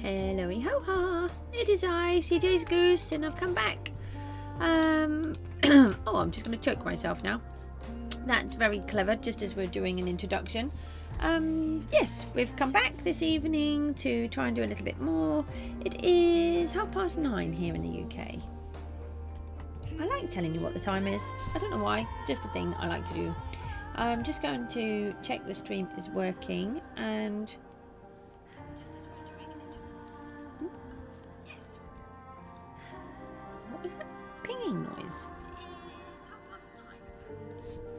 Hello-y ho-ha! It is I, Cjsgoose, and I've come back. Oh, I'm just going to choke myself now. That's very clever, just as we're doing an introduction. Yes, we've come back this evening to try and do a little bit more. It is 9:30 here in the UK. I like telling you what the time is. I don't know why, just a thing I like to do. I'm just going to check the stream is working and... Yes. What was that pinging noise?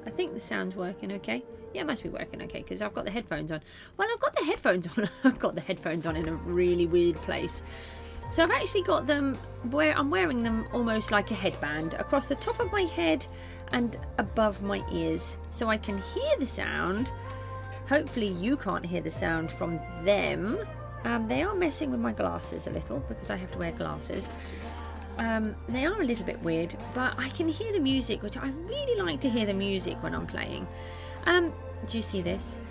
I think the sound's working okay. Yeah, it must be working okay because I've got the headphones on. Well, I've got the headphones on. I've got the headphones on in a really weird place. So I've actually got them where I'm wearing them almost like a headband across the top of my head and above my ears, so I can hear the sound. Hopefully you can't hear the sound from them. They are messing with my glasses a little because I have to wear glasses. They are a little bit weird, but I can hear the music, which I really like to hear the music when I'm playing. Do you see this?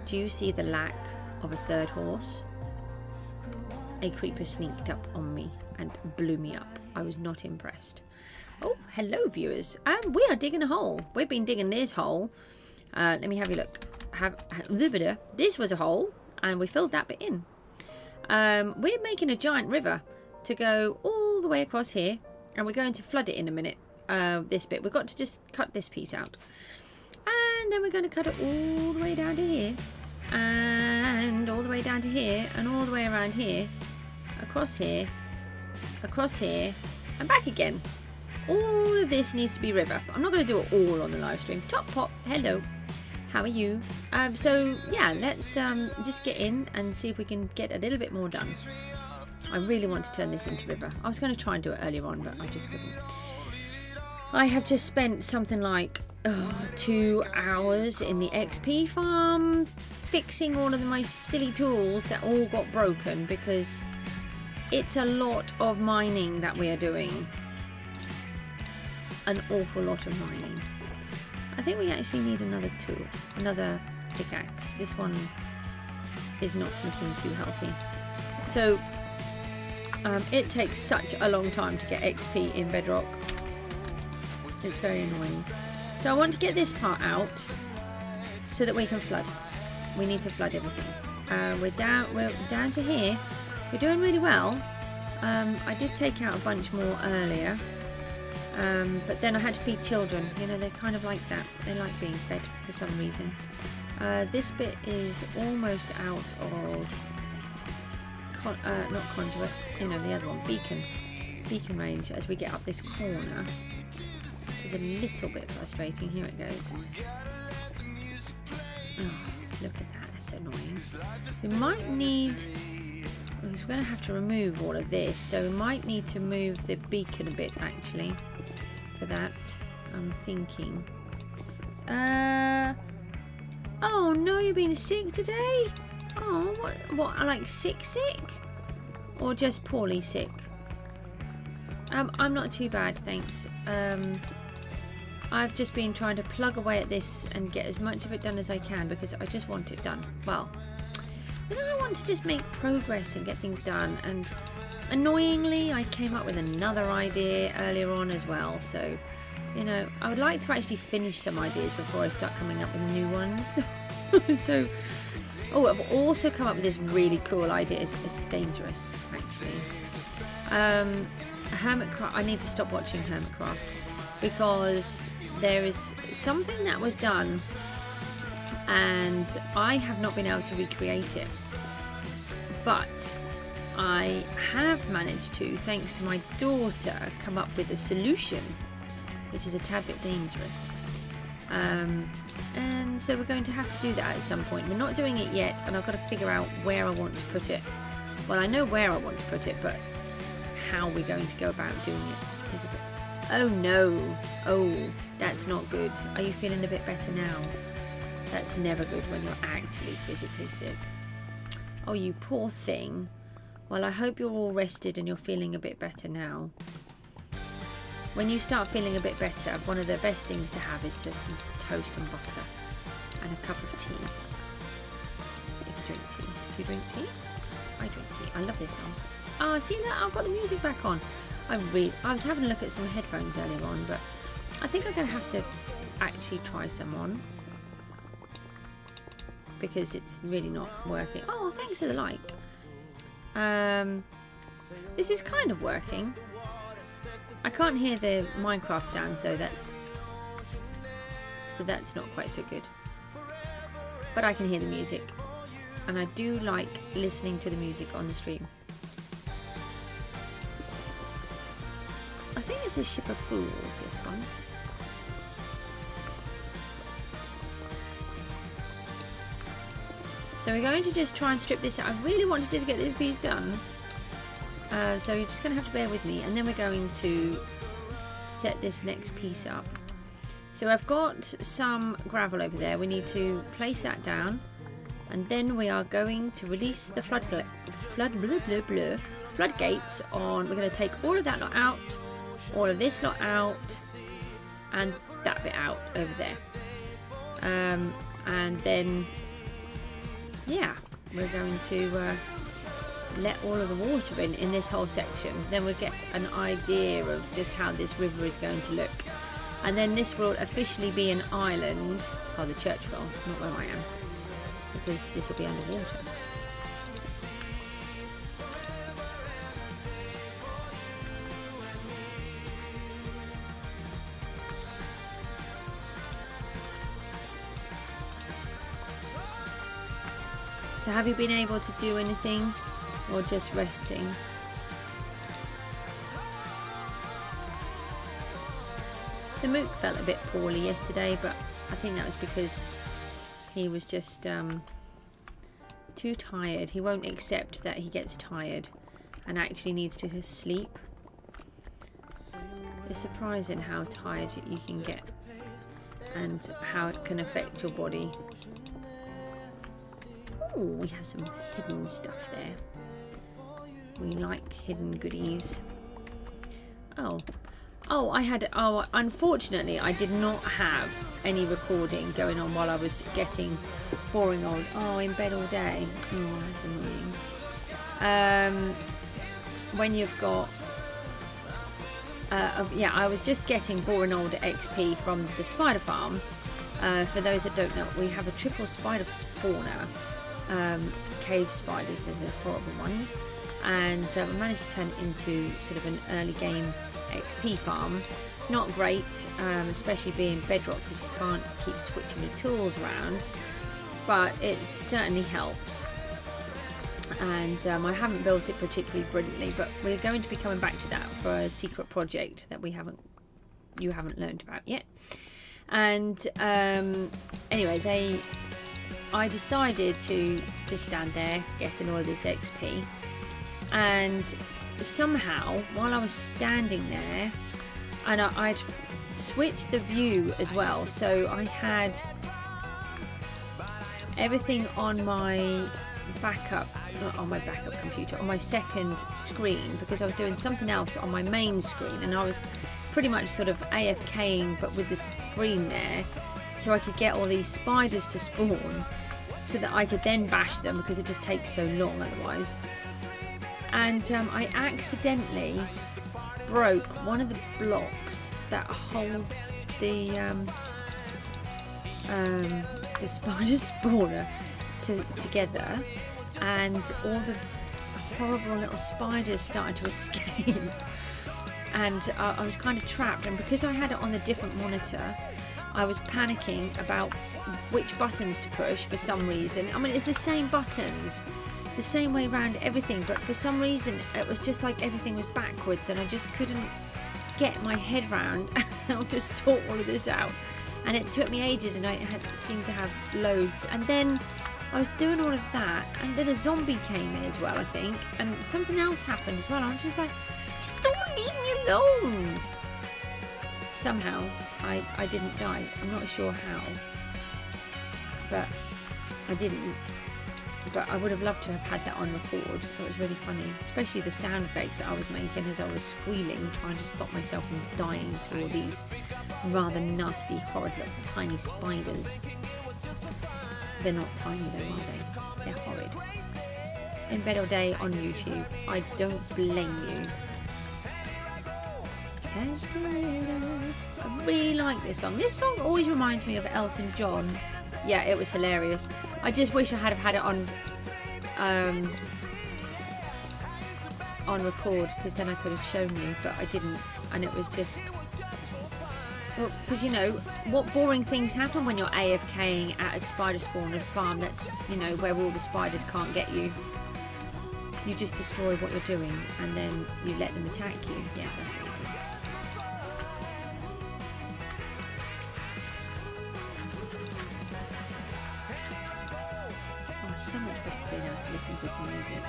Do you see the lack of a third horse? A creeper sneaked up on me and blew me up. I was not impressed. Oh, hello viewers. We are digging a hole. We've been digging this hole. Let me have a look. This was a hole and we filled that bit in. We're making a giant river to go all the way across here, and we're going to flood it in a minute. This bit. We've got to just cut this piece out. And then we're going to cut it all the way down to here. And all the way down to here, and all the way around here, across here, and back again. All of this needs to be river. I'm not going to do it all on the live stream. Top Pop, hello, how are you? So yeah, let's just get in and see if we can get a little bit more done. I really want to turn this into river. I was going to try and do it earlier on, but I just couldn't. I have just spent something like 2 hours in the XP farm fixing all of my silly tools that all got broken because it's a lot of mining that we are doing. An awful lot of mining. I think we actually need another tool, another pickaxe. This one is not looking too healthy. So it takes such a long time to get XP in Bedrock. It's very annoying. So I want to get this part out so that we can flood. We need to flood everything. We're down to here. We're doing really well. I did take out a bunch more earlier, but then I had to feed children. You know, they're kind of like that. They like being fed for some reason. This bit is almost out of not conduit. You know, the other one, beacon range. As we get up this corner. A little bit frustrating. Here it goes. Oh, look at that, that's annoying. We might need, because we're going to have to remove all of this, so we might need to move the beacon a bit actually for that. I'm thinking oh no, you've been sick today? Oh, what like sick or just poorly sick? I'm not too bad, thanks. I've just been trying to plug away at this and get as much of it done as I can because I just want it done. Well, you know, I want to just make progress and get things done, and annoyingly I came up with another idea earlier on as well, so you know, I would like to actually finish some ideas before I start coming up with new ones. So I've also come up with this really cool idea. It's dangerous actually. Hermitcraft. I need to stop watching Hermitcraft because there is something that was done and I have not been able to recreate it, but I have managed to, thanks to my daughter, come up with a solution which is a tad bit dangerous, and so we're going to have to do that at some point. We're not doing it yet, and I've got to figure out where I want to put it. Well, I know where I want to put it, but how we're going to go about doing it is a bit... Oh no, oh, that's not good. Are you feeling a bit better now? That's never good when you're actually physically sick. Oh, you poor thing. Well, I hope you're all rested and you're feeling a bit better now. When you start feeling a bit better, one of the best things to have is just some toast and butter and a cup of tea. If you drink tea. Do you drink tea? Hydrate. I love this song. Oh, see that? I've got the music back on. I was having a look at some headphones earlier on, but I think I'm going to have to actually try some on because it's really not working. Oh, thanks for the like. This is kind of working. I can't hear the Minecraft sounds though. So that's not quite so good. But I can hear the music, and I do like listening to the music on the stream. I think it's a Ship of Fools, this one. So we're going to just try and strip this out. I really want to just get this piece done. So you're just going to have to bear with me, and then we're going to set this next piece up. So I've got some gravel over there. We need to place that down, and then we are going to release the floodgates on. We're going to take all of that lot out, all of this lot out, and that bit out over there. And then, yeah, we're going to let all of the water in this whole section. Then we'll get an idea of just how this river is going to look. And then this will officially be an island. Oh, the church will, not where I am, because this will be underwater. So have you been able to do anything, or just resting? The Mook felt a bit poorly yesterday, but I think that was because he was just too tired. He won't accept that he gets tired and actually needs to sleep. It's surprising how tired you can get and how it can affect your body. Oh, we have some hidden stuff there. We like hidden goodies. Unfortunately, I did not have any recording going on while I was getting boring old. Oh, in bed all day. Oh, that's annoying. When you've got. Yeah, I was just getting boring old XP from the spider farm. For those that don't know, we have a triple spider spawner. Cave spiders, they're the horrible ones. And we managed to turn it into sort of an early game XP farm. Not great, especially being Bedrock, because you can't keep switching the tools around, but it certainly helps. And I haven't built it particularly brilliantly, but we're going to be coming back to that for a secret project that you haven't learned about yet. And anyway, I decided to just stand there getting all of this XP, and somehow while I was standing there, and I'd switched the view as well, so I had everything on my backup, not on my backup computer, on my second screen, because I was doing something else on my main screen, and I was pretty much sort of AFKing but with the screen there, so I could get all these spiders to spawn so that I could then bash them, because it just takes so long otherwise. And I accidentally broke one of the blocks that holds the spider spawner together, and all the horrible little spiders started to escape. And I was kind of trapped, and because I had it on a different monitor, I was panicking about which buttons to push for some reason. I mean, it's the same buttons, the same way around everything, but for some reason it was just like everything was backwards, and I just couldn't get my head round how to sort all of this out, and it took me ages, and I seemed to have loads. And then I was doing all of that, and then a zombie came in as well, I think, and something else happened as well. I'm just like, just don't leave me alone. Somehow I didn't die. I'm not sure how, but I didn't. But I would have loved to have had that on record. It was really funny, especially the sound effects that I was making as I was squealing, trying to stop myself from dying to all these rather nasty, horrid little tiny spiders. They're not tiny though, are they? They're horrid. in bed all day on YouTube. I don't blame you. I really like this song. This song always reminds me of Elton John. Yeah, it was hilarious. I just wish I had have had it on record, because then I could have shown you, but I didn't, and it was just, well, because you know what boring things happen when you're AFKing at a spider spawner farm that's, you know, where all the spiders can't get you. You just destroy what you're doing and then you let them attack you. Yeah, that's really good. Oh, so much better being able to listen to some music.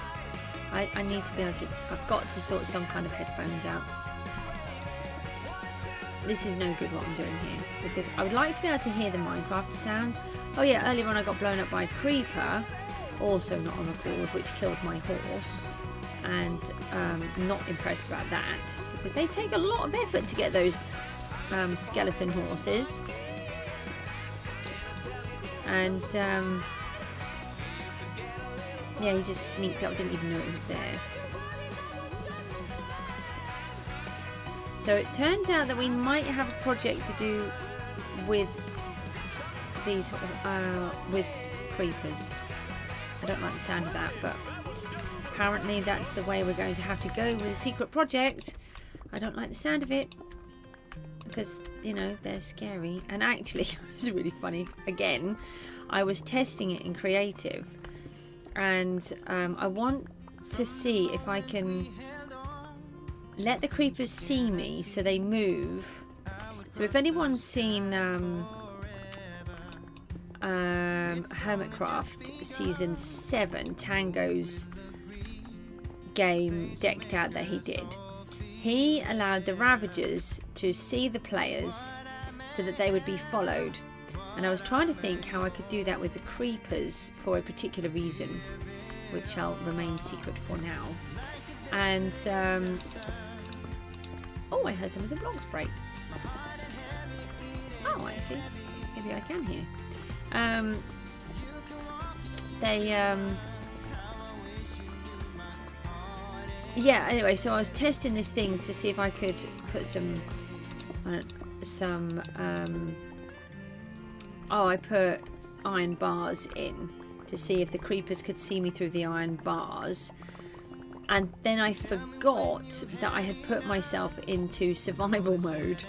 I need to be able to, I've got to sort some kind of headphones out. This is no good what I'm doing here, because I would like to be able to hear the Minecraft sounds. Oh yeah, earlier on I got blown up by a creeper, also not on record, which killed my horse, and not impressed about that, because they take a lot of effort to get those skeleton horses. And yeah, he just sneaked up, didn't even know it was there. So it turns out that we might have a project to do with these, with creepers. I don't like the sound of that, but apparently that's the way we're going to have to go with a secret project. I don't like the sound of it, because, you know, they're scary. And actually, it was really funny. Again, I was testing it in creative, and I want to see if I can let the creepers see me so they move. So if anyone's seen Hermitcraft Season 7, Tango's game Decked Out that he did, he allowed the Ravagers to see the players so that they would be followed. And I was trying to think how I could do that with the creepers for a particular reason, which I'll remain secret for now. And oh, I heard some of the blocks break. Oh, I see. Maybe I can hear. Yeah, anyway, so I was testing this thing to see if I could put I put iron bars in to see if the creepers could see me through the iron bars. And then I forgot that I had put myself into survival mode,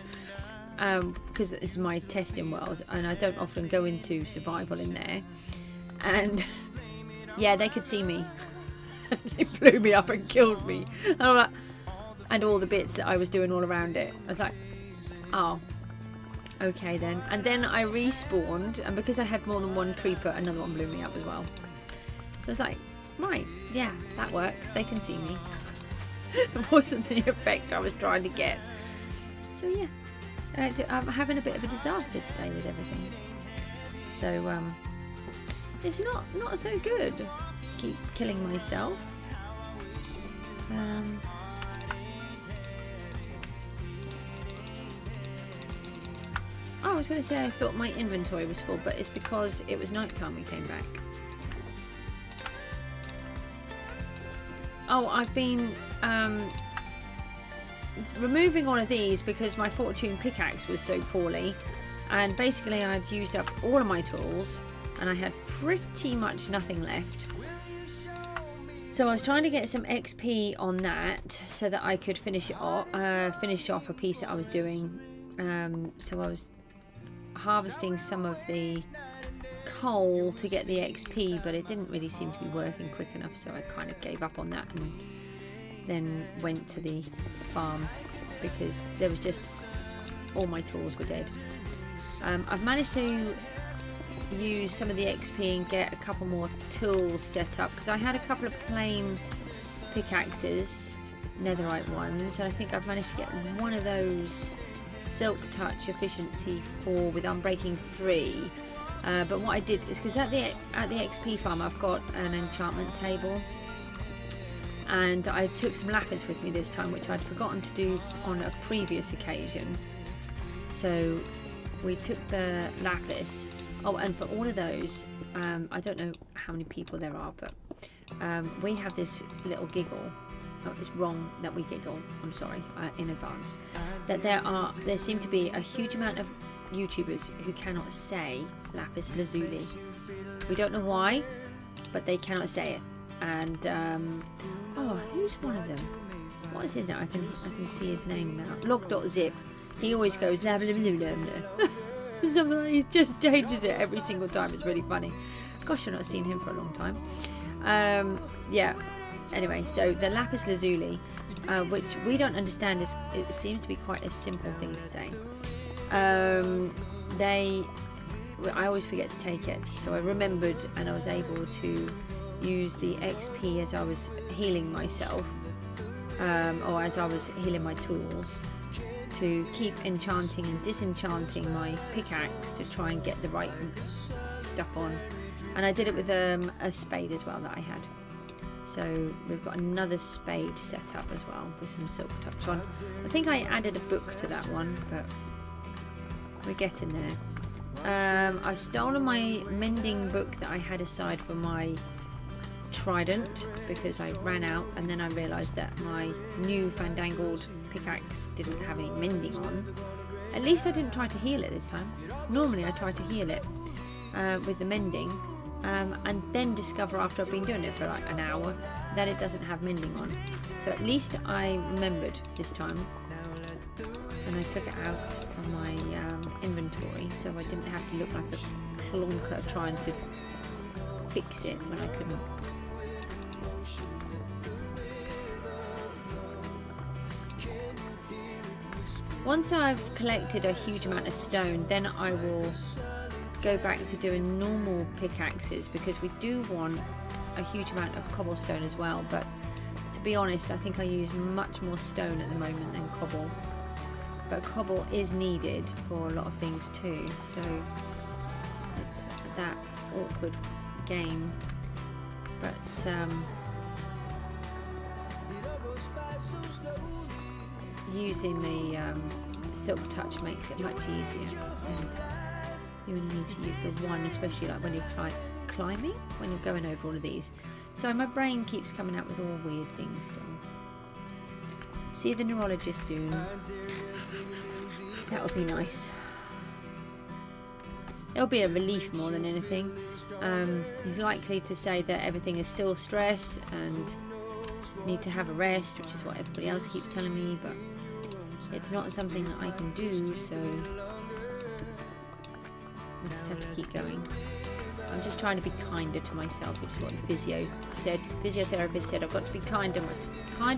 because this is my testing world and I don't often go into survival in there. And yeah, they could see me. They blew me up and killed me. And I'm like, and all the bits that I was doing all around it. I was like, oh, okay then. And then I respawned, and because I had more than one creeper, another one blew me up as well. So I was like, right, yeah, that works. They can see me. It wasn't the effect I was trying to get. So yeah, I'm having a bit of a disaster today with everything. So it's not so good. Keep killing myself. I was going to say I thought my inventory was full, but it's because it was night time we came back. Oh, I've been removing all of these because my fortune pickaxe was so poorly, and basically I'd used up all of my tools and I had pretty much nothing left. So I was trying to get some XP on that so that I could finish off a piece that I was doing. So I was harvesting some of the coal to get the XP, but it didn't really seem to be working quick enough, so I kind of gave up on that and then went to the farm because there was just all my tools were dead. I've managed to use some of the XP and get a couple more tools set up because I had a couple of plain pickaxes, netherite ones, and I think I've managed to get one of those Silk Touch Efficiency 4 with Unbreaking 3. But what I did is because at the XP farm I've got an enchantment table, and I took some lapis with me this time, which I'd forgotten to do on a previous occasion. So we took the lapis. Oh, and for all of those, I don't know how many people there are, but we have this little giggle. Oh, it's wrong that we giggle. I'm sorry in advance. That there seem to be a huge amount of YouTubers who cannot say lapis lazuli. We don't know why, but they cannot say it. And oh, who's one of them? What is his name? I can see his name now. Log.zip. He always goes blah blah blah blah blah. Something like he just changes it every single time. It's really funny. Gosh, I've not seen him for a long time. Yeah. Anyway, so the lapis lazuli, which we don't understand, it seems to be quite a simple thing to say. I always forget to take it, so I remembered and I was able to use the XP as I was healing myself, or as I was healing my tools, to keep enchanting and disenchanting my pickaxe to try and get the right stuff on. And I did it with a spade as well that I had. So we've got another spade set up as well with some silk touch on. I think I added a book to that one, but we're getting there. I've stolen my mending book that I had aside for my trident because I ran out, and then I realised that my new fandangled pickaxe didn't have any mending on. At least I didn't try to heal it this time. Normally I try to heal it with the mending. And then discover after I've been doing it for like an hour that it doesn't have mending on. So at least I remembered this time, and I took it out of my inventory so I didn't have to look like a clunker trying to fix it when I couldn't. Once I've collected a huge amount of stone, then I will go back to doing normal pickaxes, because we do want a huge amount of cobblestone as well, but to be honest I think I use much more stone at the moment than cobble, but cobble is needed for a lot of things too, so it's that awkward game. But using the silk touch makes it much easier, and you only need to use the one, especially like when you're climbing, when you're going over all of these. So my brain keeps coming out with all weird things still. See the neurologist soon. That would be nice. It'll be a relief more than anything. He's likely to say that everything is still stress and need to have a rest, which is what everybody else keeps telling me, but it's not something that I can do, so I just have to keep going. I'm just trying to be kinder to myself, which is what the physiotherapist said. I've got to be kinder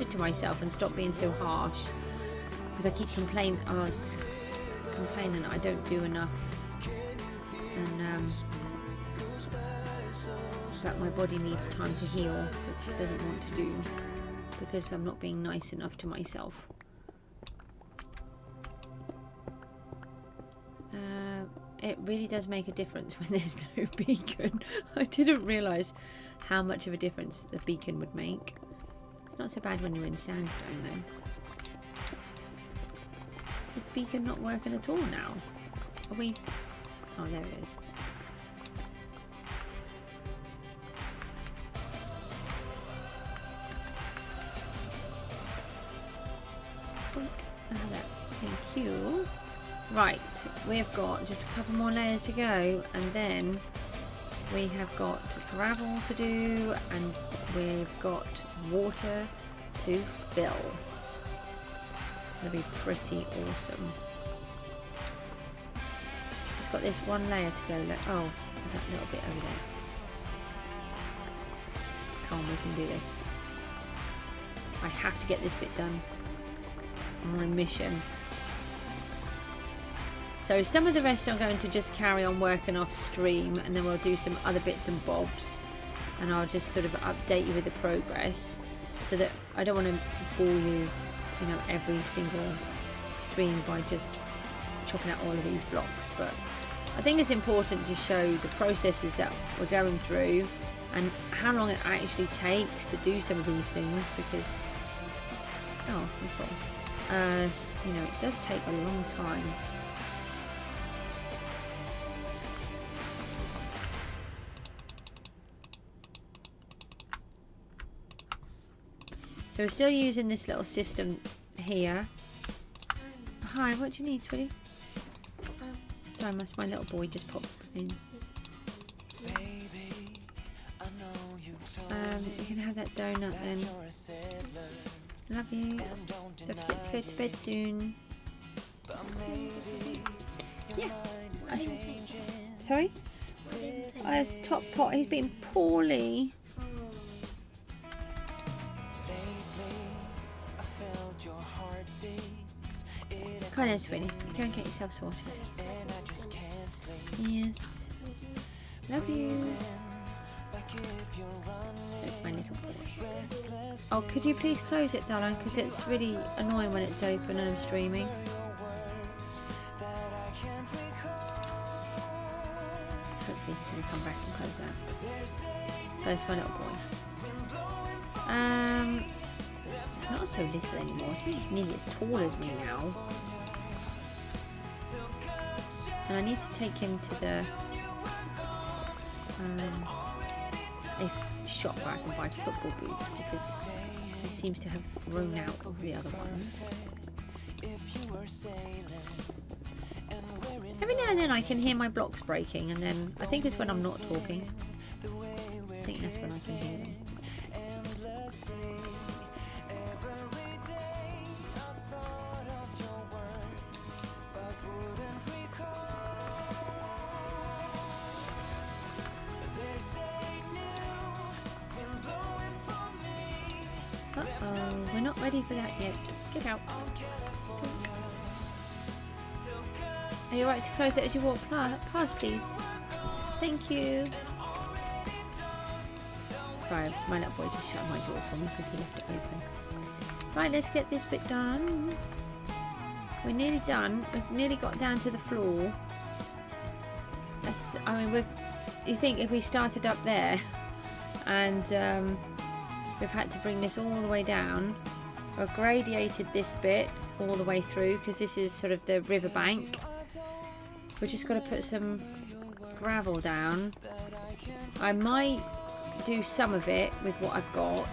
to myself and stop being so harsh, because I keep complaining that I don't do enough, and that my body needs time to heal, which it doesn't want to do, because I'm not being nice enough to myself. It really does make a difference when there's no beacon. I didn't realise how much of a difference the beacon would make. It's not so bad when you're in sandstone though. Is the beacon not working at all now? Are we... Oh, there it is. Thank you. Right, we've got just a couple more layers to go, and then we have got gravel to do, and we've got water to fill. It's going to be pretty awesome. Just got this one layer to go. Oh, that little bit over there. Come on, we can do this. I have to get this bit done. I'm on a mission. So some of the rest I'm going to just carry on working off stream, and then we'll do some other bits and bobs, and I'll just sort of update you with the progress, so that I don't want to bore you, every single stream by just chopping out all of these blocks. But I think it's important to show the processes that we're going through and how long it actually takes to do some of these things, because it does take a long time. So we're still using this little system here. Hi, what do you need, sweetie? Sorry, my little boy just popped in. You can have that donut then. Love you. Don't forget to go to bed soon. Yeah. Sorry? Top pot. He's been poorly. Come on then, sweetie. Go and get yourself sorted. Yes. Love you. That's my little boy. Oh, could you please close it, darling? Because it's really annoying when it's open and I'm streaming. Hopefully he's going to come back and close that. So it's my little boy. He's not so little anymore. I think he's nearly as tall as me now. And I need to take him to the a shop where I can buy football boots because he seems to have grown out of the other ones. Every now and then I can hear my blocks breaking, and then I think it's when I'm not talking. I think that's when I can hear them. Uh-oh, we're not ready for that yet. Get out. Are you right to close it as you walk past, please? Thank you. Sorry, my little boy just shut my door for me because he left it open. Right, let's get this bit done. We're nearly done. We've nearly got down to the floor. You think if we started up there and we've had to bring this all the way down. We've gradiated this bit all the way through because this is sort of the riverbank. We've just got to put some gravel down. I might do some of it with what I've got.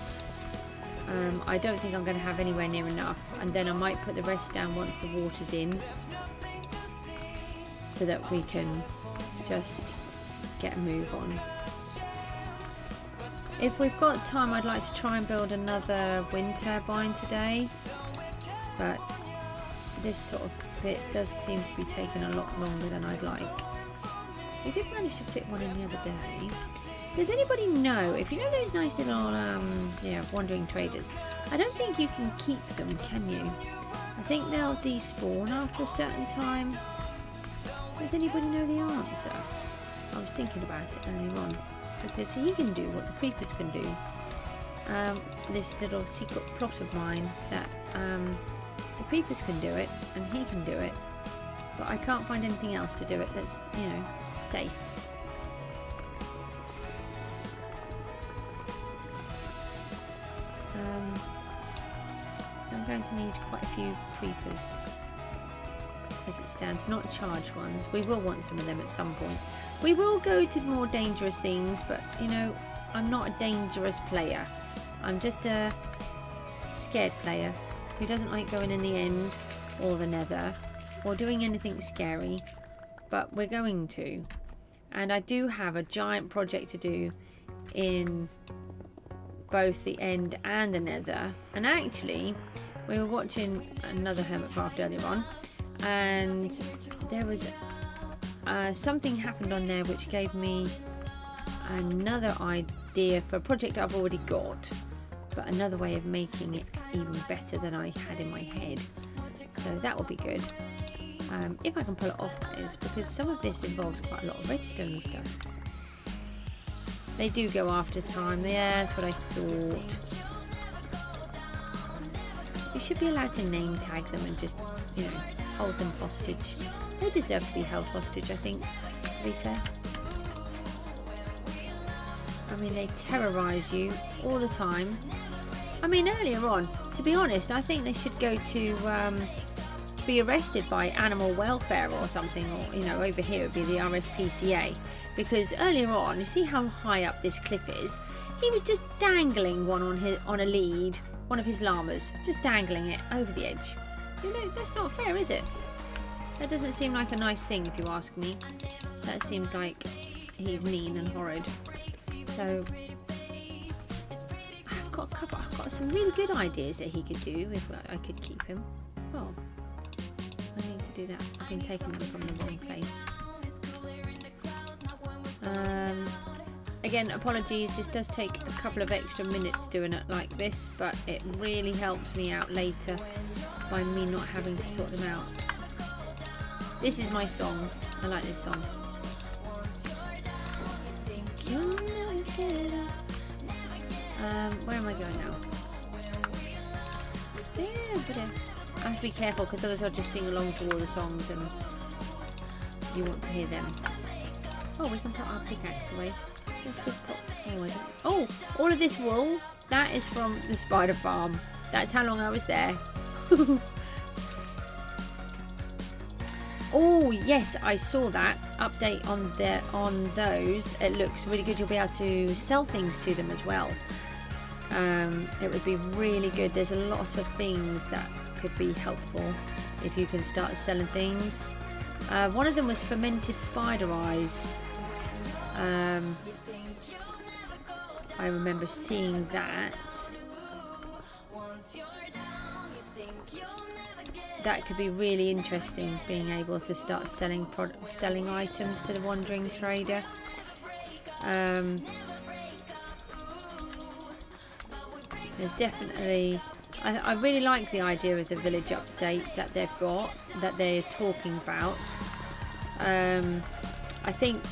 I don't think I'm going to have anywhere near enough, and then I might put the rest down once the water's in so that we can just get a move on. If we've got time, I'd like to try and build another wind turbine today, but this sort of bit does seem to be taking a lot longer than I'd like. We did manage to fit one in the other day. Does anybody know, if you know those nice little wandering traders, I don't think you can keep them, can you? I think they'll despawn after a certain time. Does anybody know the answer? I was thinking about it earlier on, because he can do what the creepers can do. This little secret plot of mine that the creepers can do it and he can do it, but I can't find anything else to do it that's, safe. So I'm going to need quite a few creepers as it stands, not charged ones. We will want some of them at some point. We will go to more dangerous things, but I'm not a dangerous player. I'm just a scared player who doesn't like going in the end or the nether or doing anything scary, but we're going to. And I do have a giant project to do in both the end and the nether. And actually, we were watching another Hermitcraft earlier on, and there was something happened on there which gave me another idea for a project I've already got, but another way of making it even better than I had in my head. So that will be good. If I can pull it off, that is, because some of this involves quite a lot of redstone stuff. They do go after time. Yeah, that's what I thought. You should be allowed to name tag them and just, hold them hostage. They deserve to be held hostage, I think, to be fair. I mean, they terrorise you all the time. I mean, earlier on, to be honest, I think they should go to be arrested by animal welfare or something, or over here it would be the RSPCA, because earlier on, you see how high up this cliff is? He was just dangling one on a lead one of his llamas, just dangling it over the edge. You know, that's not fair, is it? That doesn't seem like a nice thing, if you ask me. That seems like he's mean and horrid. So I've got some really good ideas that he could do if I could keep him. Oh, I need to do that. I've been taking them from the wrong place. Again, apologies, this does take a couple of extra minutes doing it like this, but it really helps me out later by me not having to sort them out. This is my song. I like this song. Where am I going now? I have to be careful because otherwise I'll just sing along to all the songs and you want to hear them. Oh, we can put our pickaxe away. Let's just put... Oh, all of this wool, that is from the spider farm. That's how long I was there. Oh yes, I saw that update on those. It looks really good. You'll be able to sell things to them as well. It would be really good. There's a lot of things that could be helpful if you can start selling things. One of them was fermented spider eyes. I remember seeing that. That could be really interesting, being able to start selling items to the wandering trader. There's definitely... I really like the idea of the village update that they've got, that they're talking about. I think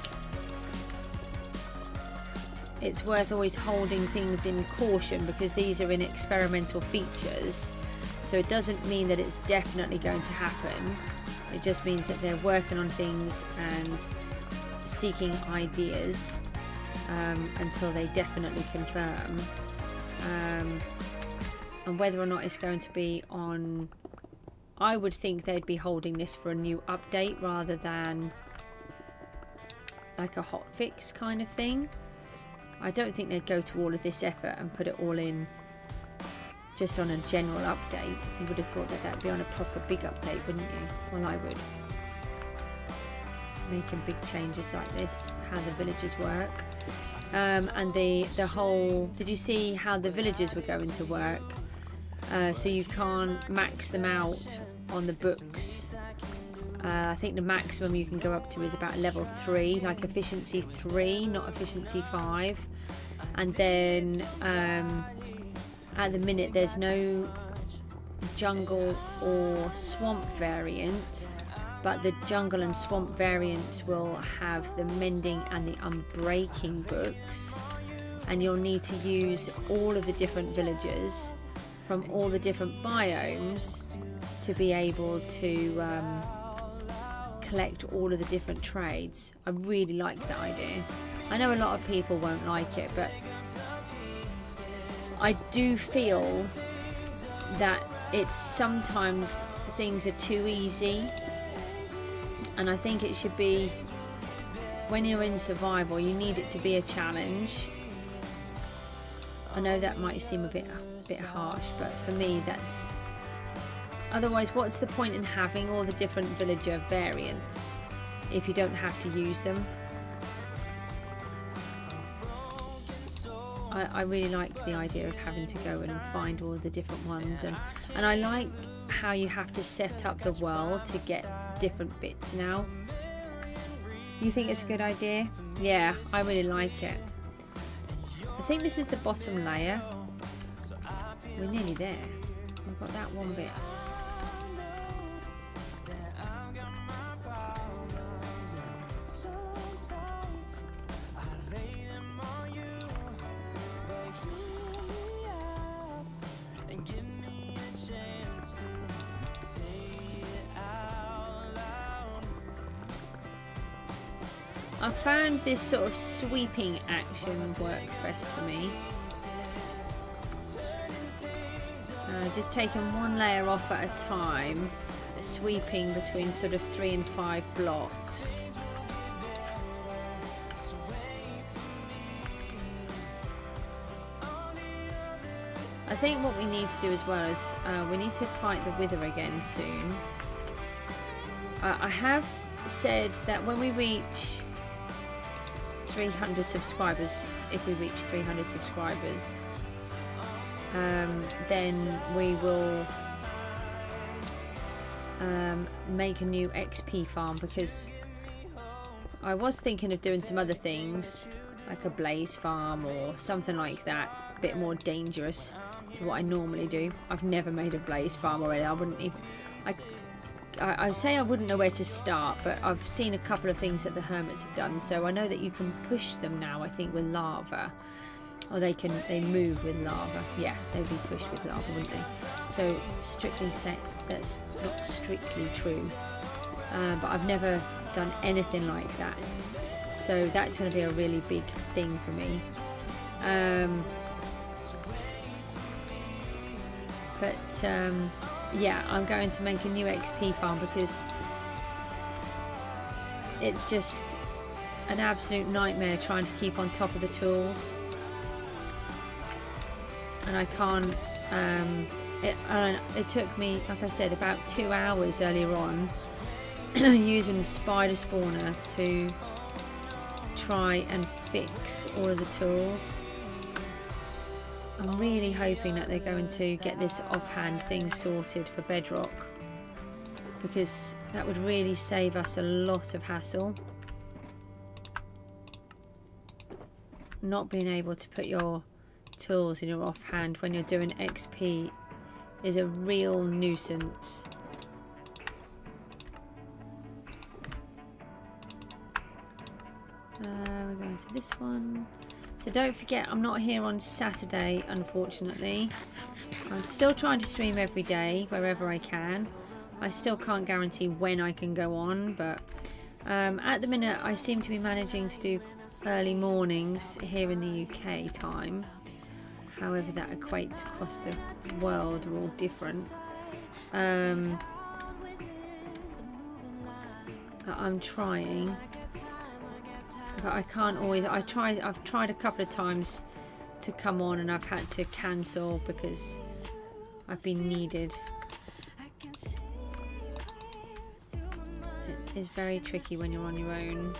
it's worth always holding things in caution because these are in experimental features. So it doesn't mean that it's definitely going to happen. It just means that they're working on things and seeking ideas until they definitely confirm. And whether or not it's going to be on... I would think they'd be holding this for a new update rather than like a hotfix kind of thing. I don't think they'd go to all of this effort and put it all in just on a general update. You would have thought that that'd be on a proper big update, wouldn't you? Well, I would. Making big changes like this, how the villages work. And the whole... Did you see how the villages were going to work? So you can't max them out on the books. I think the maximum you can go up to is about level 3, like efficiency 3, not efficiency 5. And then at the minute there's no jungle or swamp variant, but the jungle and swamp variants will have the mending and the unbreaking books, and you'll need to use all of the different villagers from all the different biomes to be able to collect all of the different trades. I really like that idea. I know a lot of people won't like it, but I do feel that it's sometimes things are too easy, and I think it should be, when you're in survival, you need it to be a challenge. I know that might seem a bit harsh, but for me that's... Otherwise, what's the point in having all the different villager variants if you don't have to use them? I really like the idea of having to go and find all the different ones, and I like how you have to set up the world to get different bits now. You think it's a good idea? Yeah, I really like it. I think this is the bottom layer. We're nearly there. We've got that one bit. I found this sort of sweeping action works best for me. Just taking one layer off at a time, sweeping between sort of 3 and 5 blocks. I think what we need to do as well is we need to fight the Wither again soon. I have said that when we reach 300 subscribers, if we reach 300 subscribers, then we will make a new XP farm, because I was thinking of doing some other things like a blaze farm or something like that, a bit more dangerous to what I normally do. I've never made a blaze farm already. I wouldn't even, I say I wouldn't know where to start, but I've seen a couple of things that the hermits have done, so I know that you can push them now, I think, with lava, or they move with lava. Yeah, they'd be pushed with lava, wouldn't they? So strictly set, that's not strictly true, but I've never done anything like that, so that's going to be a really big thing for me. Yeah, I'm going to make a new XP farm because it's just an absolute nightmare trying to keep on top of the tools, and I can't. It took me, like I said, about 2 hours earlier on using the spider spawner to try and fix all of the tools. I'm really hoping that they're going to get this offhand thing sorted for Bedrock, because that would really save us a lot of hassle. Not being able to put your tools in your offhand when you're doing XP is a real nuisance. We're going to this one. So don't forget, I'm not here on Saturday, unfortunately. I'm still trying to stream every day, wherever I can. I still can't guarantee when I can go on, but at the minute I seem to be managing to do early mornings here in the UK time. However that equates across the world are all different. I'm trying. But I can't always. I've tried a couple of times to come on, and I've had to cancel because I've been needed. It is very tricky when you're on your own.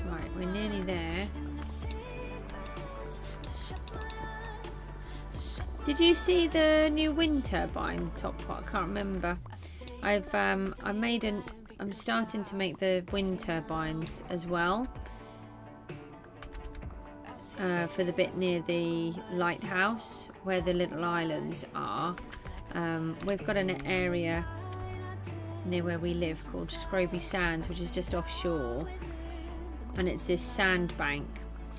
Right, we're nearly there. Did you see the new wind turbine top part? I can't remember. I'm starting to make the wind turbines as well for the bit near the lighthouse where the little islands are. We've got an area near where we live called Scroby Sands, which is just offshore, and it's this sand bank,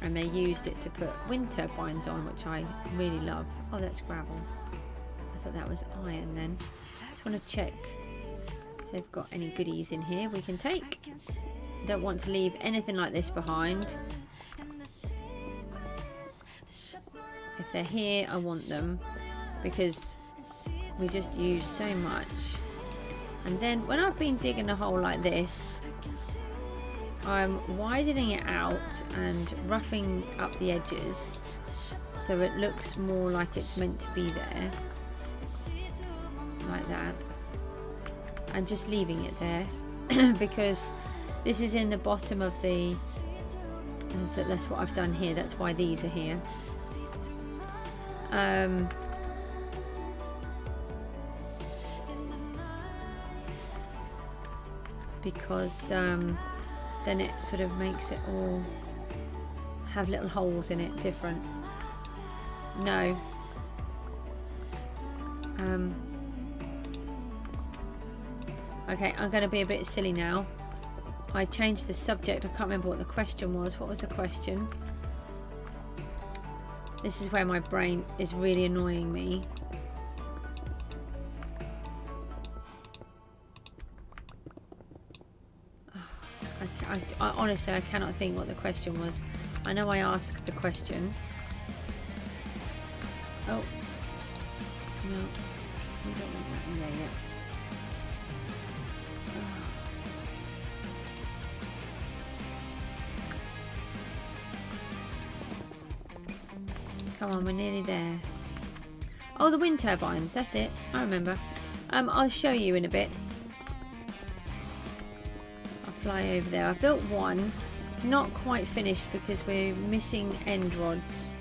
and they used it to put wind turbines on, which I really love. Oh, that's gravel. I thought that was iron then. Just want to check if they've got any goodies in here we can take. Don't want to leave anything like this behind. If they're here, I want them, because we just use so much. And then when I've been digging a hole like this, I'm widening it out and roughing up the edges so it looks more like it's meant to be there, like that, and just leaving it there because this is in the bottom of the, so that's what I've done here, that's why these are here. Because then it sort of makes it all have little holes in it, different. No. Okay, I'm going to be a bit silly now. I changed the subject. I can't remember what the question was. What was the question? This is where my brain is really annoying me. I honestly, I cannot think what the question was. I know I asked the question. Oh. No. We don't want that in there yet. Come on, we're nearly there. Oh, the wind turbines, that's it. I remember. I'll show you in a bit. I'll fly over there. I've built one. Not quite finished because we're missing end rods.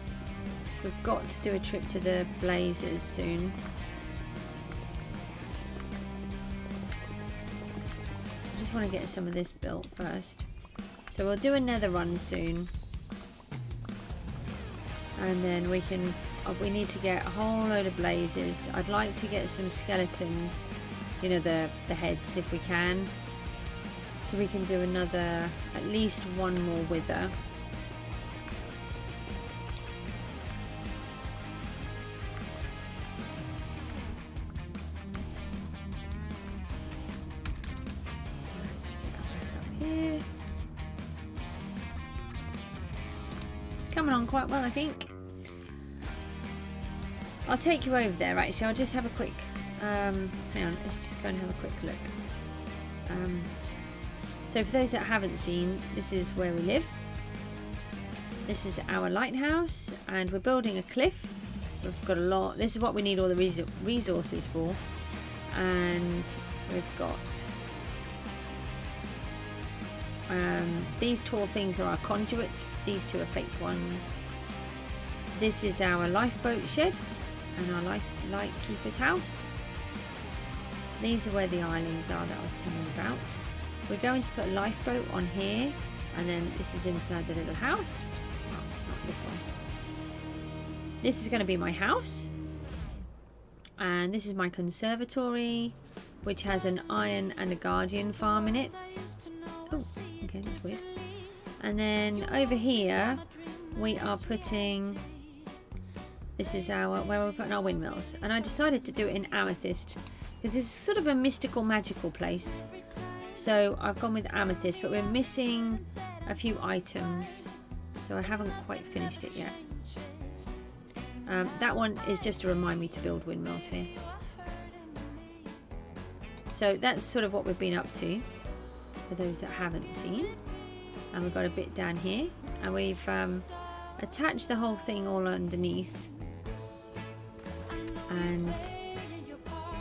We've got to do a trip to the blazers soon. I just want to get some of this built first. So we'll do a nether run soon. And then we can... we need to get a whole load of blazes. I'd like to get some skeletons. You know, the heads if we can. So we can do another... at least one more wither. Coming on quite well, I think. I'll take you over there. Actually, I'll just have a quick hang on, let's just go and have a quick look. So for those that haven't seen, this is where we live. This is our lighthouse, and we're building a cliff. We've got a lot. This is what we need all the resources for, and we've got these tall things are our conduits. These two are fake ones. This is our lifeboat shed and our light keeper's house. These are where the islands are that I was telling you about. We're going to put a lifeboat on here, and then this is inside the little house. Oh, not this one. This is going to be my house, and this is my conservatory, which has an iron and a guardian farm in it. Oh, okay, that's weird. And then over here we are putting, this is where we're putting our windmills, and I decided to do it in amethyst because this is sort of a mystical, magical place. So I've gone with amethyst, but we're missing a few items, so I haven't quite finished it yet. That one is just to remind me to build windmills here. So that's sort of what we've been up to, for those that haven't seen. And we've got a bit down here, and we've attached the whole thing all underneath and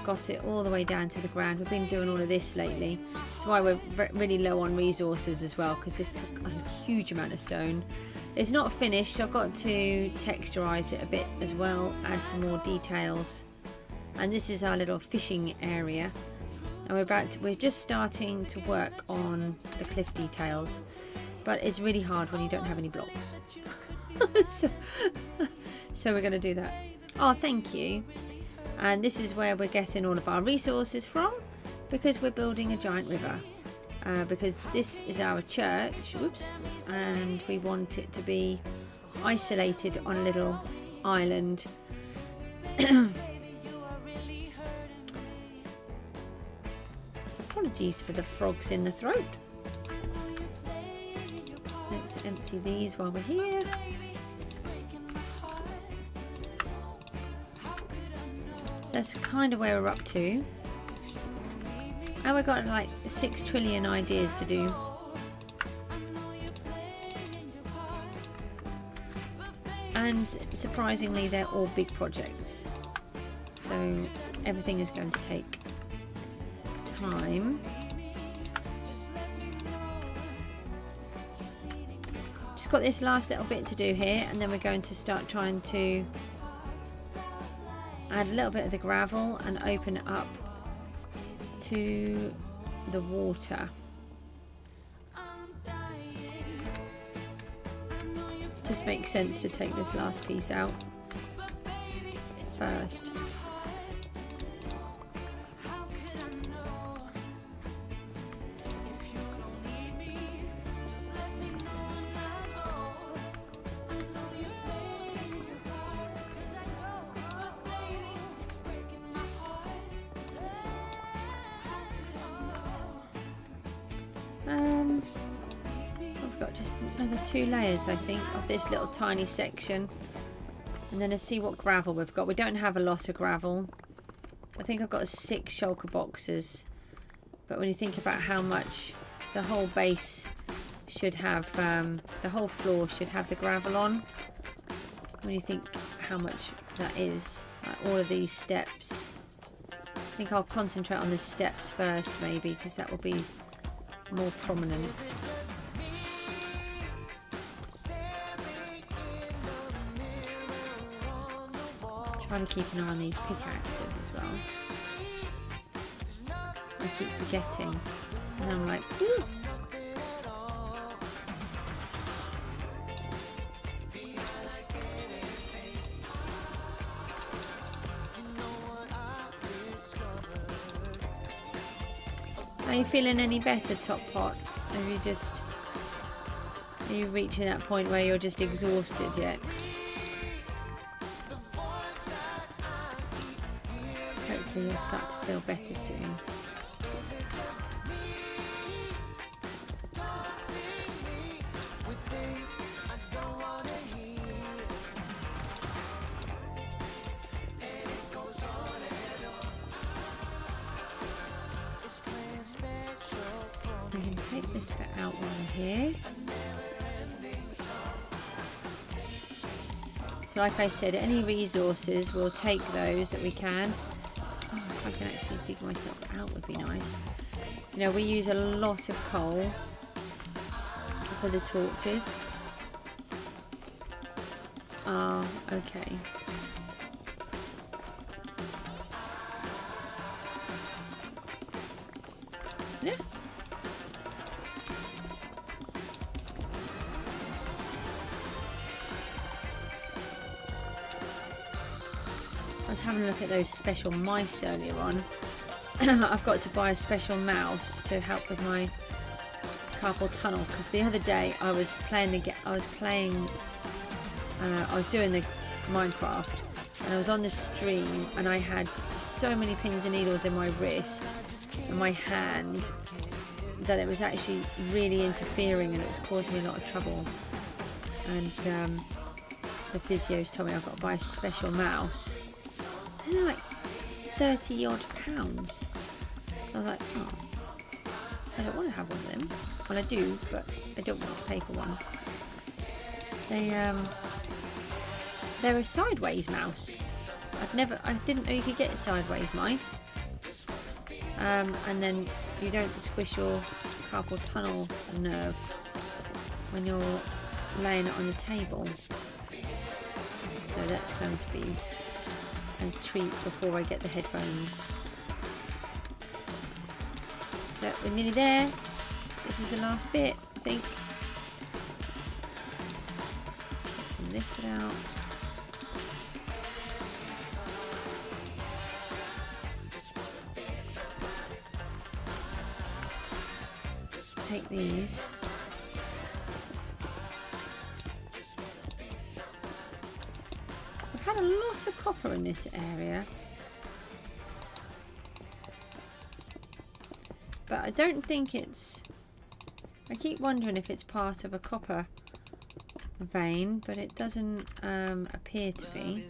got it all the way down to the ground. We've been doing all of this lately. That's why we're really low on resources as well, because this took a huge amount of stone. It's not finished, so I've got to texturize it a bit as well, add some more details. And this is our little fishing area, and we're just starting to work on the cliff details, but it's really hard when you don't have any blocks. so we're going to do that. Oh, thank you. And this is where we're getting all of our resources from, because we're building a giant river. Because this is our church, oops, and we want it to be isolated on a little island. Apologies for the frogs in the throat. Let's empty these while we're here. So that's kind of where we're up to. And we've got like 6 trillion ideas to do. And surprisingly, they're all big projects. So everything is going to take time. Just got this last little bit to do here, and then we're going to start trying to add a little bit of the gravel and open it up to the water. Just makes sense to take this last piece out first. I've got just another 2 layers, I think, of this little tiny section, and then let's see what gravel we've got. We don't have a lot of gravel. I think I've got 6 shulker boxes, But when you think about how much the whole base should have, the whole floor should have the gravel on. When you think how much that is, like all of these steps. I think I'll concentrate on the steps first maybe, because that will be more prominent. Trying to keep an eye on these pickaxes as well. I keep forgetting, and I'm like, ooh. Are you feeling any better, Top Pot? Are you reaching that point where you're just exhausted yet? Hopefully you'll start to feel better soon. I can take this bit out while we're here. So like I said, any resources, we'll take those that we can. Oh, if I can actually dig myself out would be nice. You know, we use a lot of coal for the torches. Oh, okay. Yeah. I was having a look at those special mice earlier on. I've got to buy a special mouse to help with my carpal tunnel, because the other day I was doing the Minecraft, and I was on the stream, and I had so many pins and needles in my wrist and my hand that it was actually really interfering, and it was causing me a lot of trouble. And the physios told me I've got to buy a special mouse. And they're like 30 odd pounds. I was like, oh, I don't want to have one of them. Well, I do, but I don't want to pay for one. They're a sideways mouse. I didn't know you could get sideways mice. And then you don't squish your carpal tunnel nerve when you're laying it on the table. So that's going to be a treat before I get the headphones. Look, we're nearly there. This is the last bit, I think. Get some of this bit out. Take these. I've had a lot of copper in this area, but I don't think it's... I keep wondering if it's part of a copper vein, but it doesn't appear to be.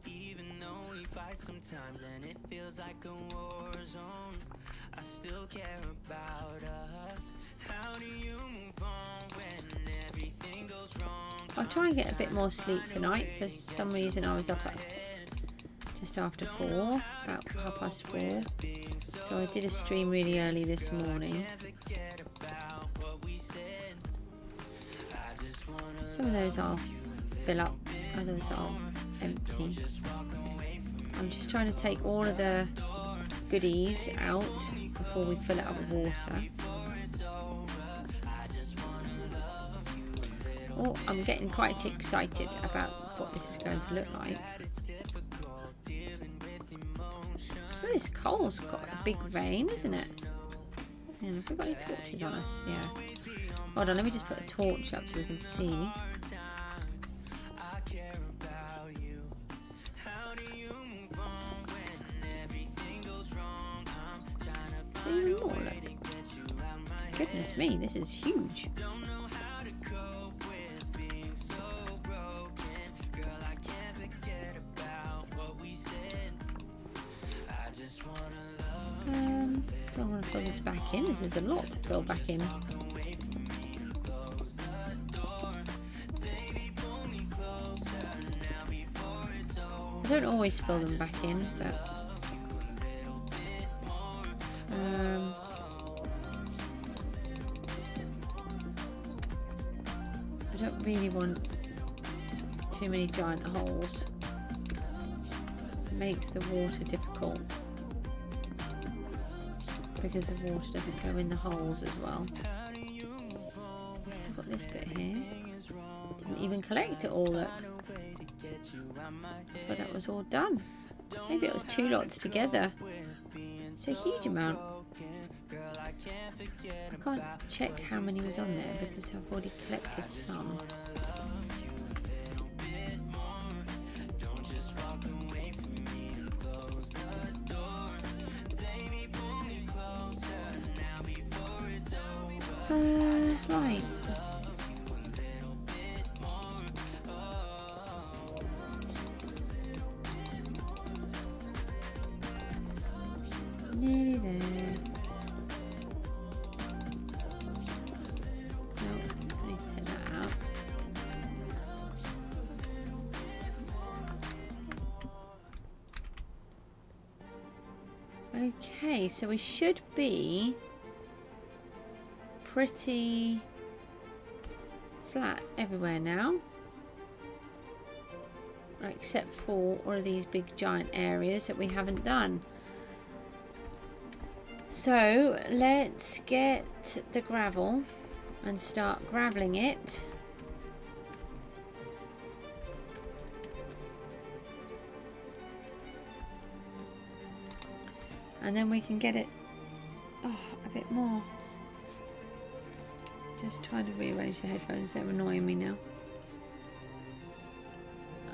Even though we fight sometimes and it feels like a war zone, I still care about us. How do you move on when everything goes wrong? I'll try and get a bit more sleep tonight. For some reason I was up at just after 4, about 4:30. So I did a stream really early this morning. Some of those I'll fill up, others I'll empty. I'm just trying to take all of the goodies out before we fill it up with water. Oh, I'm getting quite excited about what this is going to look like. So this coal's got a big vein, isn't it? Yeah, have we got any torches on us? Yeah. Hold on, let me just put a torch up so we can see. Oh, look. Goodness me, this is huge. back in. This is a lot to fill back in. I don't always fill them back in, but I don't really want too many giant holes. It makes the water difficult because the water doesn't go in the holes as well. Still got this bit here. Didn't even collect it all, look. I thought that was all done. Maybe it was 2 lots together. It's a huge amount. I can't check how many was on there because I've already collected some. Right. Nearly there. Nope, I need to take that out. Okay, so we should be pretty flat everywhere now, except for all of these big giant areas that we haven't done. So let's get the gravel and start graveling it. And then we can get it a bit more. Just trying to rearrange the headphones, they're annoying me now.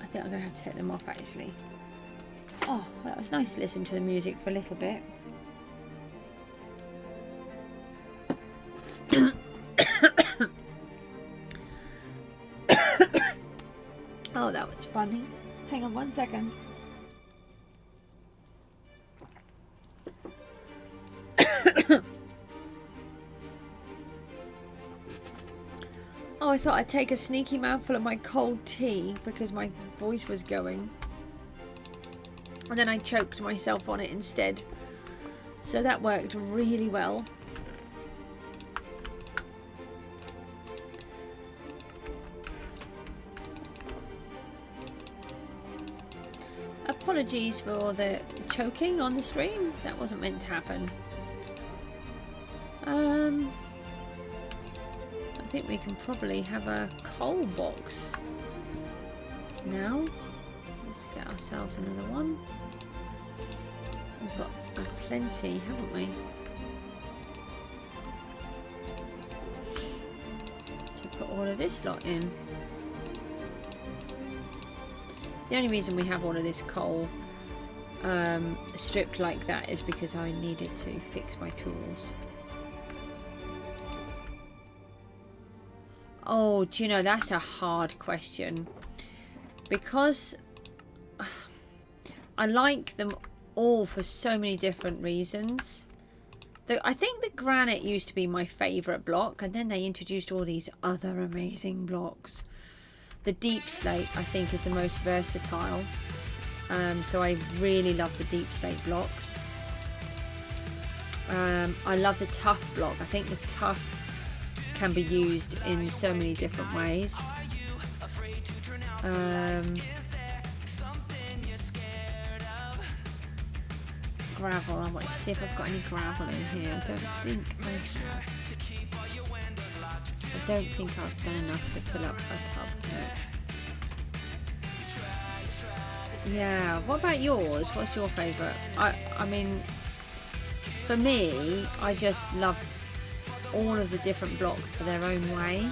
I think I'm going to have to take them off actually. Oh, well, that was nice to listen to the music for a little bit. Oh, that was funny. Hang on 1 second. Oh, I thought I'd take a sneaky mouthful of my cold tea because my voice was going. And then I choked myself on it instead. So that worked really well. Apologies for the choking on the stream. That wasn't meant to happen. I think we can probably have a coal box now. Let's get ourselves another one. We've got plenty, haven't we? To put all of this lot in. The only reason we have all of this coal stripped like that is because I needed to fix my tools. Oh, do you know, that's a hard question. Because I like them all for so many different reasons. I think the granite used to be my favourite block, and then they introduced all these other amazing blocks. The deep slate, I think, is the most versatile. So I really love the deep slate blocks. I love the tough block. I think the tough can be used in so many different ways. Gravel. I want to see if I've got any gravel in here. I don't think I have. I don't think I've done enough to fill up a tub here. Yeah, what about yours? What's your favourite? I mean, for me, I just love all of the different blocks for their own way.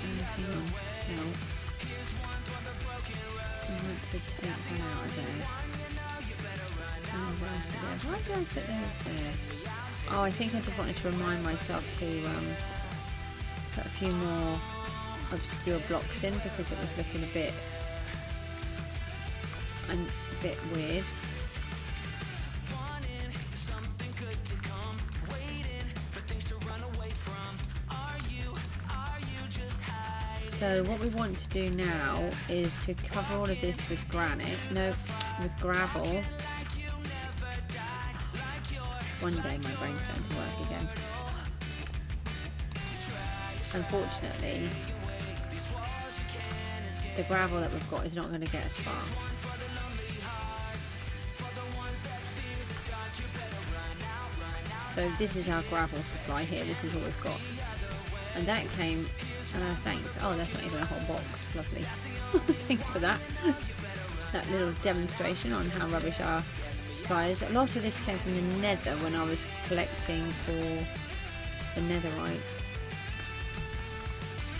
Hang on, no. I want to take one out of there. Why did I put those there? Oh, I think I just wanted to remind myself to put a few more obscure blocks in because it was looking a bit weird. So what we want to do now is to cover all of this with granite. No, with gravel. One day my brain's going to work again. Unfortunately, the gravel that we've got is not going to get us far. So this is our gravel supply here. This is all we've got. And that came... thanks. Oh, that's not even a whole box. Lovely. Thanks for that. That little demonstration on how rubbish our supply is. A lot of this came from the nether when I was collecting for the netherite.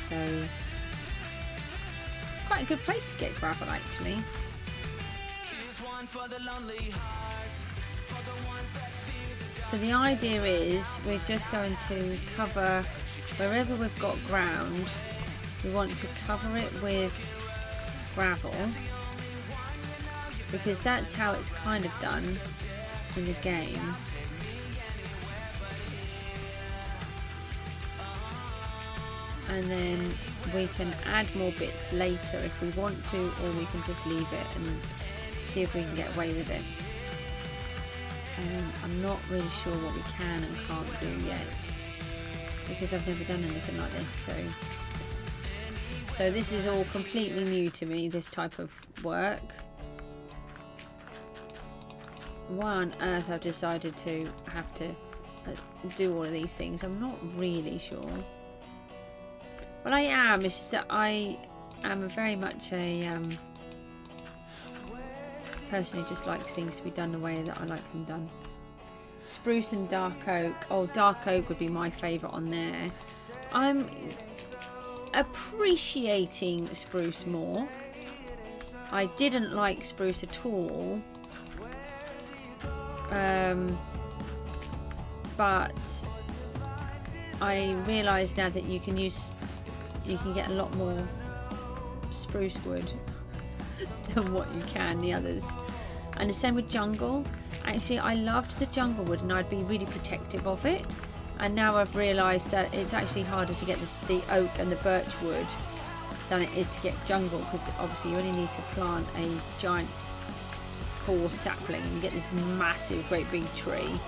So it's quite a good place to get gravel, actually. So the idea is we're just going to cover wherever we've got ground. We want to cover it with gravel because that's how it's kind of done in the game. And then we can add more bits later if we want to, or we can just leave it and see if we can get away with it. I'm not really sure what we can and can't do yet because I've never done anything like this. So this is all completely new to me, this type of work. Why on earth I've decided to have to do all of these things, I'm not really sure. What I am is just that I am very much a person who just likes things to be done the way that I like them done. Spruce and dark oak. Oh, dark oak would be my favourite on there. I'm appreciating spruce more. I didn't like spruce at all. But I realise now that you can get a lot more spruce wood than what you can the others. And the same with jungle. Actually, I loved the jungle wood and I'd be really protective of it. And now I've realised that it's actually harder to get the oak and the birch wood than it is to get jungle, because obviously you only need to plant a giant core sapling and you get this massive great big tree,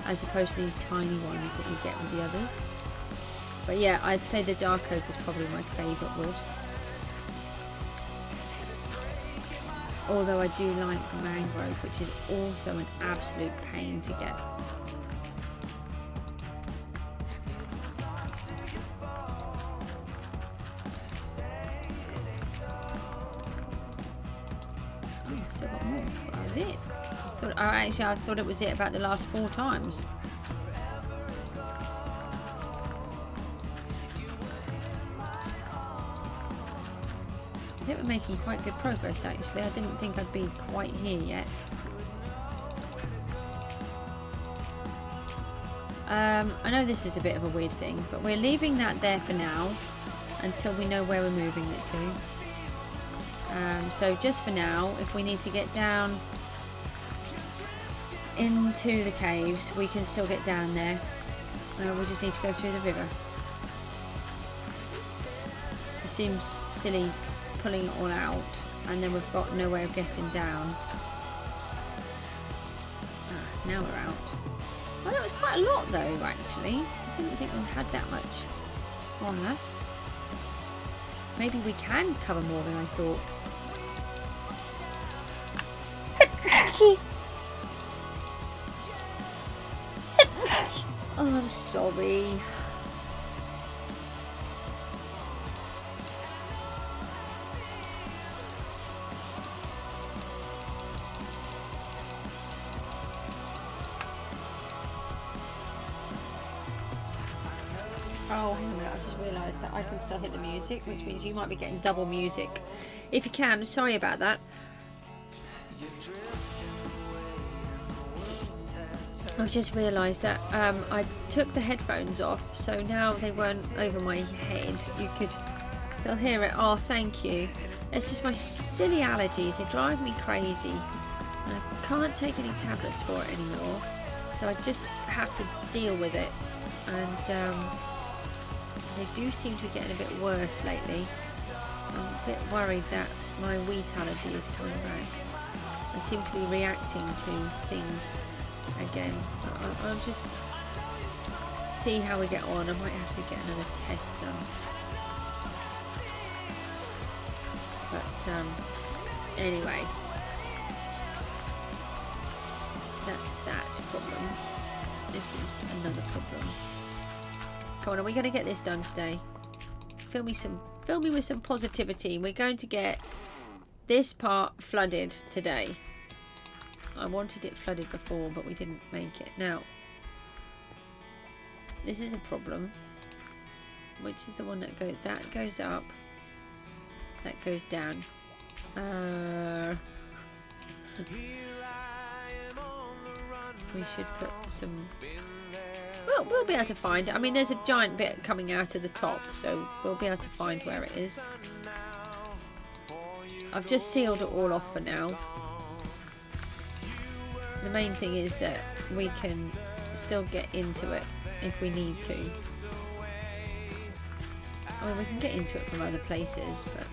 as opposed to these tiny ones that you get with the others. But yeah, I'd say the dark oak is probably my favourite wood. Although I do like the mangrove, which is also an absolute pain to get. Oh, still got more. That was it. I thought it was it about the last 4 times. I think we're making quite good progress actually. I didn't think I'd be quite here yet. I know this is a bit of a weird thing, but we're leaving that there for now until we know where we're moving it to. So just for now, if we need to get down into the caves, we can still get down there. We just need to go through the river. It seems silly pulling it all out and then we've got no way of getting down. Now we're out. Well, that was quite a lot though, actually. I didn't think we had that much on us. Maybe we can cover more than I thought. Oh, I'm sorry. Oh, hang on a minute, I just realised that I can still hit the music, which means you might be getting double music. If you can, sorry about that. I've just realised that I took the headphones off, so now they weren't over my head. You could still hear it. Oh, thank you. It's just my silly allergies. They drive me crazy. And I can't take any tablets for it anymore, so I just have to deal with it. And they do seem to be getting a bit worse lately. I'm a bit worried that my wheat allergy is coming back. I seem to be reacting to things again. I'll just see how we get on. I might have to get another test done. But anyway, that's that problem. This is another problem. Come on, are we going to get this done today? Fill me with some positivity. We're going to get this part flooded today. I wanted it flooded before, but we didn't make it. Now, this is a problem. Which is the one that goes up. That goes down. We should put some... Well, we'll be able to find it. I mean, there's a giant bit coming out of the top, so we'll be able to find where it is. I've just sealed it all off for now. The main thing is that we can still get into it if we need to. I mean, we can get into it from other places, but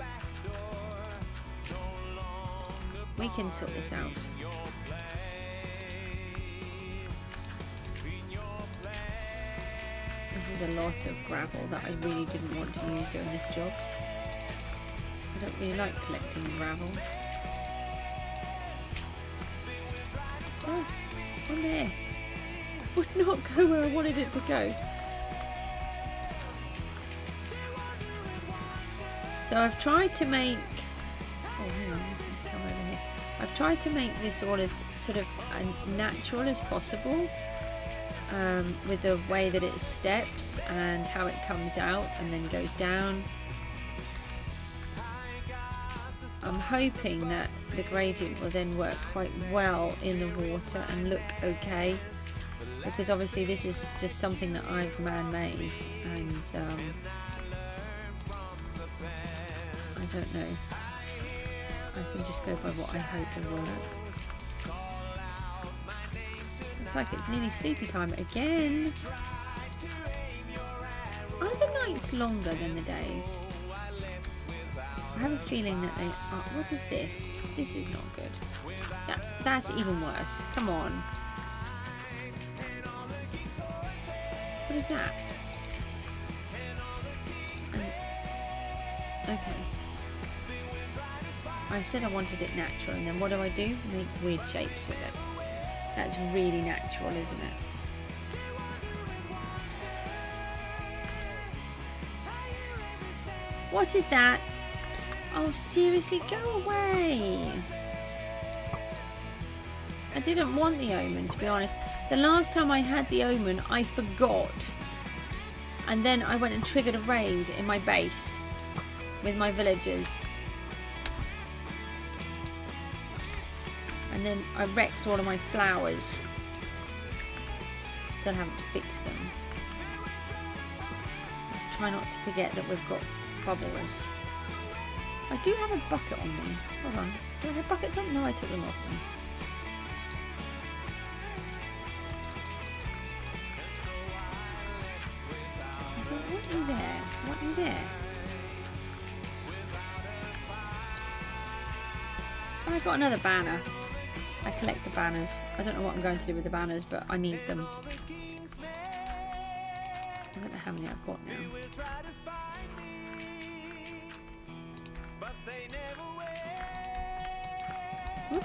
we can sort this out. This is a lot of gravel that I really didn't want to use doing this job. I don't really like collecting gravel. Oh, on there. Would not go where I wanted it to go. So I've tried to make... Oh, hang on. Let's come over here. I've tried to make this all as sort of natural as possible. With the way that it steps and how it comes out and then goes down. I'm hoping that the gradient will then work quite well in the water and look okay, because obviously this is just something that I've man-made, and I don't know. I can just go by what I hope will work. Looks like it's nearly sleepy time again. Are the nights longer than the days? I have a feeling that they are. What is this? This is not good. That's even worse. Come on. What is that? Okay. I said I wanted it natural, and then what do? Make weird shapes with it. That's really natural, isn't it? What is that? Oh, seriously, go away. I didn't want the omen, to be honest. The last time I had the omen, I forgot. And then I went and triggered a raid in my base with my villagers. And then I wrecked all of my flowers. Still haven't fixed them. Let's try not to forget that we've got bubbles. I do have a bucket on me. Hold on. Do I have buckets on? No, I took them off me. I don't want you there. I want you there. Oh, I got another banner. I collect the banners. I don't know what I'm going to do with the banners, but I need them. I don't know how many I've got now. Whoop.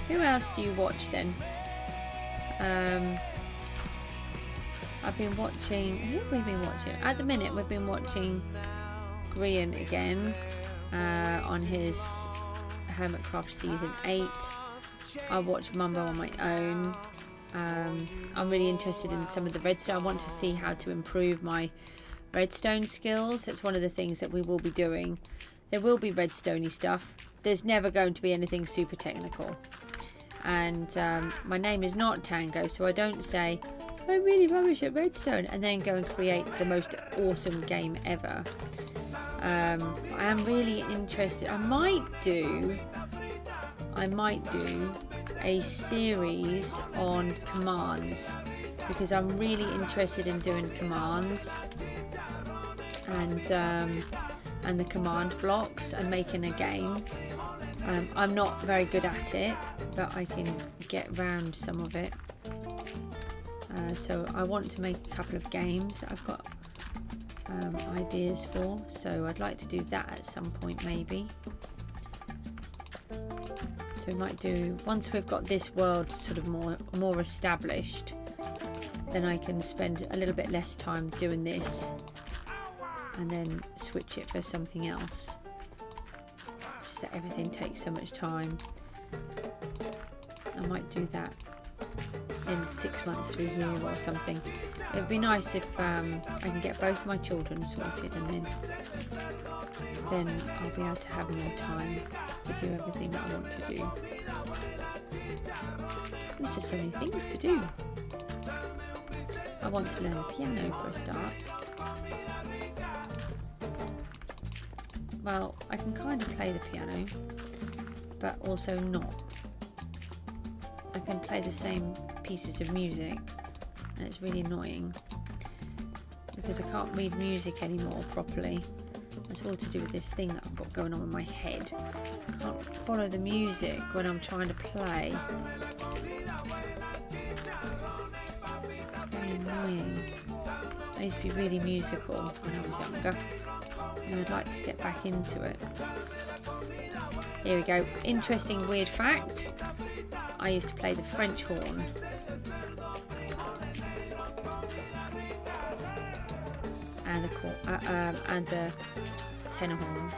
Who else do you watch then? I've been watching... Who have we been watching? At the minute we've been watching Grian again on his Hermitcraft Season 8. I watch Mumbo on my own. I'm really interested in some of the redstone. I want to see how to improve my redstone skills. That's one of the things that we will be doing. There will be redstoney stuff. There's never going to be anything super technical. And my name is not Tango, so I don't say I'm really rubbish at redstone and then go and create the most awesome game ever. I am really interested. I I might do a series on commands, because I'm really interested in doing commands and the command blocks and making a game. I'm not very good at it, but I can get around some of it. So I want to make a couple of games that I've got ideas for, so I'd like to do that at some point maybe. So we might do, once we've got this world sort of more established, then I can spend a little bit less time doing this and then switch it for something else. It's just that everything takes so much time. I might do that in 6 months to a year or something. It would be nice if I can get both my children sorted, and then I'll be able to have more time to do everything that I want to do. There's just so many things to do. I want to learn the piano for a start. Well, I can kind of play the piano, but also not. I can play the same pieces of music, and it's really annoying because I can't read music anymore properly. It's all to do with this thing that I've got going on in my head. I can't follow the music when I'm trying to play. It's very annoying. I used to be really musical when I was younger, and I'd like to get back into it. Here we go. Interesting weird fact. I used to play the French horn. And the tenor horn.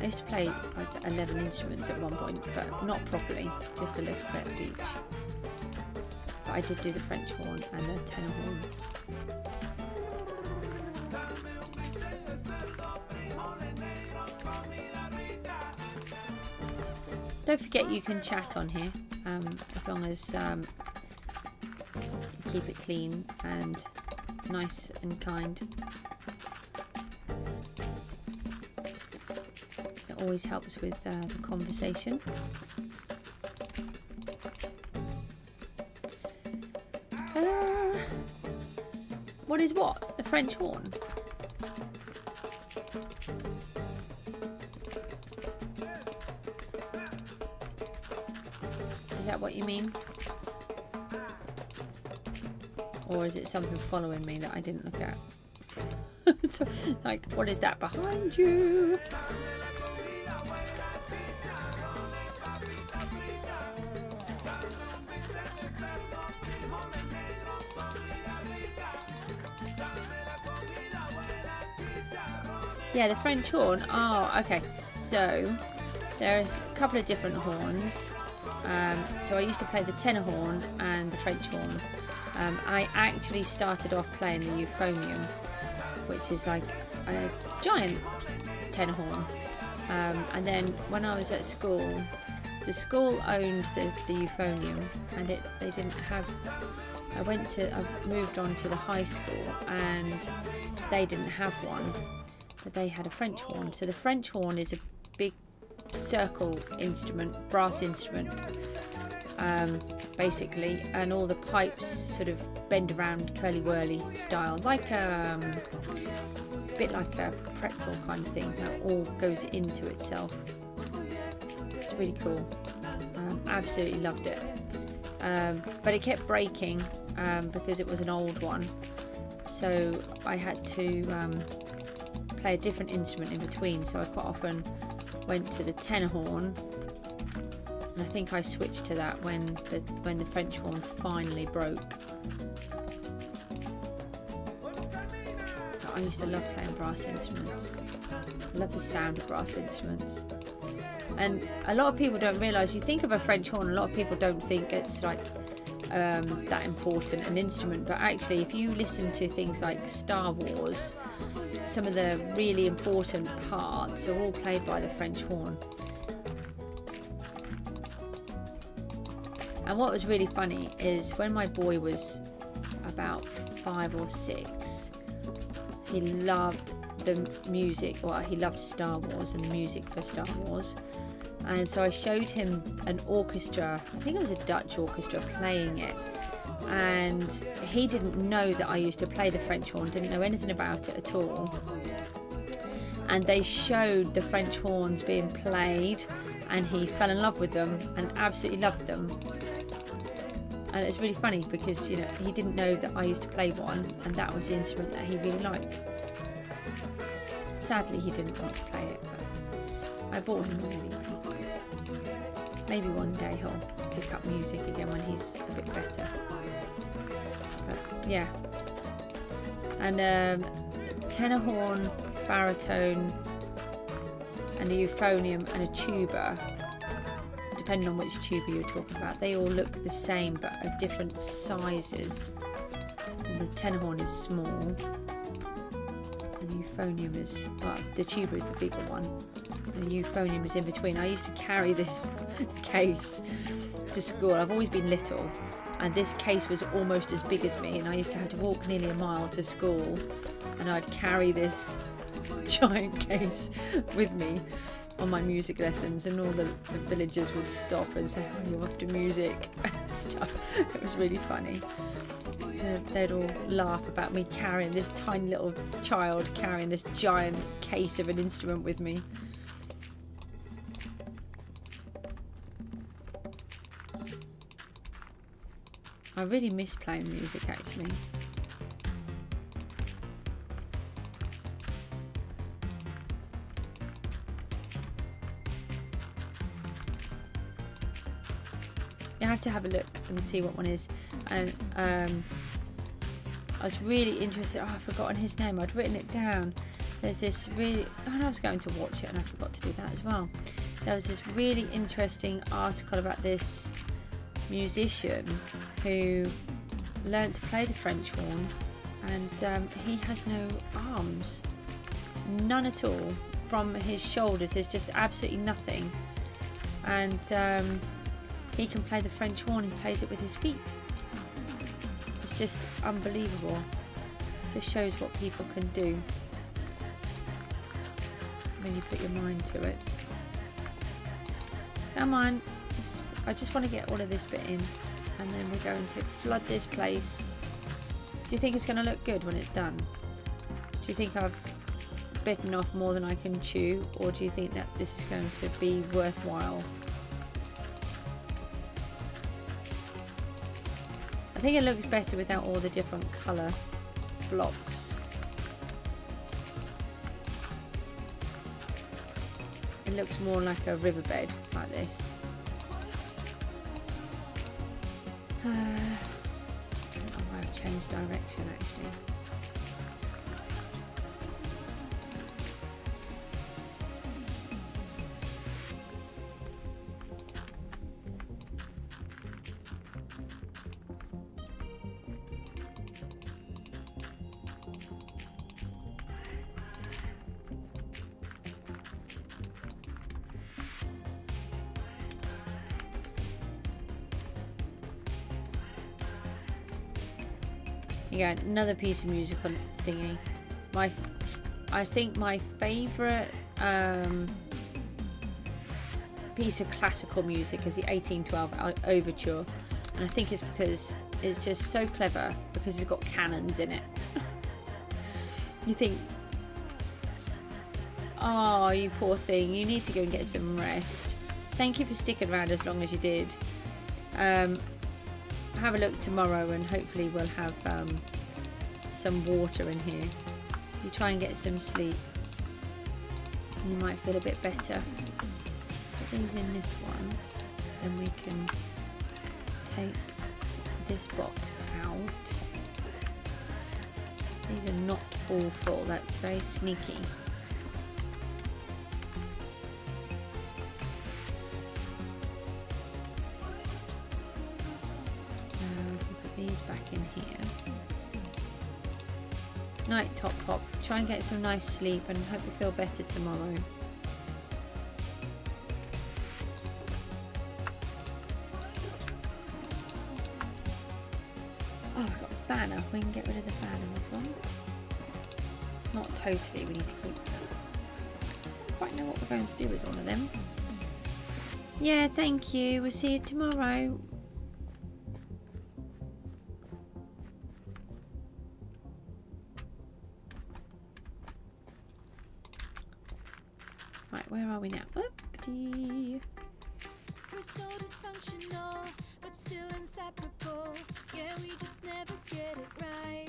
I used to play like 11 instruments at one point, but not properly, just a little bit of each. But I did do the French horn and the tenor horn. Don't forget you can chat on here, as long as you keep it clean and nice and kind. It always helps with the conversation. What is what? The French horn? Is that what you mean? Or is it something following me that I didn't look at? So, like, what is that behind you? Yeah, the French horn. Oh, okay. So there's a couple of different horns. So I used to play the tenor horn and the French horn. I actually started off playing the euphonium, which is like a giant tenor horn. And then when I was at school, the school owned the euphonium, and they didn't have. I moved on to the high school, and they didn't have one, but they had a French horn. So the French horn is a big circle instrument, brass instrument. Basically, and all the pipes sort of bend around curly-whirly style, like a bit like a pretzel kind of thing that all goes into itself. It's really cool. Absolutely loved it. But it kept breaking because it was an old one, so I had to play a different instrument in between. So I quite often went to the tenor horn. I think I switched to that when the French horn finally broke. But I used to love playing brass instruments. I love the sound of brass instruments. And a lot of people don't realise, you think of a French horn, a lot of people don't think it's like that important an instrument, but actually if you listen to things like Star Wars, some of the really important parts are all played by the French horn. And what was really funny is when my boy was about 5 or 6, he loved the music, or he loved Star Wars and the music for Star Wars. And so I showed him an orchestra, I think it was a Dutch orchestra, playing it. And he didn't know that I used to play the French horn, didn't know anything about it at all. And they showed the French horns being played, and he fell in love with them and absolutely loved them. And it's really funny because, you know, he didn't know that I used to play one, and that was the instrument that he really liked. Sadly, he didn't want to play it, but I bought him one anyway. Maybe one day he'll pick up music again when he's a bit better. But, yeah. And tenor horn, baritone, and a euphonium and a tuba, depending on which tuba you're talking about, they all look the same but are different sizes. And the tenor horn is small, and the euphonium is, well, the tuba is the bigger one, and the euphonium is in between. I used to carry this case to school. I've always been little, and this case was almost as big as me, and I used to have to walk nearly a mile to school, and I'd carry this giant case with me on my music lessons, and all the villagers would stop and say, "Oh, you're off to music," stuff. It was really funny. So they'd all laugh about me carrying this tiny little child carrying this giant case of an instrument with me. I really miss playing music, actually. You have to have a look and see what one is. And I was really interested. Oh, I've forgotten his name. I'd written it down. There's this really... Oh, and I was going to watch it and I forgot to do that as well. There was this really interesting article about this musician who learnt to play the French horn, and he has no arms. None at all. From his shoulders, there's just absolutely nothing. And he can play the French horn. He plays it with his feet. It's just unbelievable. Just shows what people can do when you put your mind to it. Come on. I just want to get all of this bit in, and then we're going to flood this place. Do you think it's going to look good when it's done? Do you think I've bitten off more than I can chew, or do you think that this is going to be worthwhile? I think it looks better without all the different colour blocks. It looks more like a riverbed like this. Oh, I've changed direction actually. Yeah, another piece of musical thingy. I think my favourite piece of classical music is the 1812 Overture, and I think it's because it's just so clever because it's got cannons in it. You think, oh, you poor thing, you need to go and get some rest. Thank you for sticking around as long as you did. Have a look tomorrow and hopefully we'll have some water in here. You try and get some sleep, you might feel a bit better. Put these in this one, then we can take this box out. These are not all full, that's very sneaky. Back in here. Night top pop. Try and get some nice sleep and hope you feel better tomorrow. Oh, we've got a banner. We can get rid of the banner as well. Not totally, we need to keep that. I don't quite know what we're going to do with one of them. Yeah, thank you. We'll see you tomorrow. Right, where are we now? Oopty. We're so dysfunctional, but still inseparable. Yeah, we just never get it right.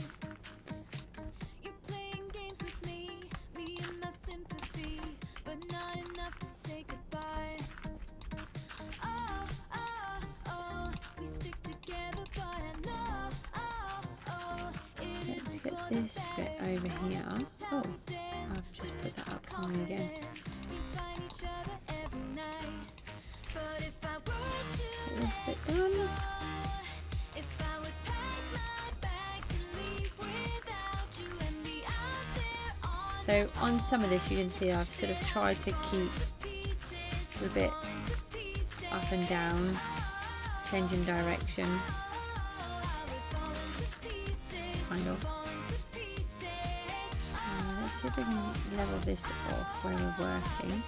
You're playing games with me and my sympathy, but not enough to say goodbye. Oh, oh, oh, we stick together, but I know, it Let's isn't get for the this bit better. over here. Just how Oh, we dance, I've just put that up for on me the again. dance. We find each other every night. But if I were Get to this bit done. if I would pack my bags and leave without you and be out there on So on some of this you can see I've sort of tried to keep pieces, a bit pieces, up and down, changing direction, kind of. Let's see if we can level this off where we're working.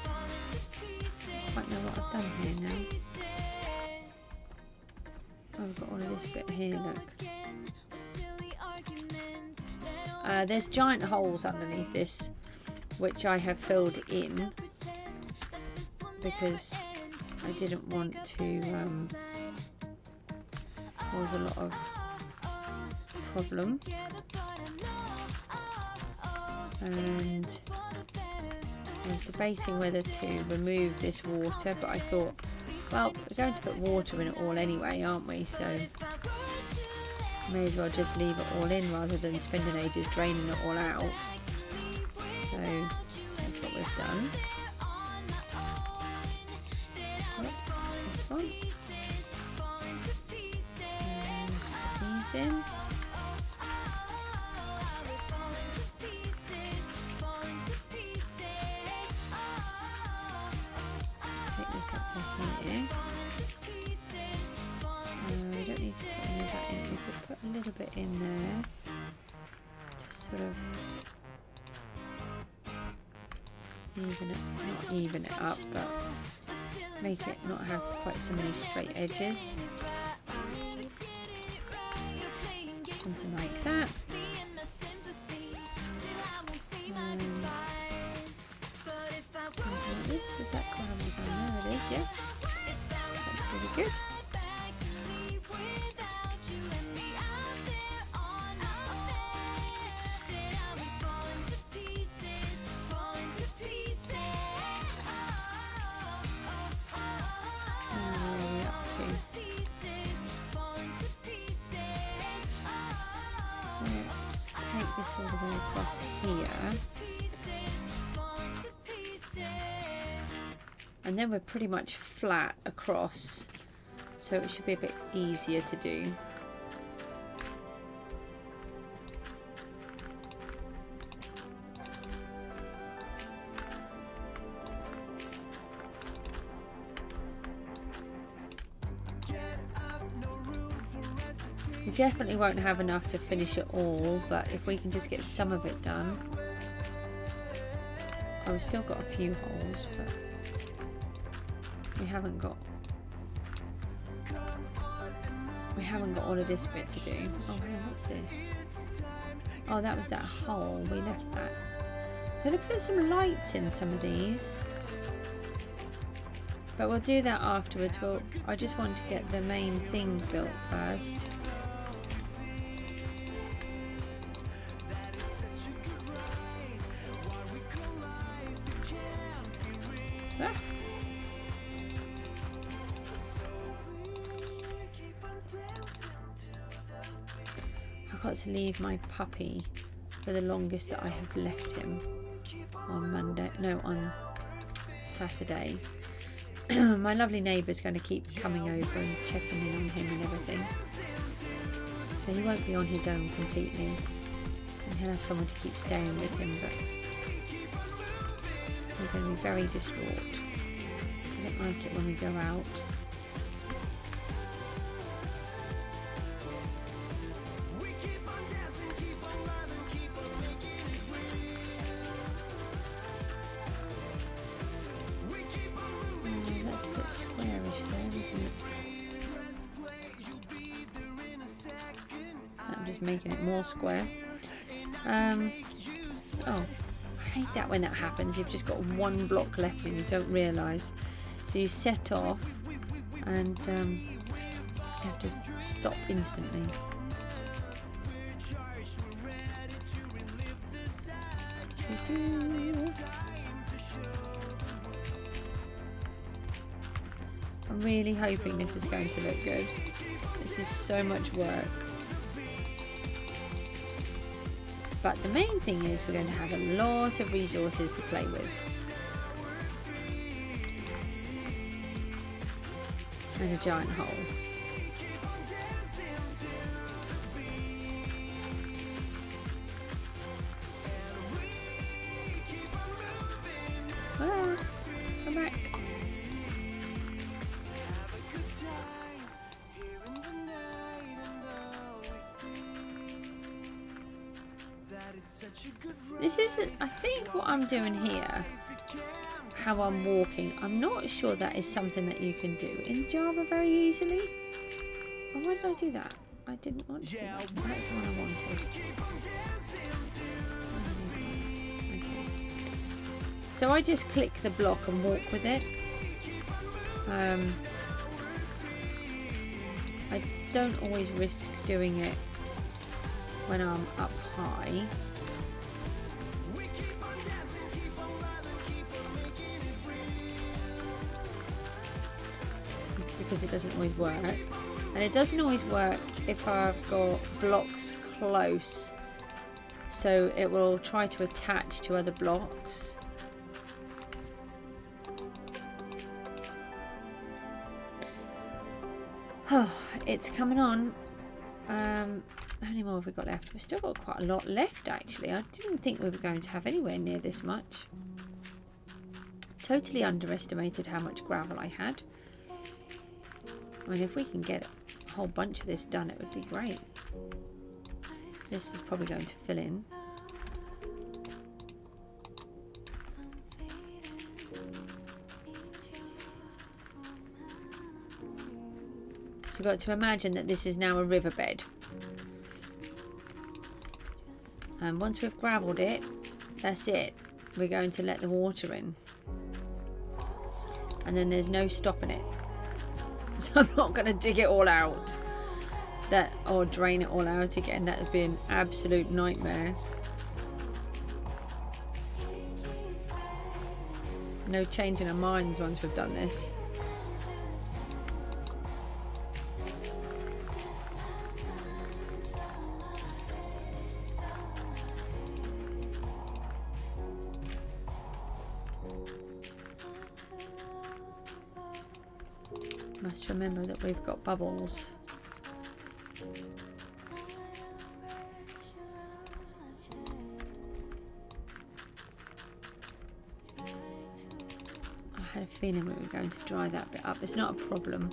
I don't know what I've done here now. Oh, I've got all of this bit here, look. There's giant holes underneath this, which I have filled in because I didn't want to cause a lot of problem. And I was debating whether to remove this water, but I thought, well, we're going to put water in it all anyway, aren't we? So may as well just leave it all in rather than spending ages draining it all out. So that's what we've done. Oh, this one. And put these in. Take this up to here. We don't need to put any of that in. We could put a little bit in there. Just sort of even it, not even it up, but make it not have quite so many straight edges. Something like that. And something like this. Is that gravel down there? It is, yeah. That's pretty good. This all the way across here, and then we're pretty much flat across, so it should be a bit easier to do. We definitely won't have enough to finish it all, but if we can just get some of it done. Oh, we've still got a few holes, but we haven't got all of this bit to do. Oh, hey, what's this? Oh, that was that hole. We left that. So to put some lights in some of these, but we'll do that afterwards. I just want to get the main thing built first. I've got to leave my puppy for the longest that I have left him on Saturday. My lovely neighbour's going to keep coming over and checking in on him and everything, so he won't be on his own completely, and he'll have someone to keep staying with him, but he's going to be very distraught. I don't like it when we go out. Let's put square making it more square. Oh, I hate that when that happens. You've just got one block left and you don't realise. So you set off and you have to stop instantly. I'm really hoping this is going to look good. This is so much work. But the main thing is we're going to have a lot of resources to play with. And a giant hole. Ah, come back. This isn't, I think what I'm doing here, how I'm walking, I'm not sure that is something that you can do in Java very easily. Oh, why did I do that? I didn't want to do that. That's the one I wanted. Okay. So I just click the block and walk with it. I don't always risk doing it when I'm up high. Because it doesn't always work, and it doesn't always work if I've got blocks close, so it will try to attach to other blocks. Oh, it's coming on. How many more have we got left? We've still got quite a lot left actually. I didn't think we were going to have anywhere near this much. Totally underestimated how much gravel I had. I mean, if we can get a whole bunch of this done, it would be great. This is probably going to fill in. So we've got to imagine that this is now a riverbed. And once we've gravelled it, that's it. We're going to let the water in. And then there's no stopping it. So I'm not going to dig it all out, or drain it all out again. That would be an absolute nightmare. No changing our minds once we've done this. Must remember that we've got bubbles. I had a feeling we were going to dry that bit up. It's not a problem.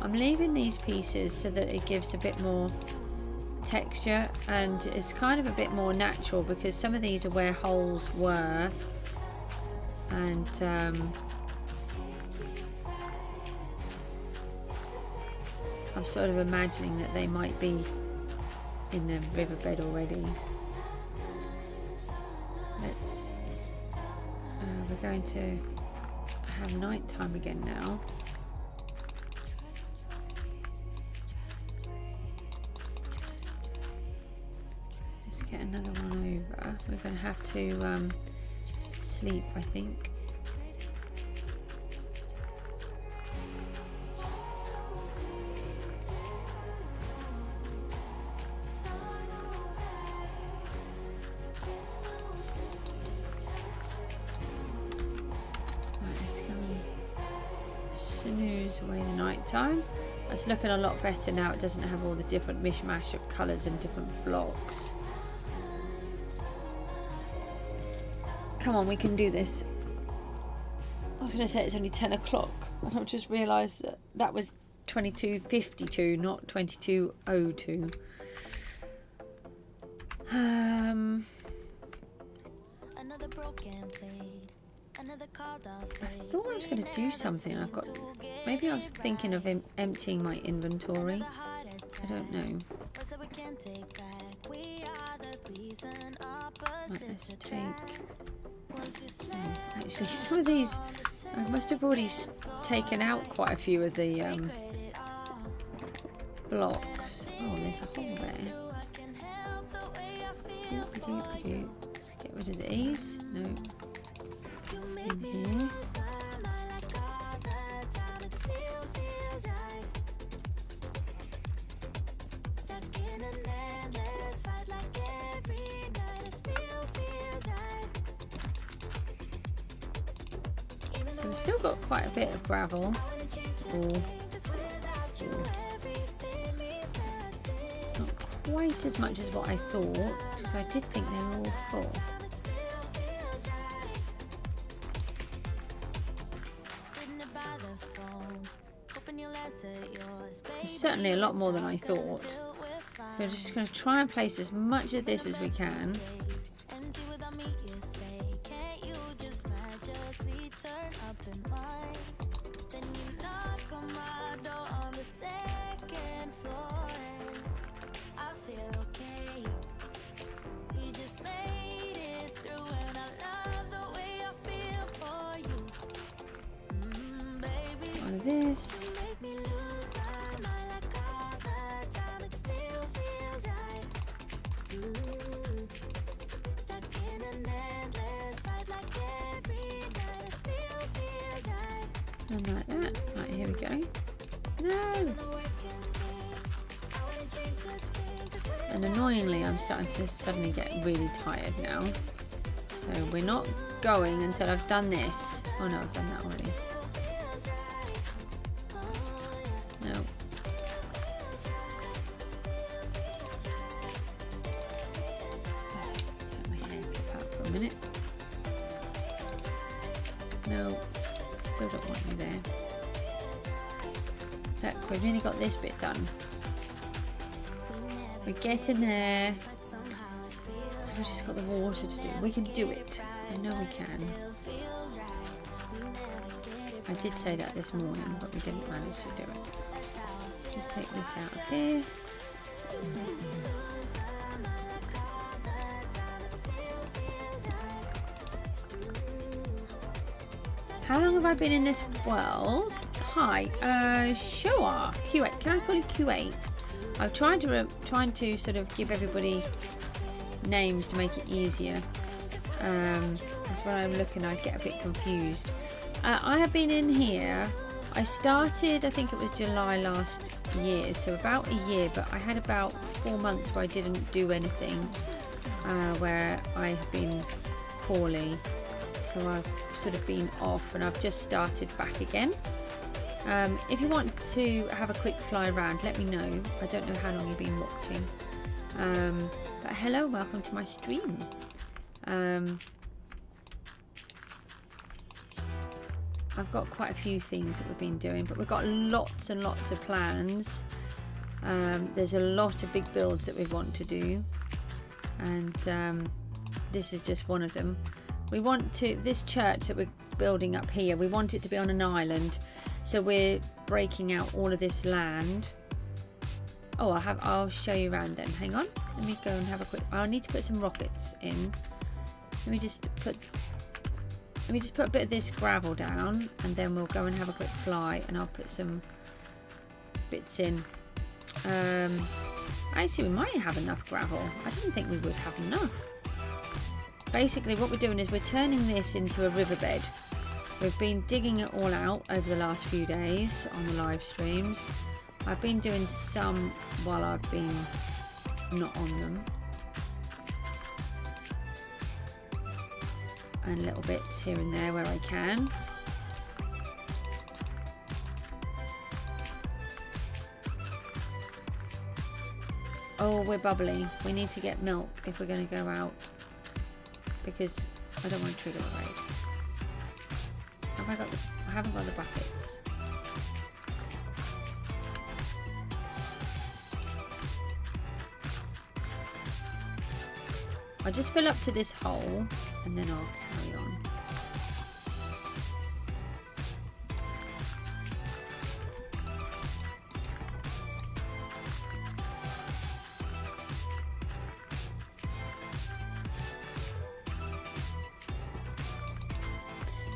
I'm leaving these pieces so that it gives a bit more texture and it's kind of a bit more natural, because some of these are where holes were, and I'm sort of imagining that they might be in the riverbed already. Let's we're going to have night time again now. Get another one over. We're going to have to sleep, I think. Right, let's go and snooze away the night time. It's looking a lot better now. It doesn't have all the different mishmash of colours and different blocks. Come on, we can do this. I was going to say it's only 10 o'clock, and I've just realised that that was 22:52, not 22:02. another broken plate, another called off I date. thought I was going to do something. I've got. Maybe I was thinking of emptying my inventory. I don't know. What's that we can't take back? We are the reason Right, opposites let's take. attract. Once you slip Actually, some of these I must have already taken out quite a few of the it all, blocks. Oh, there's a hole there. I can help the way I feel for you. Let's get rid of these. No. You make In me here. lose my mind like all the time. It still feels right. Stuck in an endless fight like every night. It still feels right. Even So though we've still got quite a bit of gravel. I wouldn't change a Or thing, 'cause without you, everything means nothing. not quite as much as what I thought, because I did think they were all full. It still feels right. Sitting there by the phone, hoping you'll answer yours. There's certainly a lot more than I thought. So we're just going to try and place as much of this as we can. Empty without me, you say. Can't you just magically turn up in mine? Then you knock on my door on the second floor, and I feel okay. We just made it through, and I love the way I feel for you. Baby, One of this. you make me lose my mind like all the time. It still feels right. Stuck in an endless fight like every night. It still feels right. And like that. Right, here we go. No! The worst can stay. I wouldn't change a thing, 'cause And annoyingly, I'm starting to suddenly get really tired now. So we're not going until I've done this. Oh no, I've done that already. No. Take my hair clip out for a minute. No, still don't want you there. Look, we've only got this bit done. We're getting there. We've just got the water to do. We can do it. I know we can. I did say that this morning, but we didn't manage to do it. Just take this out of here. How long have I been in this world? Hi, sure. Q8. Can I call you Q8? I've tried to sort of give everybody names to make it easier. Because when I'm looking, I get a bit confused. I have been in here. I started, I think it was July last year, so about a year. But I had about 4 months where I didn't do anything, where I have been poorly. So I've sort of been off, and I've just started back again. If you want to have a quick fly around, let me know. I don't know how long you've been watching. But hello, welcome to my stream. I've got quite a few things that we've been doing, but we've got lots and lots of plans. There's a lot of big builds that we want to do, and this is just one of them. We want to, this church that we're building up here, we want it to be on an island, so we're breaking out all of this land. Oh, I'll show you around then. Hang on, let me go and have a quick. I'll need to put some rockets in. Let me just put a bit of this gravel down, and then we'll go and have a quick fly, and I'll put some bits in. Actually, we might have enough gravel. I didn't think we would have enough. Basically, what we're doing is we're turning this into a riverbed. We've been digging it all out over the last few days on the live streams. I've been doing some while I've been not on them. And little bits here and there where I can. Oh, we're bubbly. We need to get milk if we're going to go out, because I don't want to trigger a raid. I haven't got the buckets. I'll just fill up to this hole. and then I'll carry on.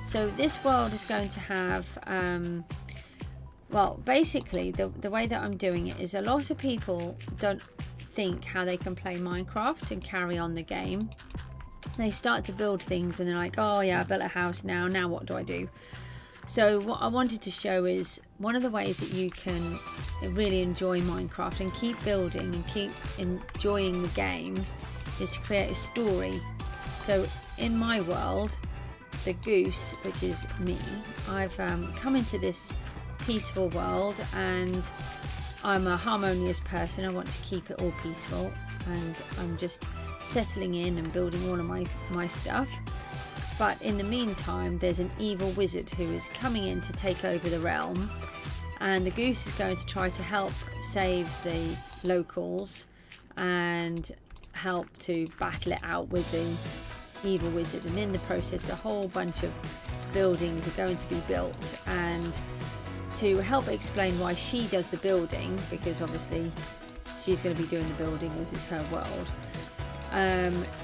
So this world is going to have, well, basically the way that I'm doing it is a lot of people don't think how they can play Minecraft and carry on the game. They start to build things and they're like, oh yeah, I built a house now what do I do? So what I wanted to show is one of the ways that you can really enjoy Minecraft and keep building and keep enjoying the game is to create a story. So in my world, the goose, which is me, I've come into this peaceful world, and I'm a harmonious person. I want to keep it all peaceful, and I'm just settling in and building all of my stuff. But in the meantime, there's an evil wizard who is coming in to take over the realm, and the goose is going to try to help save the locals and help to battle it out with the evil wizard. And in the process, a whole bunch of buildings are going to be built, and to help explain why she does the building, because obviously she's going to be doing the building as it's her world,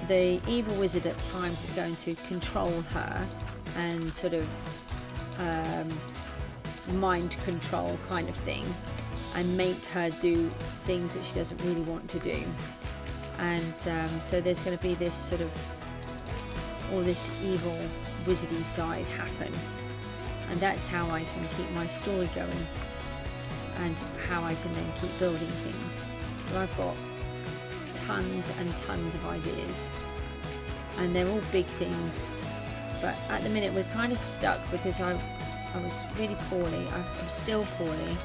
the evil wizard at times is going to control her and sort of mind control kind of thing, and make her do things that she doesn't really want to do. And so there's going to be this sort of all this evil wizardy side happen, and that's how I can keep my story going and how I can then keep building things. So I've got tons and tons of ideas, and they're all big things, but at the minute we're kind of stuck because I was really poorly. I'm still poorly.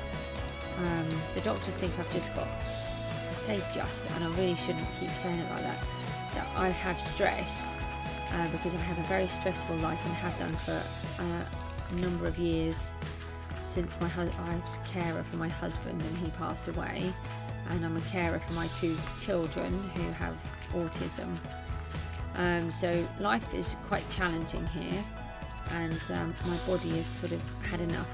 The doctors think I've just got, I say just, and I really shouldn't keep saying it like that I have stress, because I have a very stressful life and have done for a number of years since I was a carer for my husband and he passed away, and I'm a carer for my 2 children who have autism. So life is quite challenging here, and my body has sort of had enough.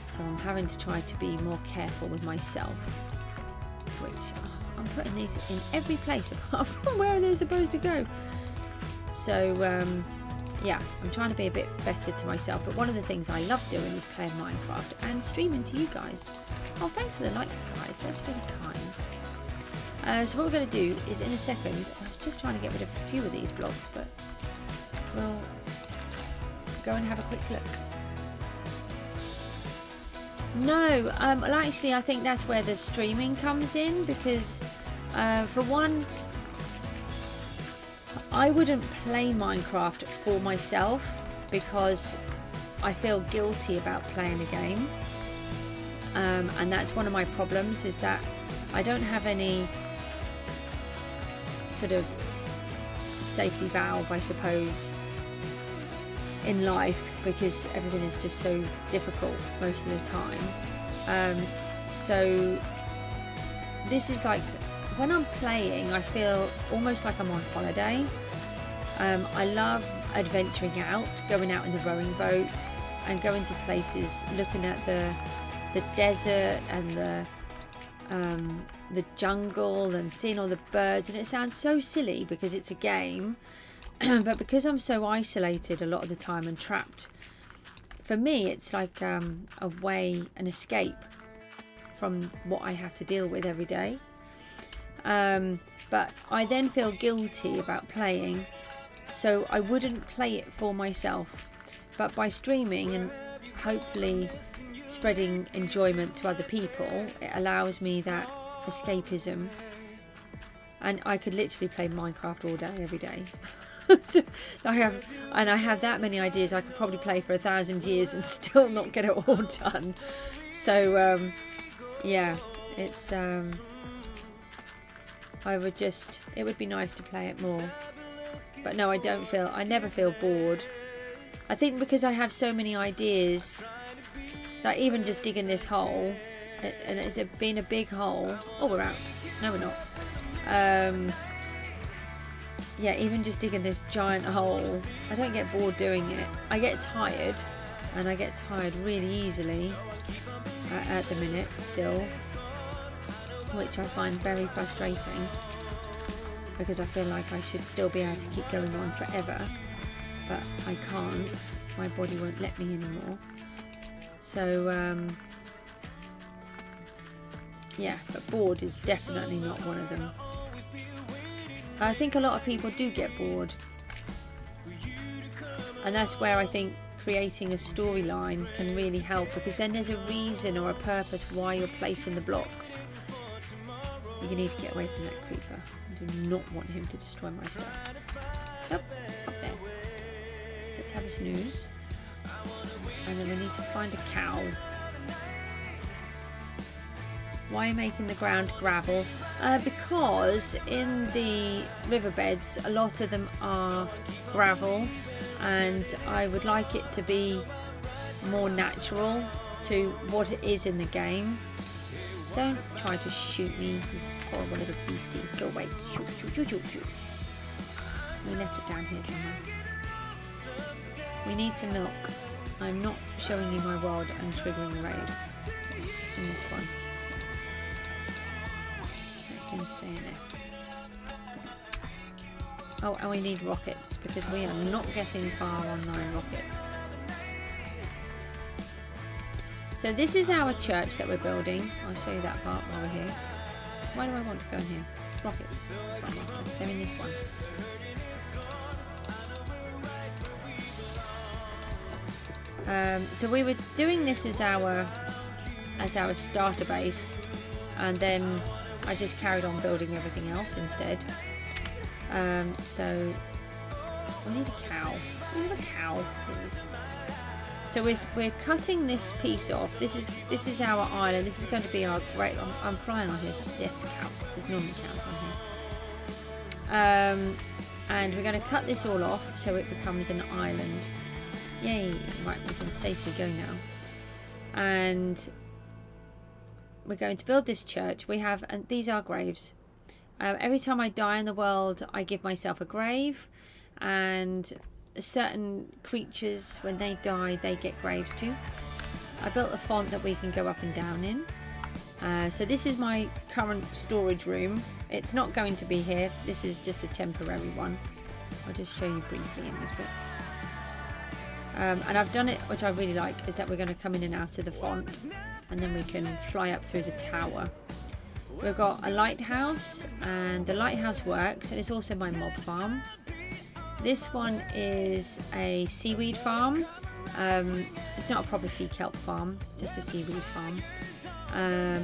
So I'm having to try to be more careful with myself, which I'm putting these in every place apart from where they're supposed to go. So yeah, I'm trying to be a bit better to myself, but one of the things I love doing is playing Minecraft and streaming to you guys. Oh, thanks for the likes, guys, that's really kind. So what we're going to do is, in a second, I was just trying to get rid of a few of these blocks, but we'll go and have a quick look. No, well actually I think that's where the streaming comes in, because for one, I wouldn't play Minecraft for myself because I feel guilty about playing a game, and that's one of my problems, is that I don't have any sort of safety valve, I suppose, in life, because everything is just so difficult most of the time. So this is like, when I'm playing, I feel almost like I'm on holiday. I love adventuring out, going out in the rowing boat and going to places, looking at the desert and the jungle and seeing all the birds. And it sounds so silly because it's a game, but because I'm so isolated a lot of the time and trapped, for me it's like a way, an escape from what I have to deal with every day. But I then feel guilty about playing, so I wouldn't play it for myself. But by streaming and hopefully spreading enjoyment to other people, it allows me that escapism, and I could literally play Minecraft all day every day. So I have that many ideas. I could probably play for 1,000 years and still not get it all done. So yeah, it's it would be nice to play it more. But no, I never feel bored. I think because I have so many ideas, that even just digging this hole, and it's been a big hole. Oh, we're out. No, we're not. yeah, even just digging this giant hole, I don't get bored doing it. I get tired, and I get tired really easily at the minute still, which I find very frustrating because I feel like I should still be able to keep going on forever, but I can't. My body won't let me anymore. So yeah, but bored is definitely not one of them. I think a lot of people do get bored, and that's where I think creating a storyline can really help, because then there's a reason or a purpose why you're placing the blocks. You need to get away from that creeper. I do not want him to destroy my stuff. Nope, up there. Let's have a snooze. And then we need to find a cow. Why making the ground gravel? Because in the riverbeds, a lot of them are gravel, and I would like it to be more natural to what it is in the game. Don't try to shoot me, you horrible little beastie. Go away. Shoot, shoot, shoot, shoot, shoot. We left it down here somewhere. We need some milk. I'm not showing you my rod and triggering a raid in this one. That can stay in there. Oh, and we need rockets, because we are not getting far on 9 rockets. So this is our church that we're building. I'll show you that part while we're here. Why do I want to go in here? Rockets. That's what I'm after. They're in this one. So we were doing this as our starter base, and then I just carried on building everything else instead. So we need a cow. We have a cow, please. So we're cutting this piece off. This is our island. This is going to be our great. I'm flying on here. Yes, cows. There's normally cows on here. And we're going to cut this all off so it becomes an island. Yay! Right, we can safely go now. And we're going to build this church. We have, and these are graves. Every time I die in the world, I give myself a grave, and certain creatures, when they die, they get graves too. I built a font that we can go up and down in. So this is my current storage room. It's not going to be here. This is just a temporary one. I'll just show you briefly in this bit. And I've done it, which I really like, is that we're going to come in and out of the font, and then we can fly up through the tower. We've got a lighthouse, and the lighthouse works, and it's also my mob farm. This one is a seaweed farm. It's not a proper sea kelp farm, it's just a seaweed farm,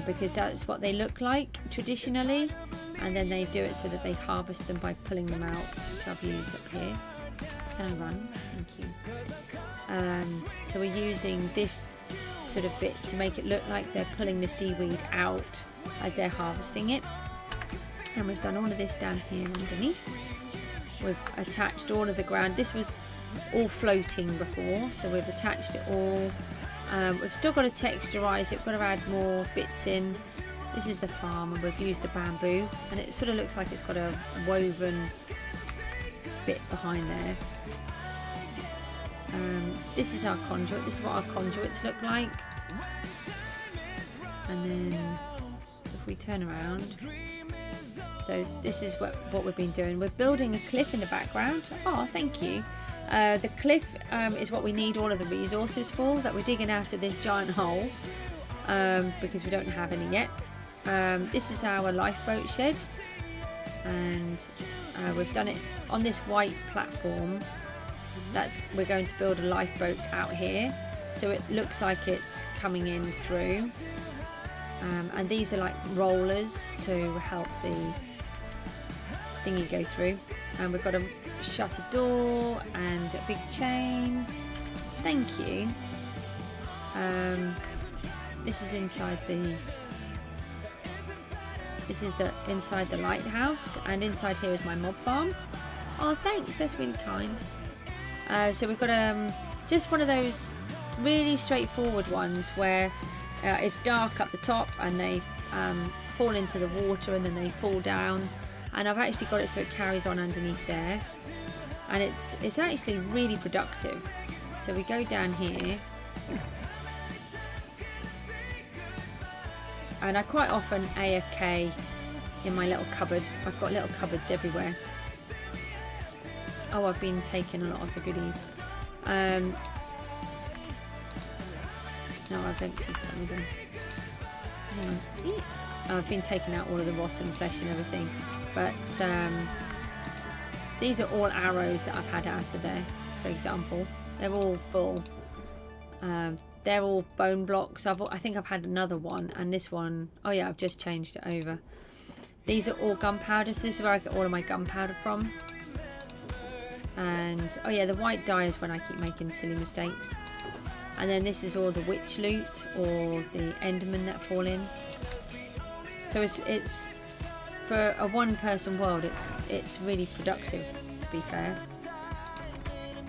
because that's what they look like traditionally, and then they do it so that they harvest them by pulling them out, which I've used up here. Can I run? Thank you. So we're using this sort of bit to make it look like they're pulling the seaweed out as they're harvesting it. And we've done all of this down here underneath. We've attached all of the ground. This was all floating before, so we've attached it all. We've still got to texturize it. We've got to add more bits in. This is the farm, and we've used the bamboo, and it sort of looks like it's got a woven bit behind there. This is our conduit. This is what our conduits look like. And then if we turn around, so this is what we've been doing. We're building a cliff in the background. Oh, thank you. The cliff is what we need all of the resources for, that we're digging out of this giant hole, because we don't have any yet. This is our lifeboat shed, and we've done it on this white platform. We're going to build a lifeboat out here, so it looks like it's coming in through. And these are like rollers to help the thingy go through. And we've got a shutter door and a big chain. Thank you. This is inside the. This is inside the lighthouse, and inside here is my mob farm. Oh, thanks. That's really kind. So we've got just one of those really straightforward ones where it's dark up the top, and they fall into the water, and then they fall down. and I've actually got it so it carries on underneath there, and it's actually really productive. So we go down here, and I quite often AFK in my little cupboard. I've got little cupboards everywhere. Oh, I've been taking a lot of the goodies. No, I've emptied some of them. Hang on. I've been taking out all of the rotten flesh and everything, but these are all arrows that I've had out of there, for example. They're all full. They're all bone blocks. I think I've had another one, and this one, oh yeah, I've just changed it over. These are all gunpowder, so this is where I get all of my gunpowder from. And oh yeah, the white dye is when I keep making silly mistakes. And then this is all the witch loot or the endermen that fall in. So it's for a one-person world, it's really productive, to be fair.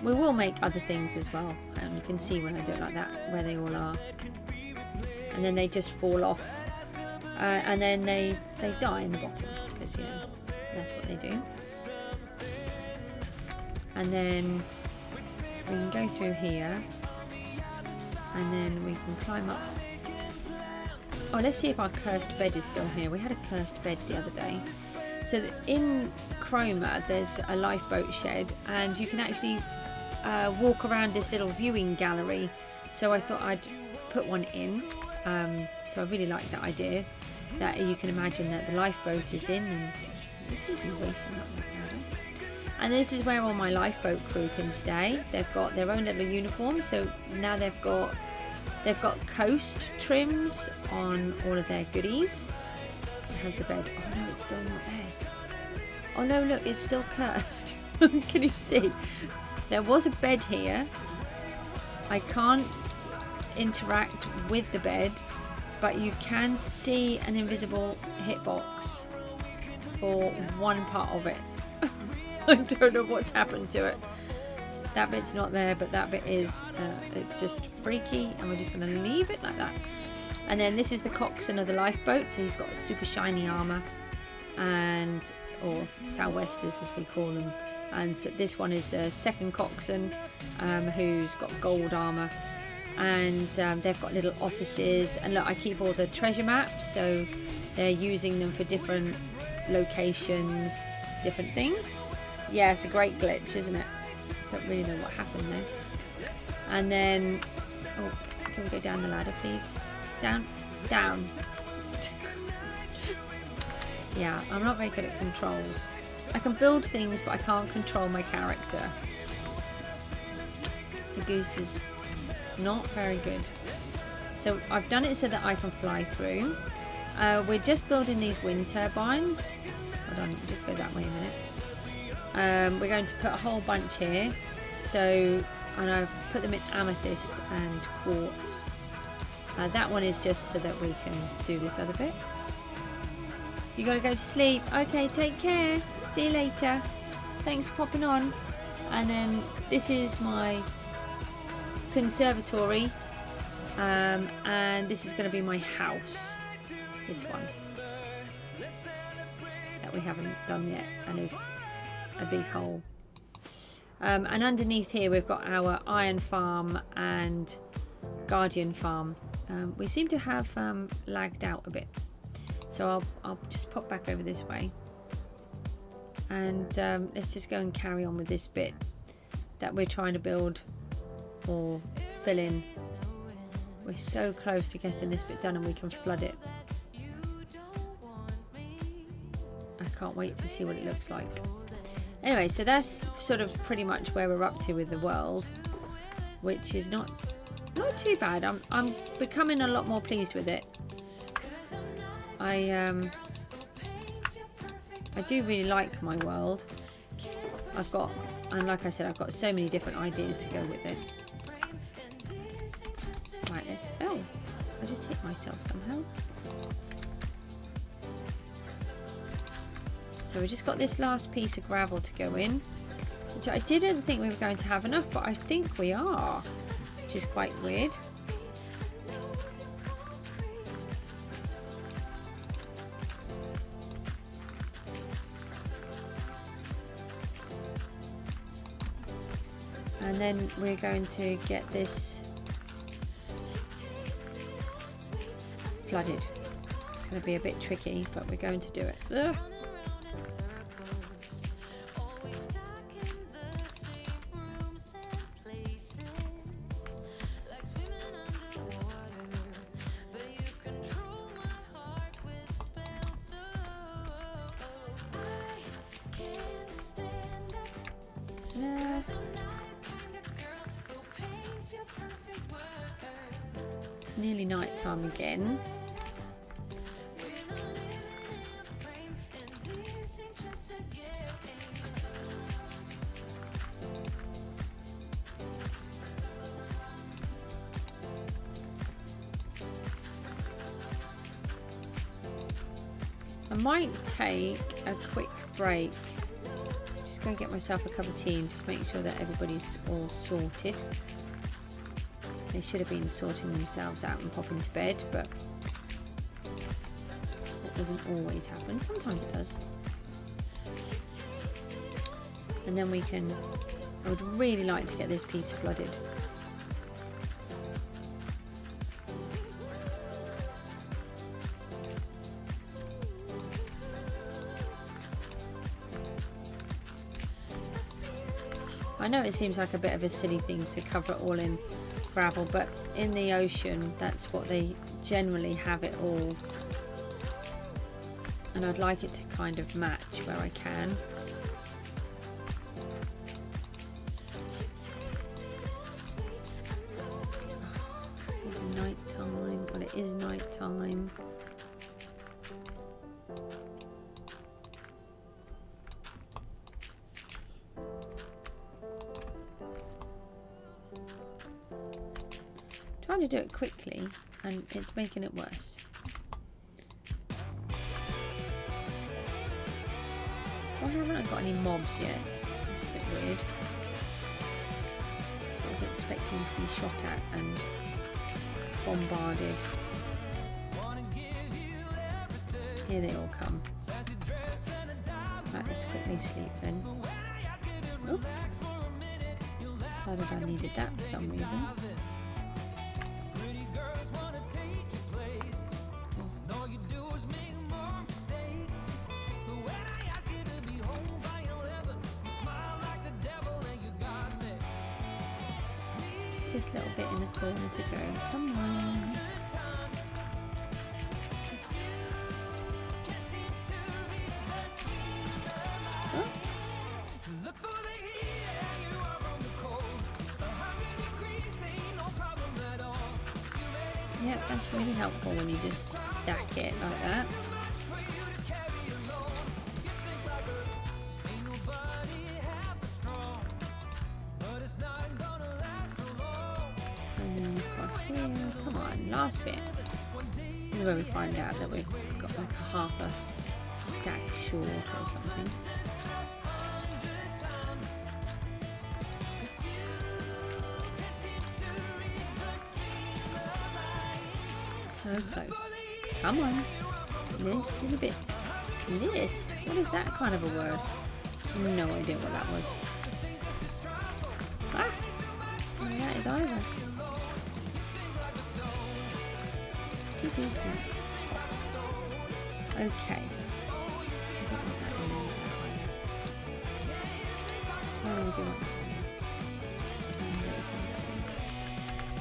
We will make other things as well, and you can see when I do it like that where they all are. And then they just fall off, and then they die in the bottom, because you know that's what they do. And then we can go through here, and then we can climb up. Oh, let's see if our cursed bed is still here. We had a cursed bed the other day. So in Chroma there's a lifeboat shed, and you can actually walk around this little viewing gallery. So I thought I'd put one in. So I really like that idea, that you can imagine that the lifeboat is in, and let's see if we're racing up that ladder. And this is where all my lifeboat crew can stay. They've got their own little uniforms, so now they've got coast trims on all of their goodies. How's the bed? Oh no, it's still not there. Oh no, look, it's still cursed. Can you see? There was a bed here. I can't interact with the bed, but you can see an invisible hitbox for one part of it. I don't know what's happened to it. That bit's not there, but that bit is. It's just freaky, and we're just going to leave it like that. And then this is the coxswain of the lifeboat, so he's got super shiny armour, and or sou'westers as we call them. And so this one is the second coxswain, who's got gold armour, and they've got little offices. And look, I keep all the treasure maps, so they're using them for different locations, different things. Yeah, it's a great glitch, isn't it? Don't really know what happened there. And then, oh, can we go down the ladder, please? Down. Yeah, I'm not very good at controls. I can build things, but I can't control my character. The goose is not very good. So I've done it so that I can fly through. We're just building these wind turbines. Hold on, we'll just go that way a minute. We're going to put a whole bunch here. So, and I've put them in amethyst and quartz. That one is just so that we can do this other bit. You gotta go to sleep. Okay, take care. See you later. Thanks for popping on. And then this is my conservatory, and this is going to be my house. This one that we haven't done yet, and is a big hole. And underneath here we've got our iron farm and guardian farm. We seem to have lagged out a bit, so I'll just pop back over this way, and let's just go and carry on with this bit that we're trying to build or fill in. We're so close to getting this bit done, and we can flood it. I can't wait to see what it looks like. Anyway, so that's sort of pretty much where we're up to with the world, which is not too bad. I'm becoming a lot more pleased with it. I do really like my world. And like I said, I've got so many different ideas to go with it. Right, oh, I just hit myself somehow. So we just got this last piece of gravel to go in, which I didn't think we were going to have enough, but I think we are, which is quite weird. And then we're going to get this flooded. It's going to be a bit tricky, but we're going to do it. Ugh. Nearly night time again. I might take a quick break. Just go and get myself a cup of tea and just make sure that everybody's all sorted. They should have been sorting themselves out and popping to bed, but that doesn't always happen. Sometimes it does. And then we can, I would really like to get this piece flooded. I know it seems like a bit of a silly thing to cover it all in gravel, but in the ocean that's what they generally have it all, and I'd like it to kind of match where I can. It's night time. Well, it is night time. Trying to do it quickly and it's making it worse. Why haven't I got any mobs yet? That's a bit weird. Sort of expecting to be shot at and bombarded. Here they all come. Right, let's quickly sleep then. Oh, decided I needed that for some reason. This little bit in the corner to go. Come on. Oh. Yep, that's really helpful when you just stack it like that. Come on, last bit. This is where we find out that we've got like a half a stack short or something. So close. Come on. List is a bit. List? What is that kind of a word? No idea what that was. Ah! That is either. Okay.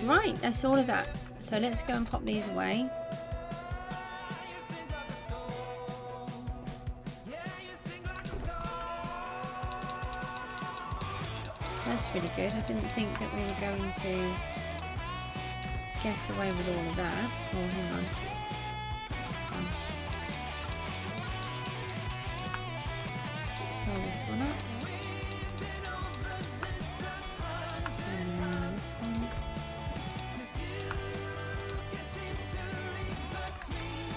Right, that's all of that. So let's go and pop these away. That's really good. I didn't think that we were going to get away with all of that. Oh, hang on. That's fine. Let's pull this one up. And then this one.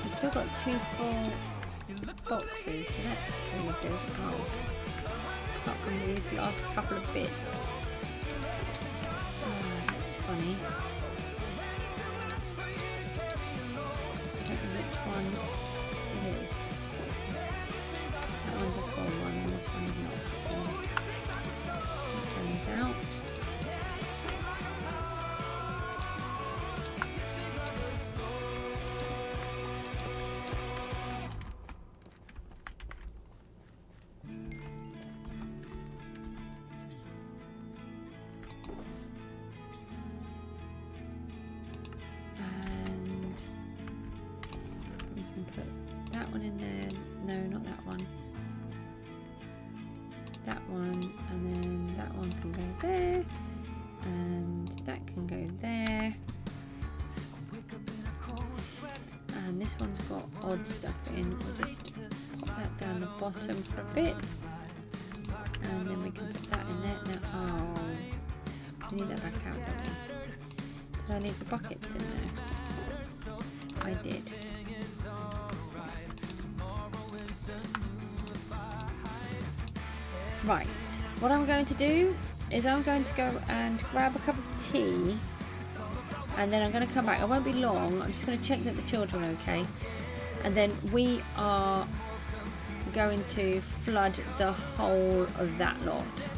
We've still got 2 full boxes, so that's really good. Oh, apart from these last couple of bits. Oh, that's funny. One it is. That one's a full one and this one's not. So take those out. that one in there. No, not that one. That one, and then that one can go there, and that can go there. And this one's got odd stuff in. We'll just pop that down the bottom for a bit, and then we can put that in there. Now, oh, we need that back out, don't we? Did I leave the buckets in there? I did. Right, what I'm going to do is I'm going to go and grab a cup of tea, and then I'm going to come back. I won't be long. I'm just going to check that the children are okay, and then we are going to flood the whole of that lot.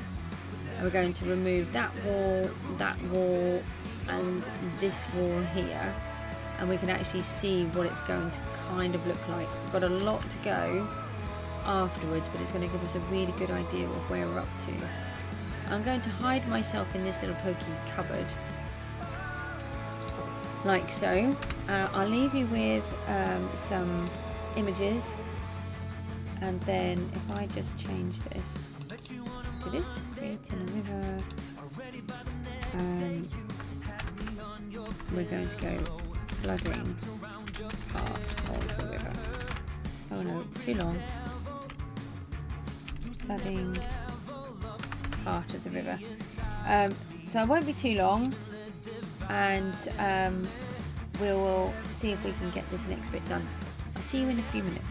We're going to remove that wall, and this wall here, and we can actually see what it's going to kind of look like. We've got a lot to go afterwards, but it's going to give us a really good idea of where we're up to. I'm going to hide myself in this little pokey cupboard, like so. I'll leave you with some images, and then if I just change this to this, creating a river, we're going to go flooding part of the river. Oh no, too long. Flooding part of the river. So I won't be too long, and we will see if we can get this next bit done. I'll see you in a few minutes.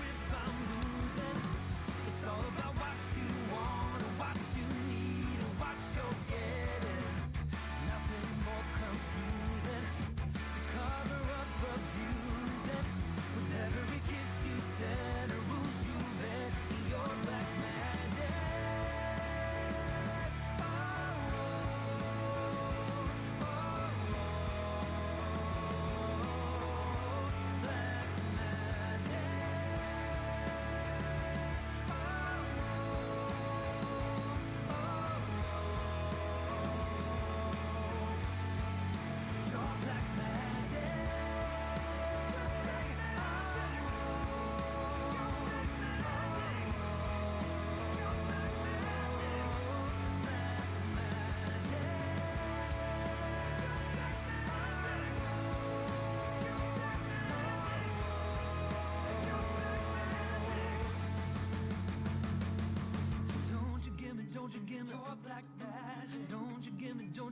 Don't you give me your black magic. Don't you give me your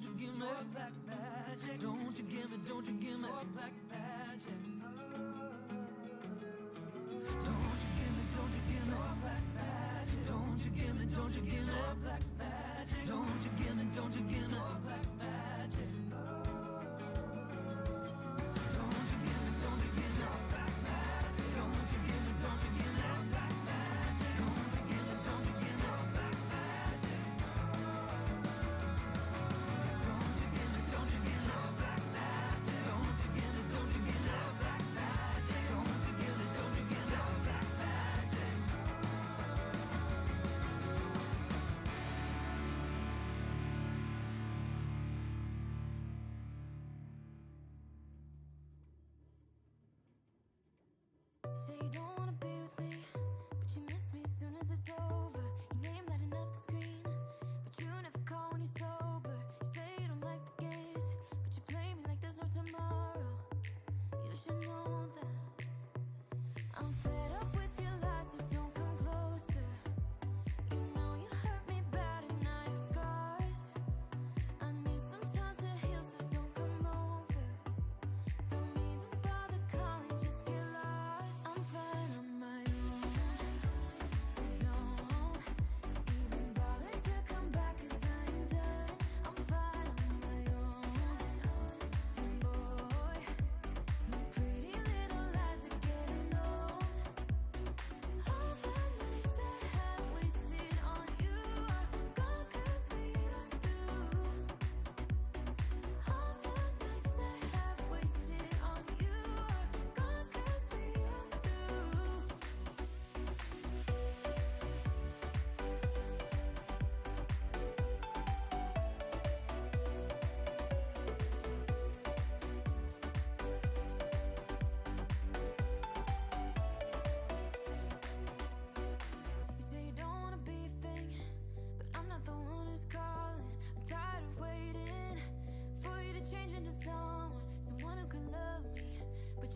black magic. Don't you give me your black magic. Don't you give me your black magic. Don't you give me your black magic. Don't you give me your black magic. Don't you give me your black magic. Don't you give me your black magic. Don't you give me your black magic.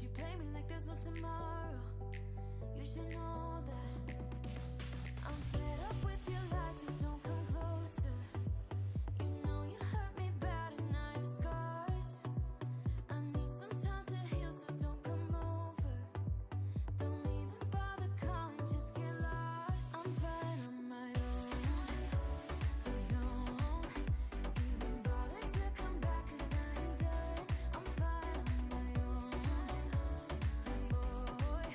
you play me like there's no tomorrow. You should know that I'm fed up with your lies, so don't come closer. You know you hurt me bad and I have scars. I need some time to heal, so don't come over. Don't even bother calling, just get lost. I'm fine on my own, so don't even bother to come back, 'cause I'm done. I'm fine on my own, and boy,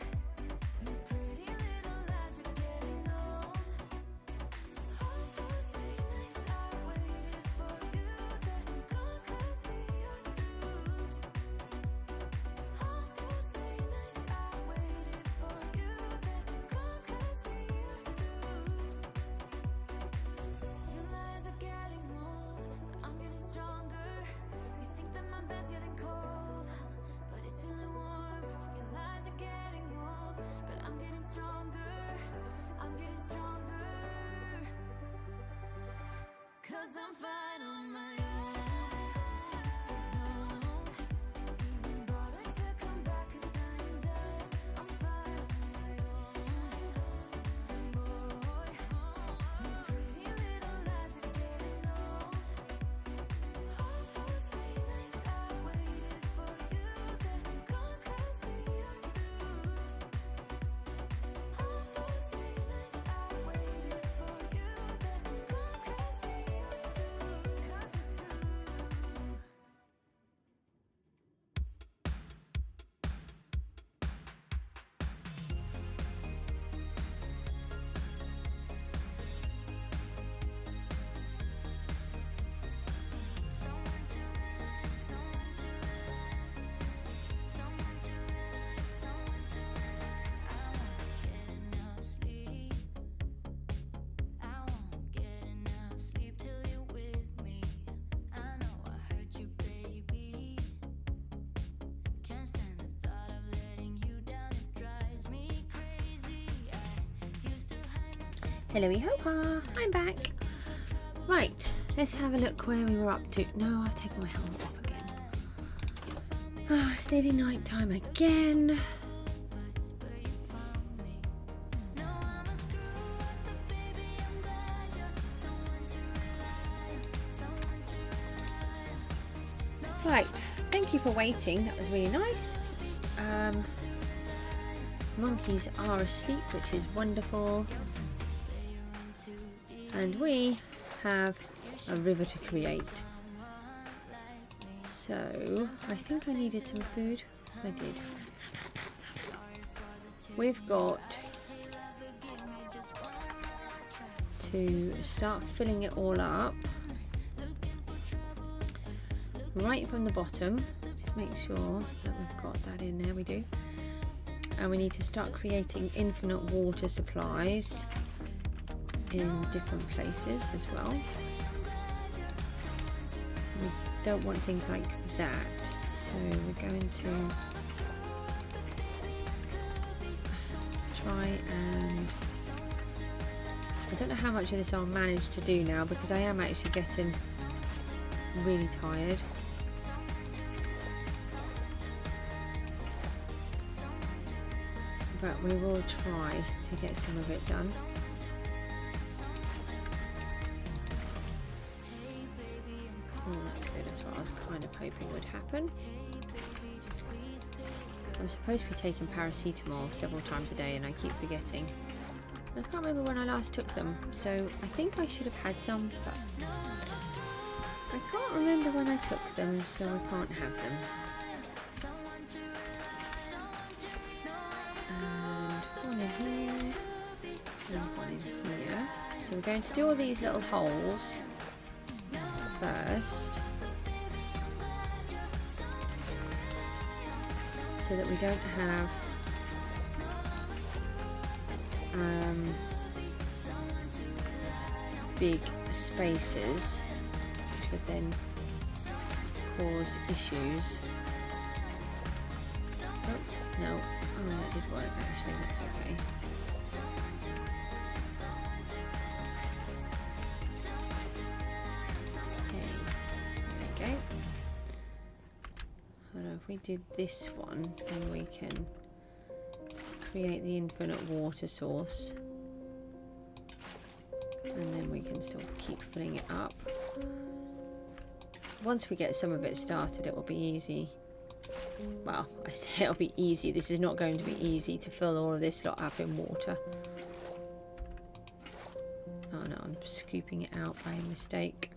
your pretty little lies are getting old. All those late nights I waited for you, then gone 'cause we are through. All those late nights I waited for you, then gone 'cause we are through. Your lies are getting old, I'm getting stronger. You think that my bed's getting cold, but it's feeling warm. Your lies are getting old, but I'm getting stronger. I'm getting stronger. 'Cause I'm fine on my own. So don't even bother to come back, 'cause I'm done. I'm fine on my own. And boy, your pretty little lies are getting old. All those late nights I waited for you, then gone 'cause we are through. All those late nights I waited for you, then gone 'cause we are through. 'Cause we're through. Someone to rely, someone to rely, someone to rely, someone to rely. I won't get enough sleep. I won't get enough sleep till you're with me. I know I hurt you, baby. Can't stand the thought of letting you down. It drives me crazy. I used to hide myself. Hello, Hopa, I'm back. Right, let's have a look where we were up to. No, I've taken my helmet off again. Oh, it's nearly night time again. But you found me. No, I'm a screw up, but baby, I'm glad you're someone to rely, someone to rely. Right, thank you for waiting. That was really nice. Monkeys are asleep, which is wonderful. And we have a river to create. So, I think I needed some food. I did. We've got to start filling it all up right from the bottom. Just make sure that we've got that in there. We do. And we need to start creating infinite water supplies in different places as well. We don't want things like that, so we're going to try and I don't know how much of this I'll manage to do now, because I am actually getting really tired. But we will try to get some of it done. Oh, that's good. That's what I was kind of hoping would happen. I'm supposed to be taking paracetamol several times a day and I keep forgetting. I can't remember when I last took them, so I think I should have had some, but I can't remember when I took them, so I can't have them. And one in here, and one in here. So we're going to do all these little holes first, so that we don't have big spaces, which would then cause issues. Oh, no. Oh, that did work actually, that's okay. Okay, there we go. if we do this one, then we can create the infinite water source. And then we can still keep filling it up. Once we get some of it started, it will be easy. Well, I say it'll be easy. This is not going to be easy to fill all of this lot up in water. Oh no, I'm scooping it out by mistake.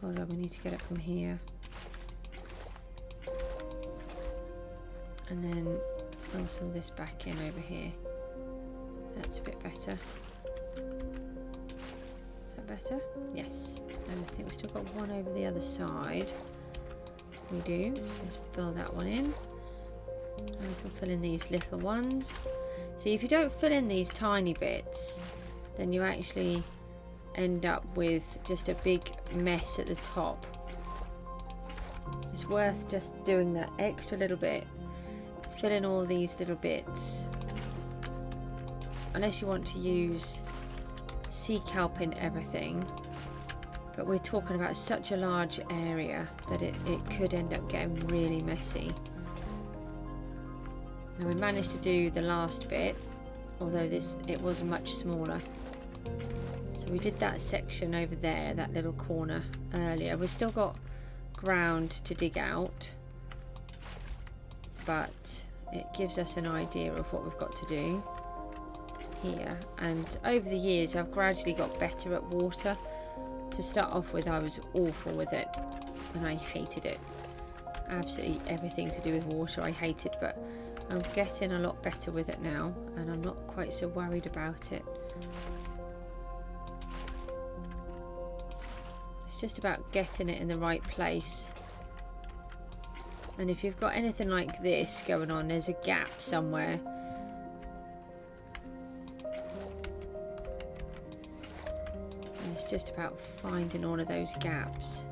Hold on, we need to get it from here. And then roll some of this back in over here. That's a bit better. Is that better? Yes. And I think we've still got one over the other side. We do. So let's fill that one in. And we can fill in these little ones. See, if you don't fill in these tiny bits, then you actually end up with just a big mess at the top. It's worth just doing that extra little bit. Fill in all these little bits. Unless you want to use sea kelp in everything. But we're talking about such a large area that it could end up getting really messy. Now we managed to do the last bit, although it was much smaller. So we did that section over there, that little corner earlier. We've still got ground to dig out, but it gives us an idea of what we've got to do here. And over the years I've gradually got better at water. To start off with, I was awful with it and I hated it. Absolutely everything to do with water I hated, but I'm getting a lot better with it now and I'm not quite so worried about it. It's just about getting it in the right place. And if you've got anything like this going on, there's a gap somewhere. And it's just about finding all of those gaps.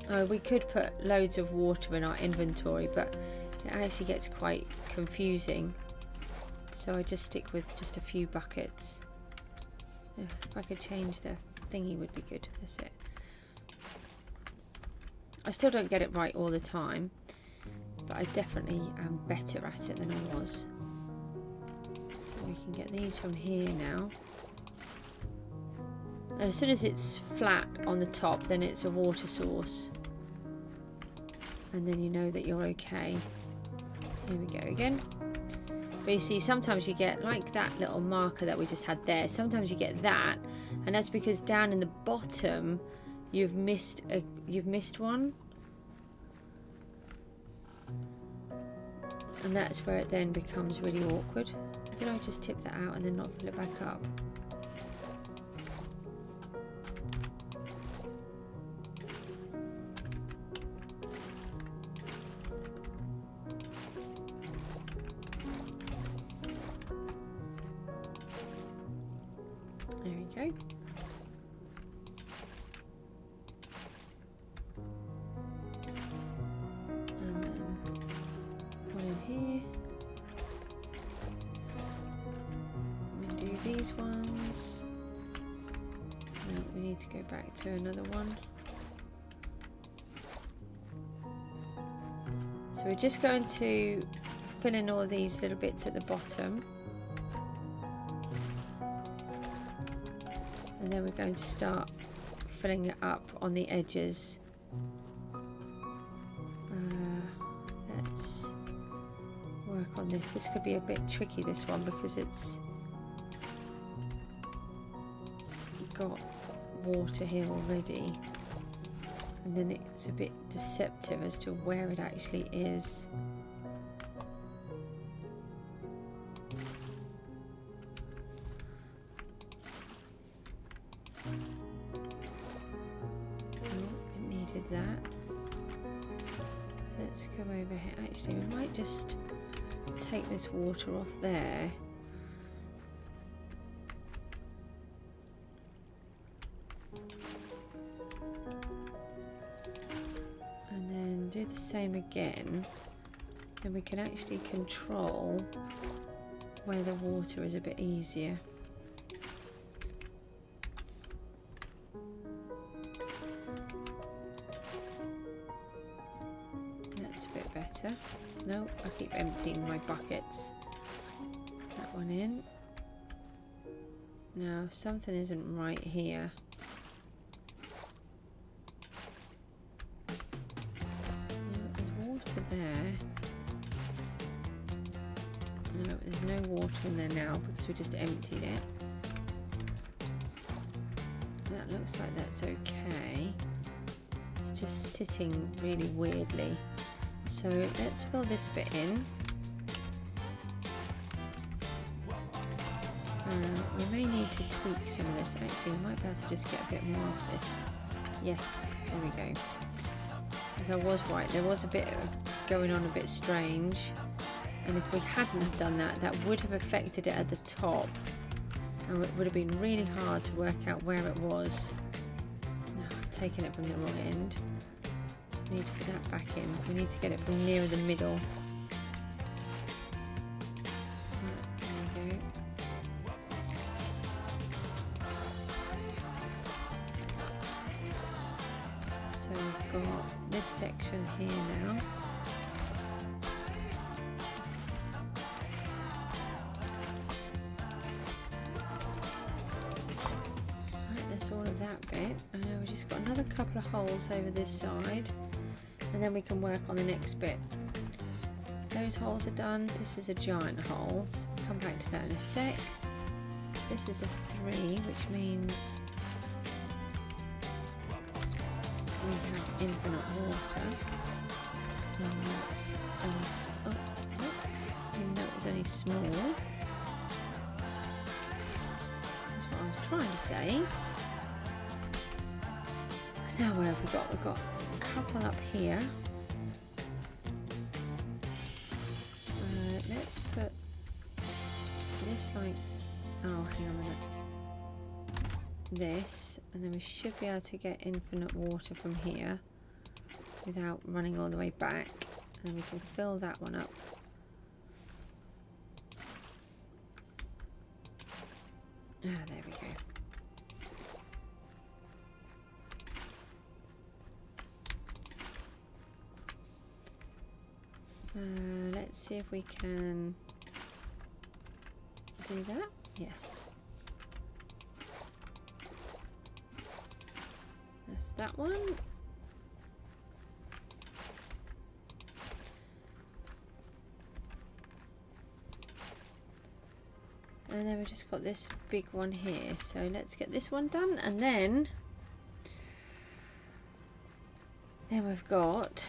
Oh, we could put loads of water in our inventory, but it actually gets quite confusing. So I just stick with just a few buckets. If I could change the thingy would be good. That's it. I still don't get it right all the time, but I definitely am better at it than I was. So we can get these from here now. And as soon as it's flat on the top, then it's a water source. And then you know that you're okay. Here we go again. But you see, sometimes you get like that little marker that we just had there. Sometimes you get that, and that's because down in the bottom you've missed one. And that's where it then becomes really awkward. Did I just tip that out and then not fill it back up? There we go. And then one in here. We do these ones. No, we need to go back to another one. So we're just going to fill in all these little bits at the bottom. And then we're going to start filling it up on the edges. Let's work on this. This could be a bit tricky, this one, because it's got water here already. And then it's a bit deceptive as to where it actually is. That. Let's go over here. Actually, we might just take this water off there. And then do the same again. Then we can actually control where the water is a bit easier. better. No, I keep emptying my buckets. That one in. No, something isn't right here. No, there's water there. No, there's no water in there now because we just emptied it. That looks like that's okay. It's just sitting really weirdly. So let's fill this bit in. We may need to tweak some of this. Actually, we might be able to just get a bit more of this. Yes, there we go. As I was right, there was a bit going on a bit strange. And if we hadn't have done that, that would have affected it at the top. And it would have been really hard to work out where it was. No, I've taken it from the wrong end. We need to put that back in. We need to get it from nearer the middle. There we go. So we've got this section here now. Right, that's all of that bit. And now we've just got another couple of holes over this side. And then we can work on the next bit. Those holes are done. This is a giant hole. So we'll come back to that in a sec. This is a 3, which means we have infinite water. And that's even though it was only small. That's what I was trying to say. Now where have we got? We've got a couple up here. Let's put this like, oh hang on a minute. This, and then we should be able to get infinite water from here without running all the way back, and then we can fill that one up. Ah, there we go. Let's see if we can do that. Yes. That's that one. And then we've just got this big one here. So let's get this one done, and then we've got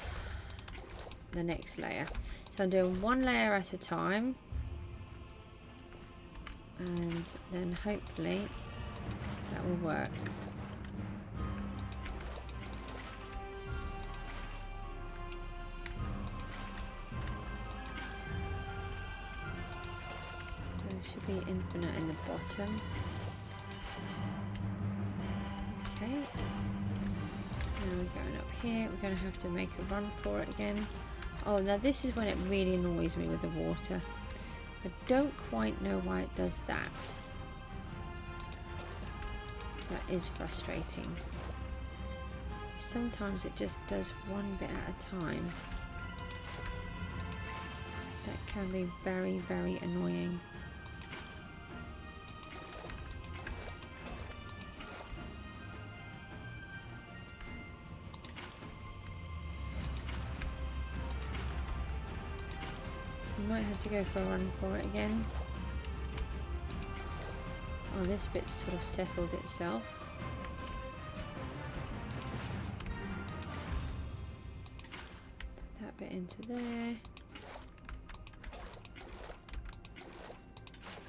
the next layer. So I'm doing one layer at a time, and then hopefully that will work. So it should be infinite in the bottom. Okay. Now we're going up here. We're going to have to make a run for it again. Oh, now this is when it really annoys me with the water. I don't quite know why it does that. That is frustrating. Sometimes it just does one bit at a time. That can be very, very annoying. Might have to go for a run for it again. Oh, this bit's sort of settled itself. Put that bit into there.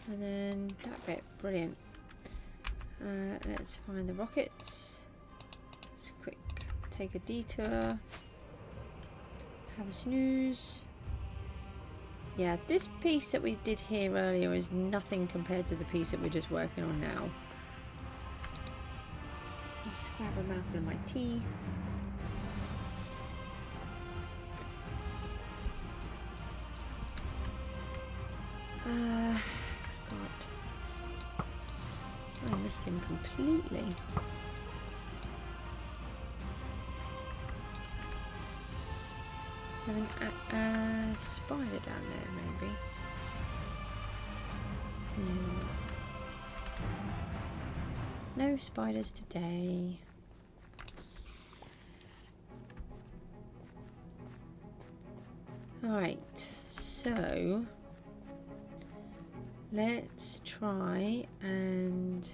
And then that bit, brilliant. Let's find the rockets. Let's quick take a detour. Have a snooze. Yeah, this piece that we did here earlier is nothing compared to the piece that we're just working on now. I'll just grab a mouthful of my tea. God. I missed him completely. So Have a spider down there, maybe. Yes. No spiders today. Alright, so let's try and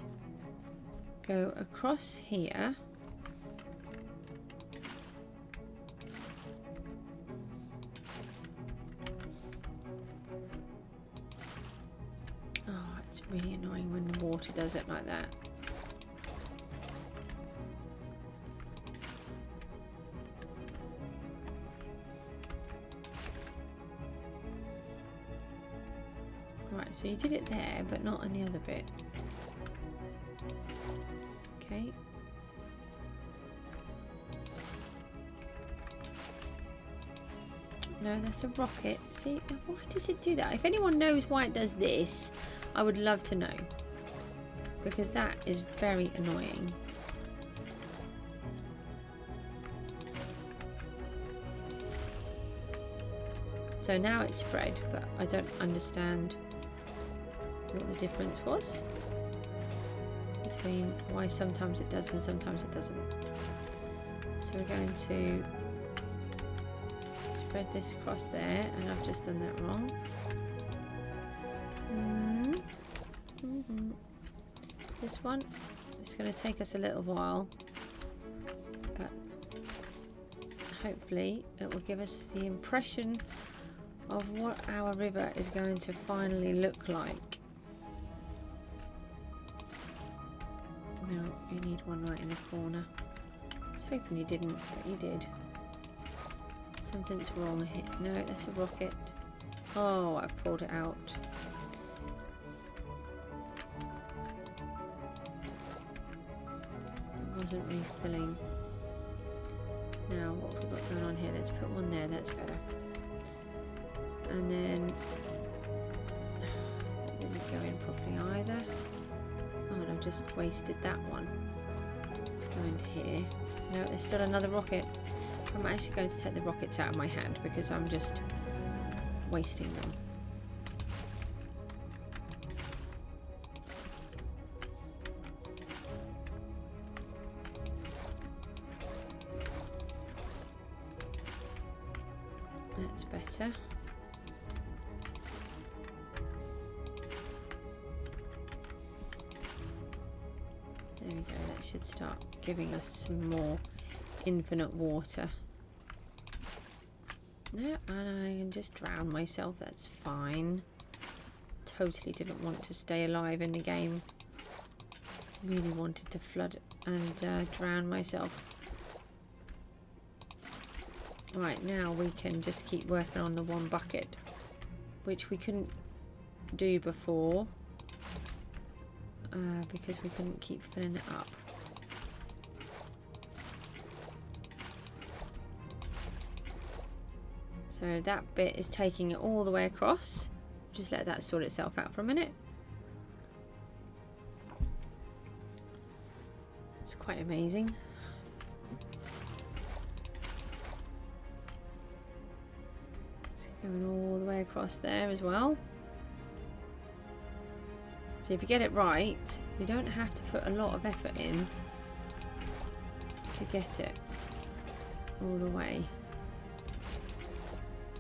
go across here. Oh, it's really annoying when the water does it like that. Right, so you did it there, but not on the other bit. Okay. No, that's a rocket. See, why does it do that? If anyone knows why it does this, I would love to know. Because that is very annoying. So now it's spread, but I don't understand what the difference was between why sometimes it does and sometimes it doesn't. So we're going to spread this across there, and I've just done that wrong. This one, it's going to take us a little while, but hopefully it will give us the impression of what our river is going to finally look like. No, you need one right in the corner. I was hoping you didn't, but you did. Something's wrong here. No, that's a rocket. Oh, I've pulled it out. It wasn't refilling. Now, what have we got going on here? Let's put one there, that's better. And then that didn't go in properly either. Oh, and I've just wasted that one. Let's go into here. No, there's still another rocket. I'm actually going to take the rockets out of my hand because I'm just wasting them. That's better. There we go, that should start giving us some more infinite water. Yeah, and I can just drown myself, that's fine. Totally didn't want to stay alive in the game. Really wanted to flood and drown myself. Right, now we can just keep working on the one bucket, which we couldn't do before. Because we couldn't keep filling it up. So that bit is taking it all the way across. Just let that sort itself out for a minute. It's quite amazing. It's going all the way across there as well. So if you get it right, you don't have to put a lot of effort in to get it all the way.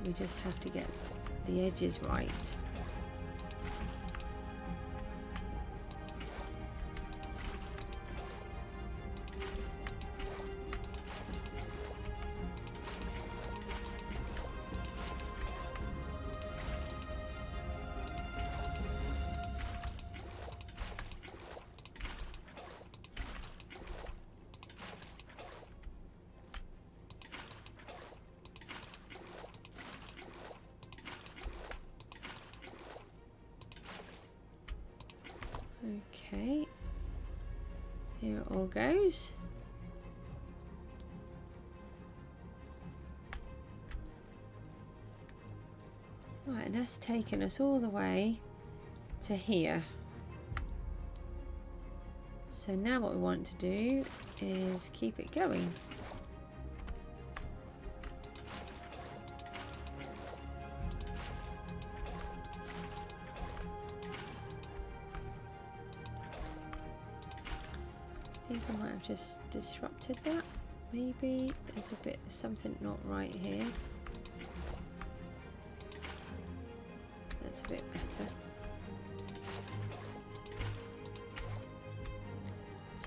We just have to get the edges right. Okay, here it all goes. Right, and that's taken us all the way to here. So now what we want to do is keep it going. disrupted that. Maybe there's a bit of something not right here. That's a bit better.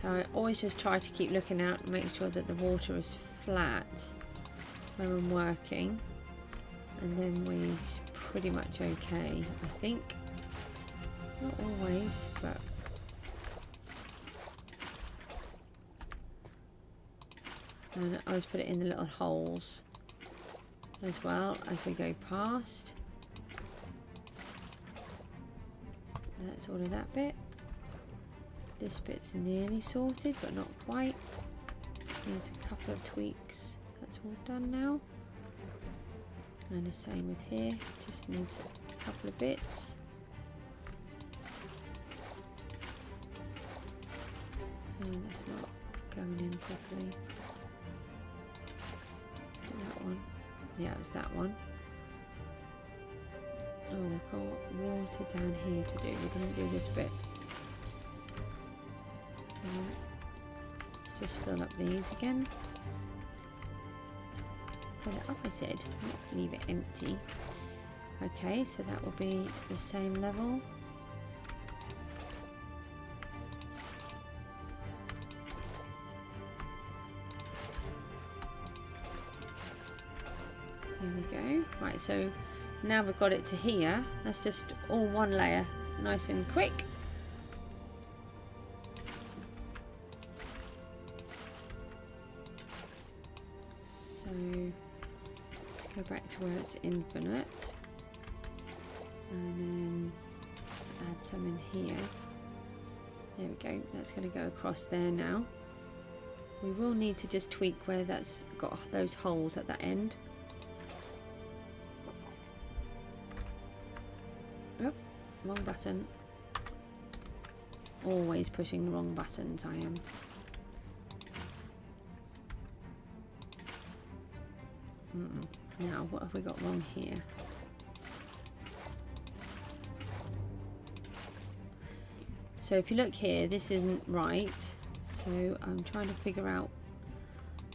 So I always just try to keep looking out and make sure that the water is flat when I'm working, and then we're pretty much okay, I think. Not always, but and I always put it in the little holes as well as we go past. That's all of that bit. This bit's nearly sorted, but not quite. Just needs a couple of tweaks. That's all done now. And the same with here. Just needs a couple of bits. And it's not going in properly. Is it that one? Yeah, it was that one. Oh, we've got water down here to do. We didn't do this bit. Let's just fill up these again. Fill it up, I said, not leave it empty. Okay, so that will be the same level. Here we go. Right, so now we've got it to here. That's just all one layer, nice and quick. So let's go back to where it's infinite, and then just add some in here. There we go. That's going to go across there now. We will need to just tweak where that's got those holes at that end. Oh, wrong button. Always pushing the wrong buttons, I am. Now, what have we got wrong here? So if you look here, this isn't right. So I'm trying to figure out...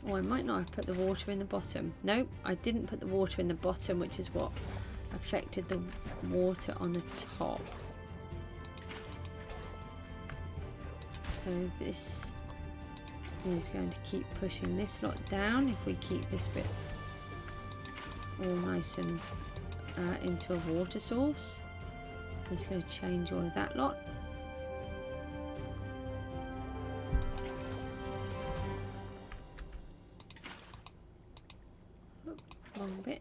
Oh, I might not have put the water in the bottom. Nope, I didn't put the water in the bottom, which is what affected the water on the top. So this is going to keep pushing this lot down if we keep this bit all nice and into a water source. It's going to change all of that lot. Oh, wrong bit.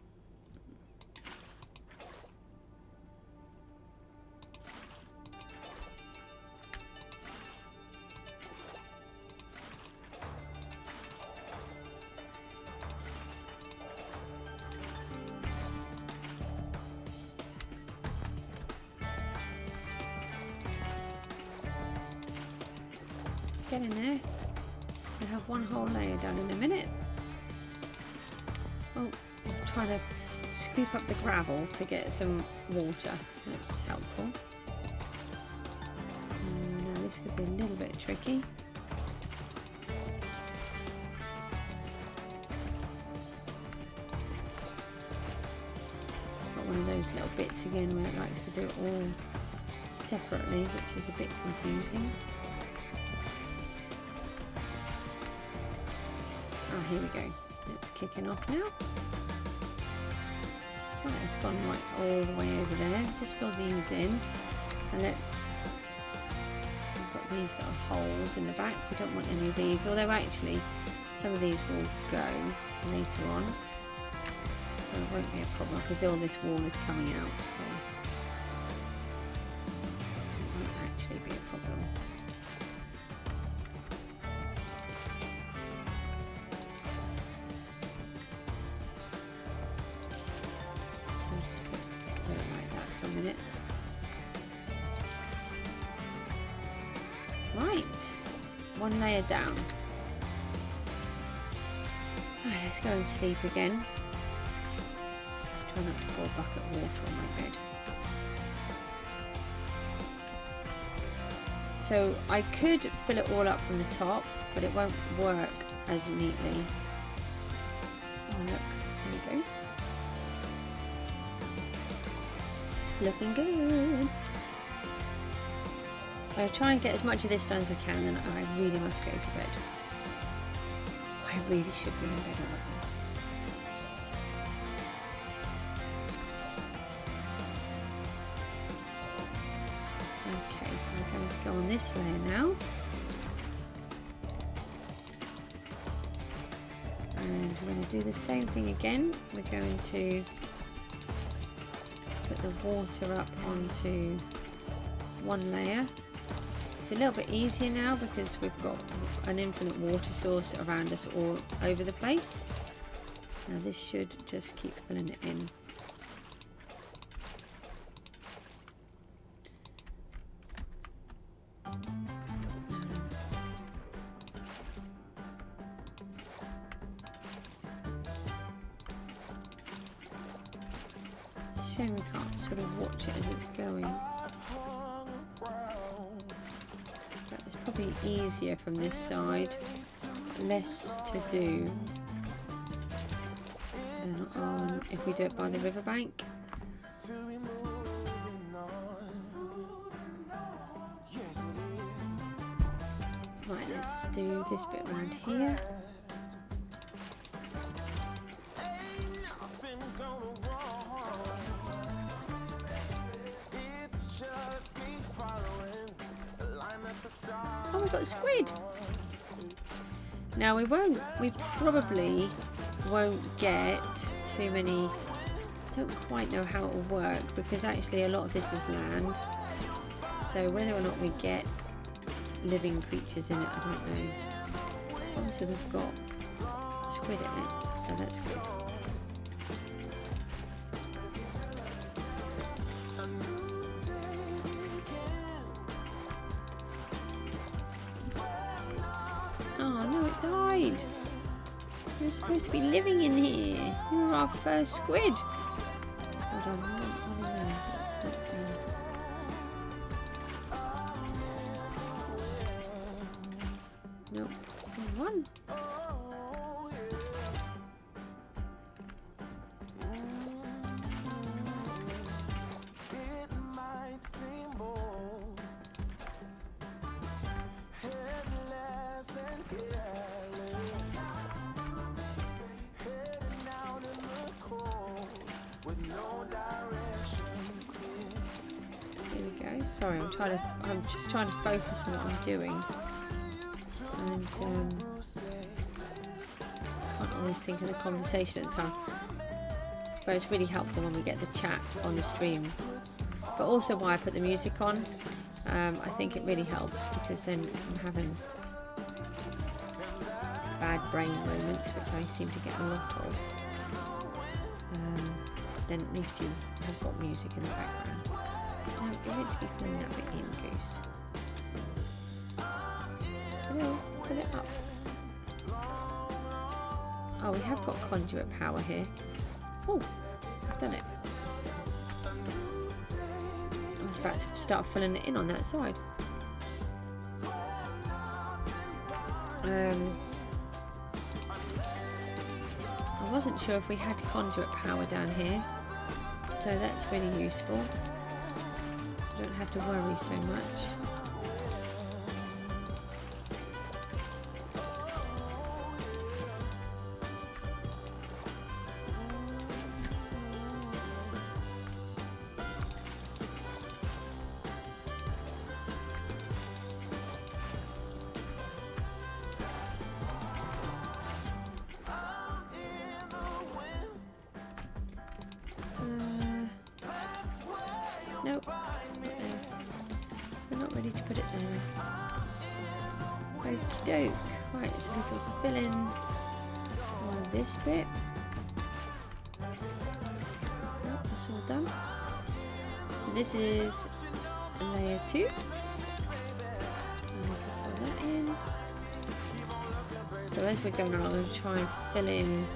Get in there. We'll have one whole layer done in a minute. Oh, I'm trying to scoop up the gravel to get some water. That's helpful. Now this could be a little bit tricky. Got one of those little bits again where it likes to do it all separately, which is a bit confusing. Oh, here we go. It's kicking off now. Right, it's gone right all the way over there. Just fill these in, and let's... We've got these little holes in the back. We don't want any of these, although actually some of these will go later on, so it won't be a problem because all this wall is coming out, so it won't actually be a problem. Right, one layer down. Right, let's go and sleep again. Just try not to pour a bucket of water on my bed. So I could fill it all up from the top, but it won't work as neatly. Oh look, there we go. It's looking good. I'll try and get as much of this done as I can, and I really must go to bed. I really should be in bed already. Okay, so I'm going to go on this layer now. And we're going to do the same thing again. We're going to put the water up onto one layer. It's a little bit easier now because we've got an infinite water source around us all over the place. Now this should just keep filling it in. Shame we can't sort of watch it as it's going. But it's probably easier from this side, less to do than on if we do it by the riverbank. Right, let's do this bit around here. Oh, we've got a squid. Now we probably won't get too many. I don't quite know how it will work because actually a lot of this is land. So whether or not we get living creatures in it, I don't know. Obviously we've got squid in it, so that's good. Oh no, it died. You're supposed to be living in here. You were our first squid. Hold on, one in there. That's not good. Nope. One. Sorry, I'm just trying to focus on what I'm doing, and can't always think of the conversation at the time. But it's really helpful when we get the chat on the stream. But also why I put the music on, I think it really helps because then I'm having bad brain moments, which I seem to get a lot of. Then at least you have got music in the background. No, you're meant to be filling that bit in, Goose. Hello, fill it up. Oh, we have got conduit power here. Oh, I've done it. I was about to start filling it in on that side. I wasn't sure if we had conduit power down here, so that's really useful. Don't have to worry so much. Nope. We're not ready to put it there. Okie doke. Right, so we can fill in all this bit. Nope, that's all done. So this is layer 2. And we can fill that in. So as we're going on, I'm going to try and fill in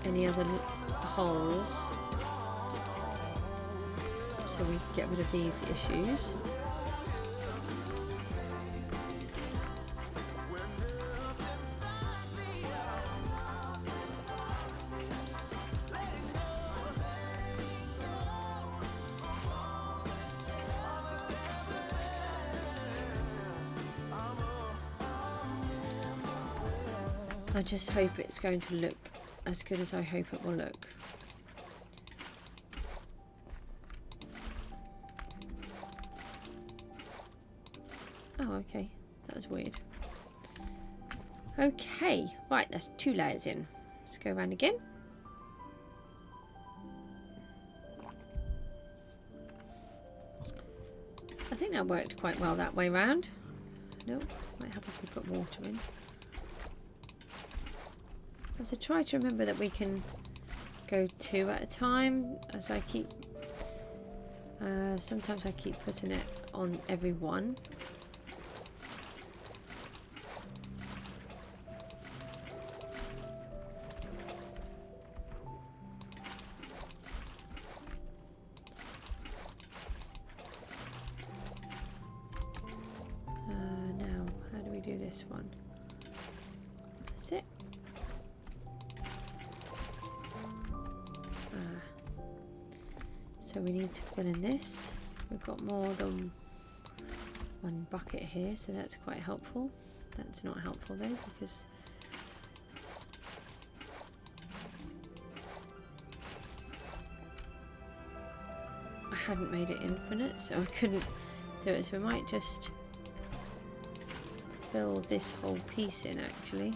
any other holes, so we can get rid of these issues. I just hope it's going to look as good as I hope it will look. Oh, okay. That was weird. Okay, right, that's 2 layers in. Let's go around again. I think that worked quite well that way round. No, might help if we put water in. So try to remember that we can go 2 at a time, as I keep sometimes I keep putting it on every one. Now how do we do this one? That's it. So we need to fill in this. We've got more than 1 bucket here, so that's quite helpful. That's not helpful though, because I hadn't made it infinite, so I couldn't do it. So we might just fill this whole piece in actually.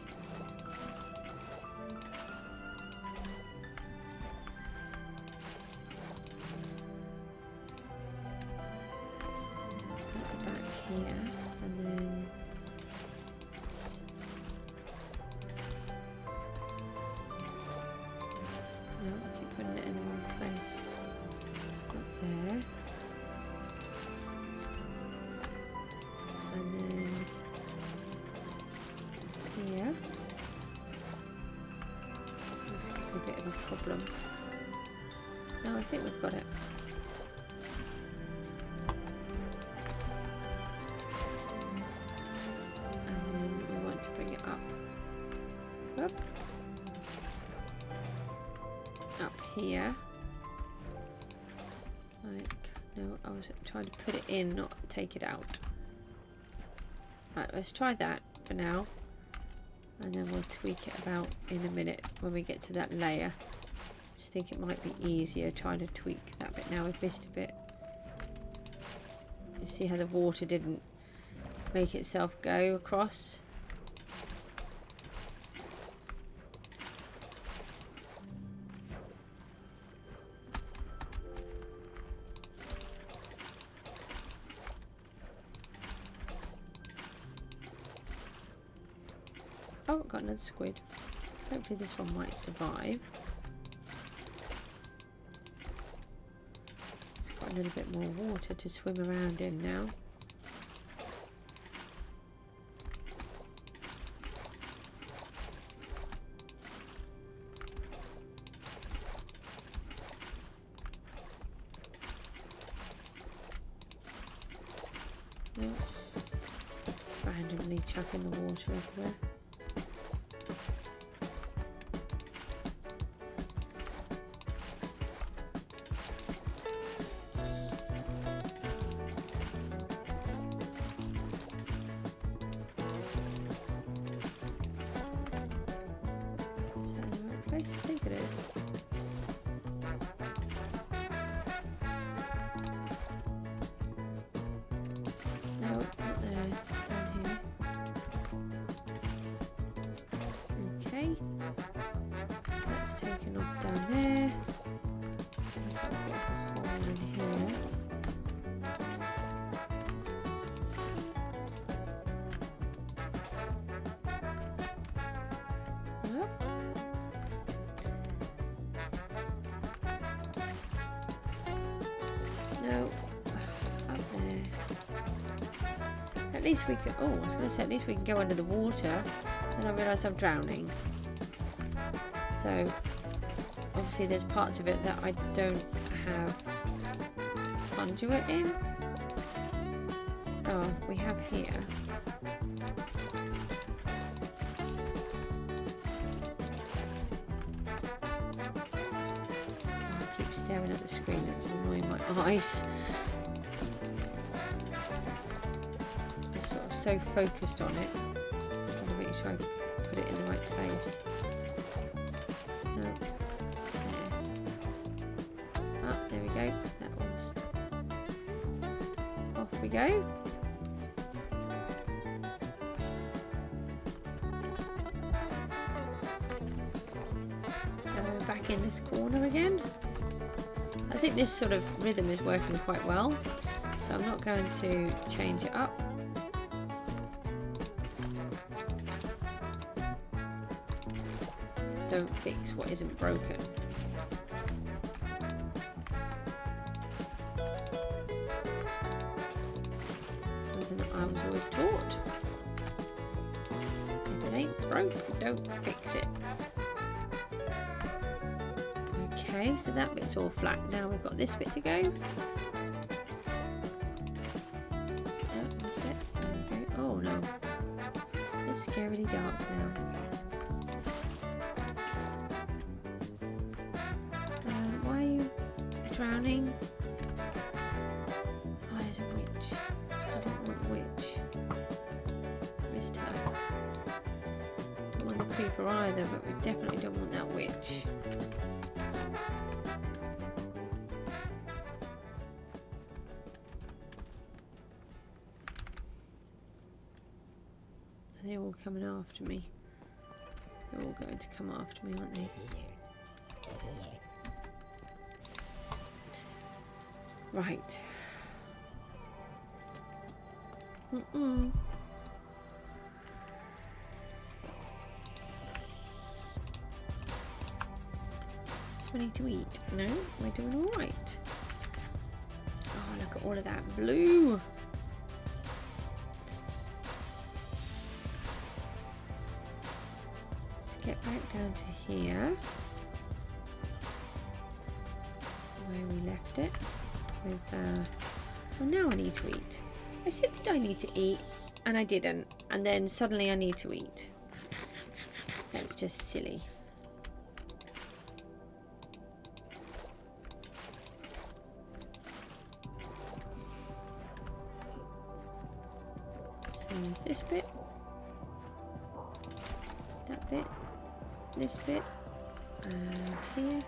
No, I think we've got it. And then we want to bring it up. Up here. Like, no, I was trying to put it in, not take it out. Right, let's try that for now. And then we'll tweak it about in a minute when we get to that layer. I think it might be easier trying to tweak that bit. Now we've missed a bit. You see how the water didn't make itself go across? Oh, got another squid. Hopefully this one might survive. A little bit more water to swim around in now. No. Randomly chucking the water everywhere. I think it is. No, not there. Down here. Okay. That's taken off down there. We've got a bit of a hole in here. No, up there. At least we can. Oh, I was going to say at least we can go under the water. Then I realised I'm drowning. So obviously there's parts of it that I don't have conduit in. Oh, we have here. Staring at the screen, it's annoying my eyes. I'm sort of so focused on it. I'm trying to make sure I put it in the right place. we go. So back in this corner again. I think this sort of rhythm is working quite well, so I'm not going to change it up. Don't fix what isn't broken. Something that I was always taught. If it ain't broke, don't fix it. Okay, so that bit's all flat. Now we've got this bit to go. Oh, missed it. There we go. Oh no. It's scarily dark now. Why are you drowning? Oh, there's a witch. I don't want witch. Missed her. Don't want the creeper either, but we definitely don't want that witch. They're all coming after me. They're all going to come after me, aren't they? Right. Do I need to eat? No, we're doing all right. Oh, look at all of that blue. Get back down to here where we left it with well, now I need to eat. I said that I need to eat and I didn't, and then suddenly I need to eat. That's just silly. So there's this bit, that bit, this bit, and here.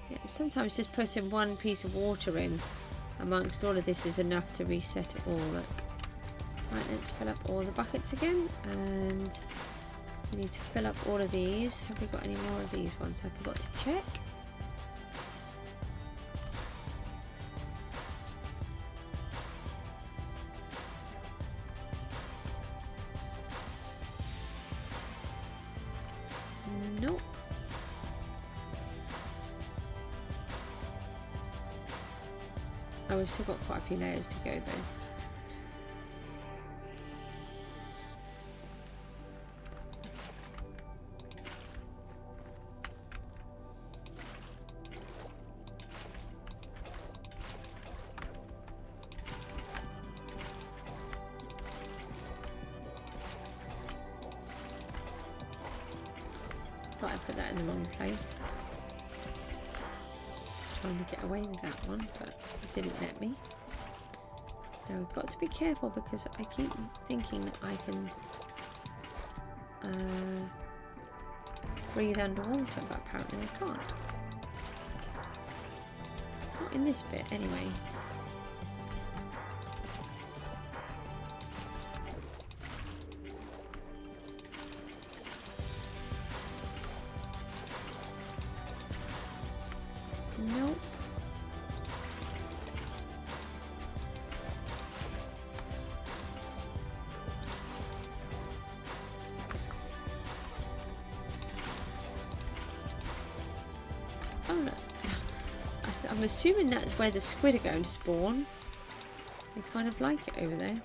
Yeah, sometimes just putting one piece of water in amongst all of this is enough to reset it all. Look. Right, let's fill up all the buckets again, and we need to fill up all of these. Have we got any more of these ones? I forgot to check. Nope. Oh, we've still got quite a few layers to go though. Thought I put that in the wrong place. Trying to get away with that one, but it didn't let me. Now we've got to be careful because I keep thinking I can breathe underwater, but apparently I can't. Not in this bit anyway. Nope. Oh no. I'm assuming that's where the squid are going to spawn. They kind of like it over there.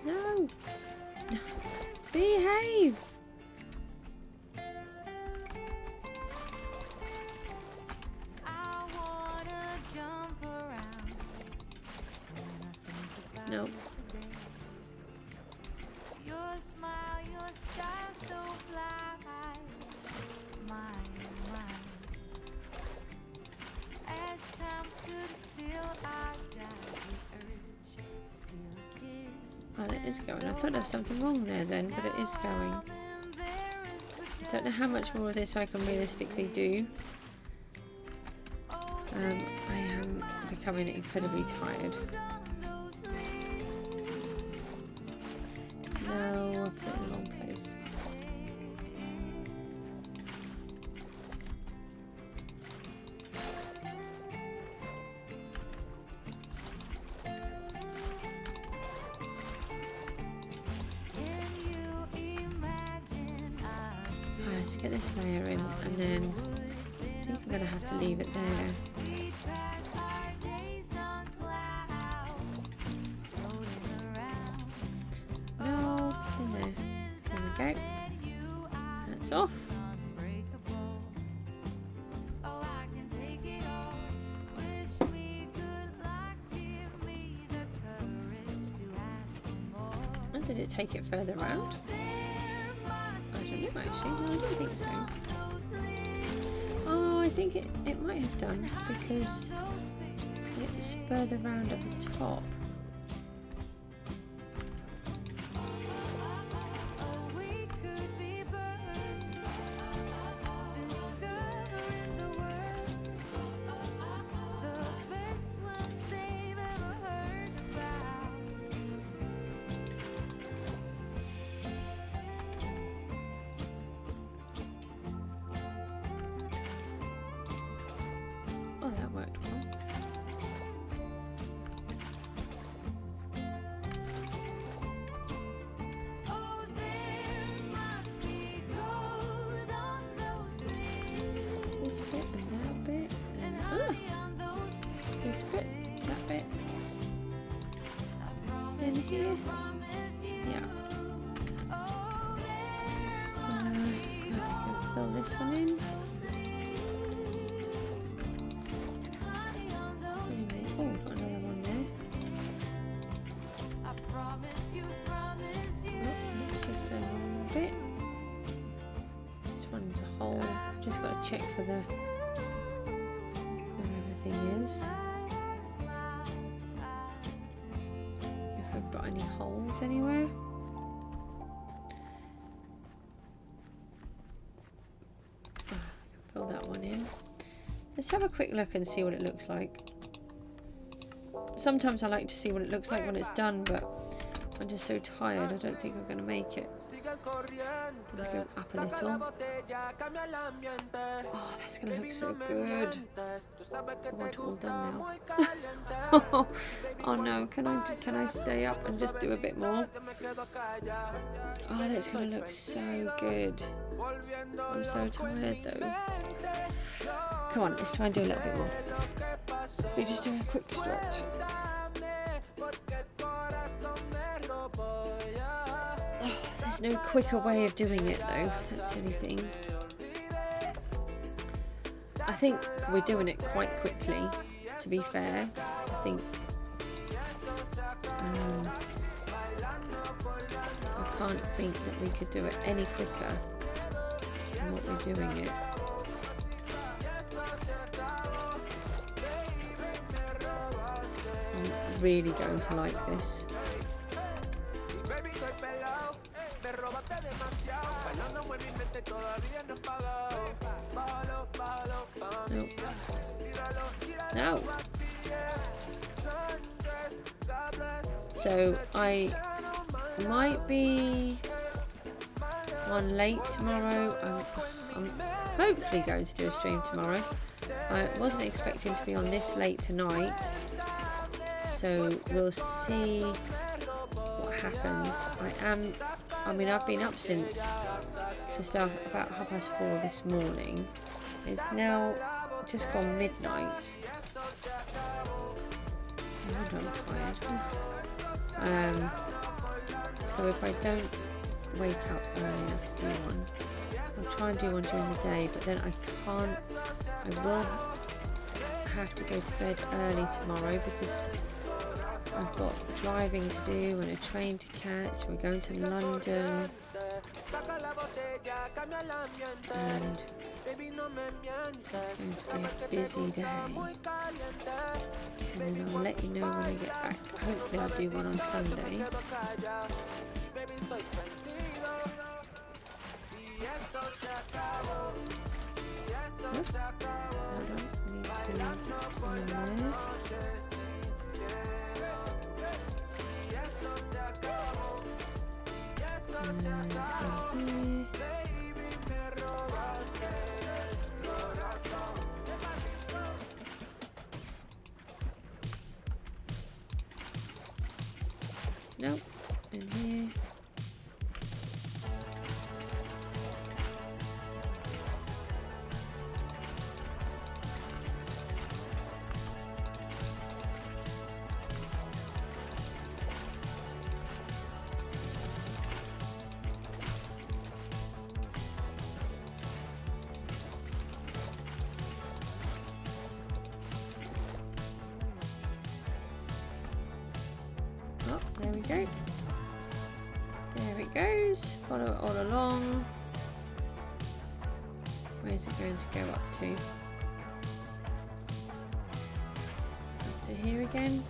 No! Behave! Nope. Your smile, your style so fly. Mine. As time stood Oh, that is going. I thought there was something wrong there then, but it is going. I don't know how much more of this I can realistically do. I am becoming incredibly tired. No, I put it in the wrong place. Let's get this layer in, and then I think I'm going to have to leave it there. No, in there. There we go. That's off. And did it take it further around? Actually, no, I don't think so. Oh, I think it might have done because it's further round at the top. Oh, that worked well. This bit and that bit and this bit, that bit. In here. Yeah. I can fill this one in. Just got to check for where everything is. If we've got any holes anywhere. I can fill that one in. Let's have a quick look and see what it looks like. Sometimes I like to see what it looks like when it's done, but I'm just so tired, I don't think I'm going to make it. Gonna go up a little. Oh, that's going to look so good. I want it all done now. Oh no, can I stay up and just do a bit more? Oh, that's going to look so good. I'm so tired though. Come on, let's try and do a little bit more. We just do a quick stretch. Oh, there's no quicker way of doing it though, that's the only thing. I think we're doing it quite quickly, to be fair. I think I can't think that we could do it any quicker than what we're doing it. I'm really going to like this. No. So I might be one late tomorrow. I'm hopefully going to do a stream tomorrow. I wasn't expecting to be on this late tonight, so we'll see what happens. I've been up since just about 4:30 this morning. It's now just gone midnight. I'm tired. So if I don't wake up early enough to do one, I'll try and do one during the day, but then I will have to go to bed early tomorrow because I've got driving to do and a train to catch. We're going to London. And it's going to be a busy day. And then I'll let you know when I get back. Hopefully I'll do one on Sunday. Nope, in here. Oh, there we go. There it goes. Follow it all along. Where's it going to go up to? Up to here again.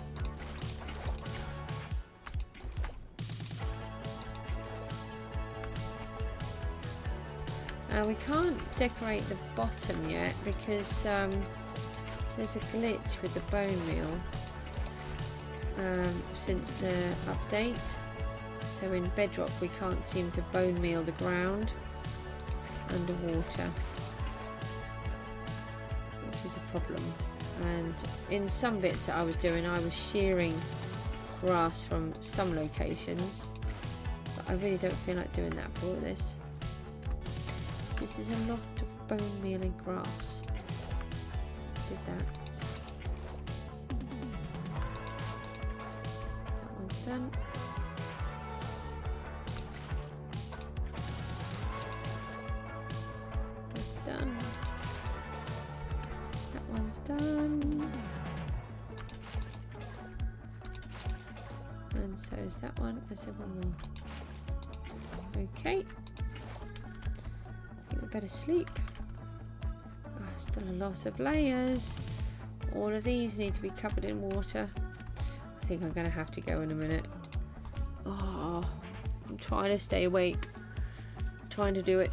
Now we can't decorate the bottom yet because there's a glitch with the bone meal. Since the update, so in Bedrock we can't seem to bone meal the ground underwater, which is a problem. And in some bits that I was doing, I was shearing grass from some locations, but I really don't feel like doing that for all this. This is a lot of bone mealing grass. Did that. Done. That's done. That one's done. And so is that one. There's one more. Okay. I think we better sleep. Oh, still a lot of layers. All of these need to be covered in water. I think I'm going to have to go in a minute. Oh, I'm trying to stay awake. I'm trying to do it.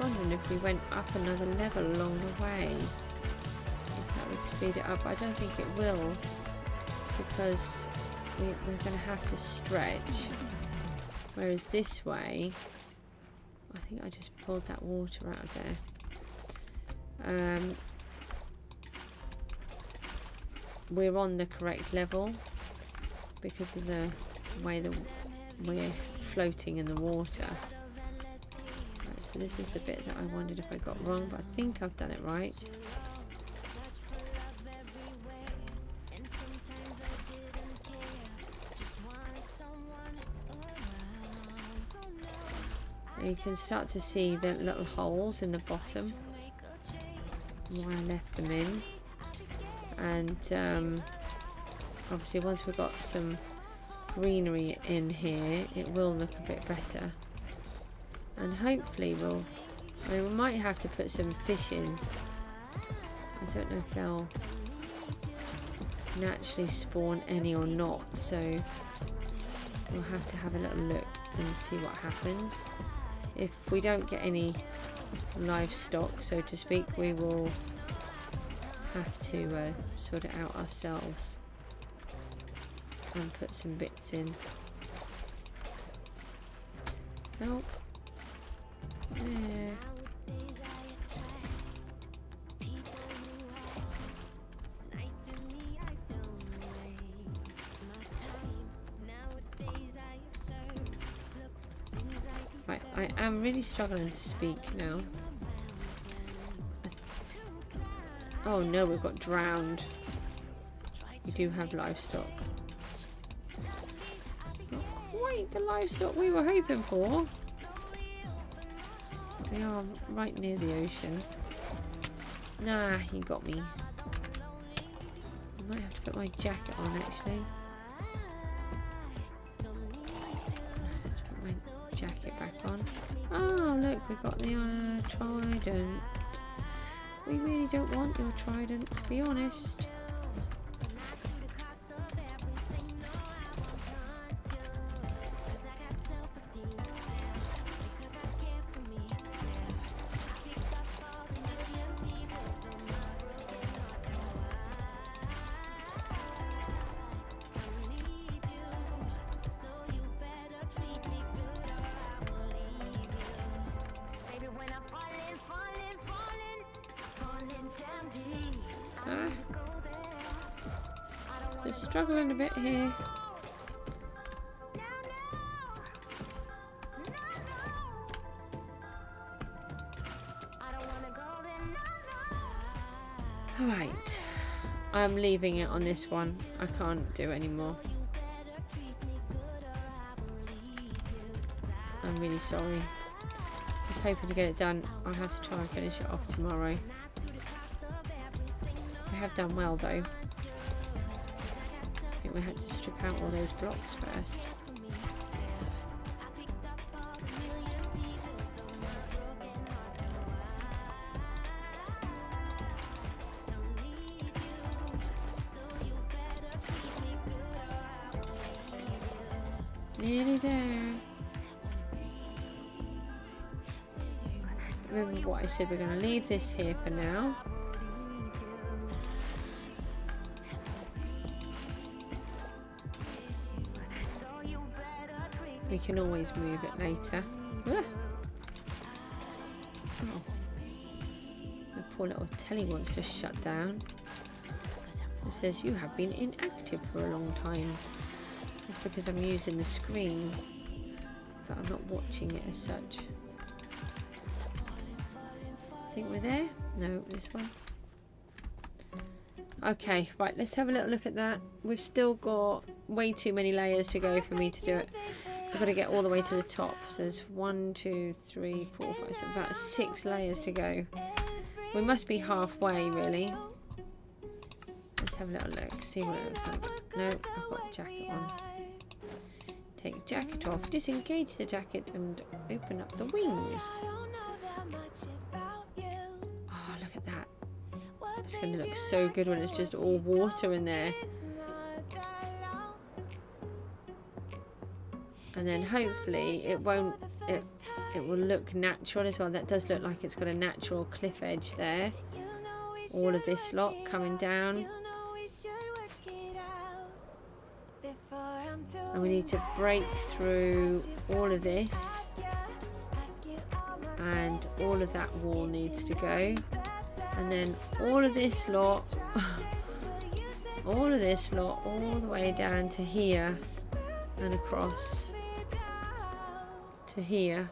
Wondering if we went up another level along the way, if that would speed it up. I don't think it will, because we're going to have to stretch, whereas this way, I think I just pulled that water out of there. We're on the correct level because of the way that we're floating in the water. So this is the bit that I wondered if I got wrong, but I think I've done it right. And you can start to see the little holes in the bottom where I left them in, and obviously once we've got some greenery in here, it will look a bit better. And hopefully we might have to put some fish in. I don't know if they'll naturally spawn any or not, so we'll have to have a little look and see what happens. If we don't get any livestock, so to speak, we will have to sort it out ourselves and put some bits in. Nope. There. Right, I am really struggling to speak now. Oh no, we've got drowned. We do have livestock. quite the livestock we were hoping for. We are right near the ocean. Nah, he got me. I might have to put my jacket on actually. Let's put my jacket back on. Oh look, we got the trident. We really don't want your trident, to be honest. Just struggling a bit here. Alright, I'm leaving it on this one. I can't do any more. I'm really sorry. I was hoping to get it done. I'll have to try and finish it off tomorrow. I have done well though. I think we had to strip out all those blocks first. Nearly there. Remember what I said, we're going to leave this here for now. We can always move it later. Ah. Oh. The poor little telly wants to shut down. It says you have been inactive for a long time. It's because I'm using the screen, but I'm not watching it as such. I think we're there? No, this one. Okay, right, let's have a little look at that. We've still got way too many layers to go for me to do it. I've got to get all the way to the top. So there's 1, 2, 3, 4, 5, so about 6 layers to go. We must be halfway, really. Let's have a little look, see what it looks like. No, I've got a jacket on. Take jacket off, disengage the jacket and open up the wings. Oh, look at that. It's going to look so good when it's just all water in there. And then hopefully it won't, it will look natural as well. That does look like it's got a natural cliff edge there. All of this lot coming down. And we need to break through all of this, and all of that wall needs to go, and then all of this lot all of this lot all the way down to here and across to here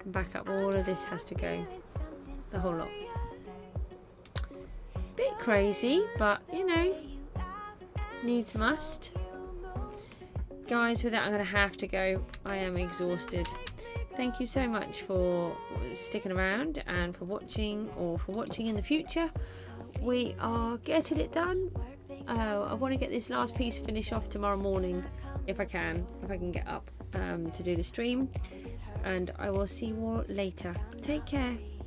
and back up. All of this has to go, the whole lot. Bit crazy, but you know, needs must. Guys, with that I'm going to have to go. I am exhausted. Thank you so much for sticking around and for watching, or for watching in the future. We are getting it done. I want to get this last piece finished off tomorrow morning if I can get up to do the stream, and I will see you all later. Take care.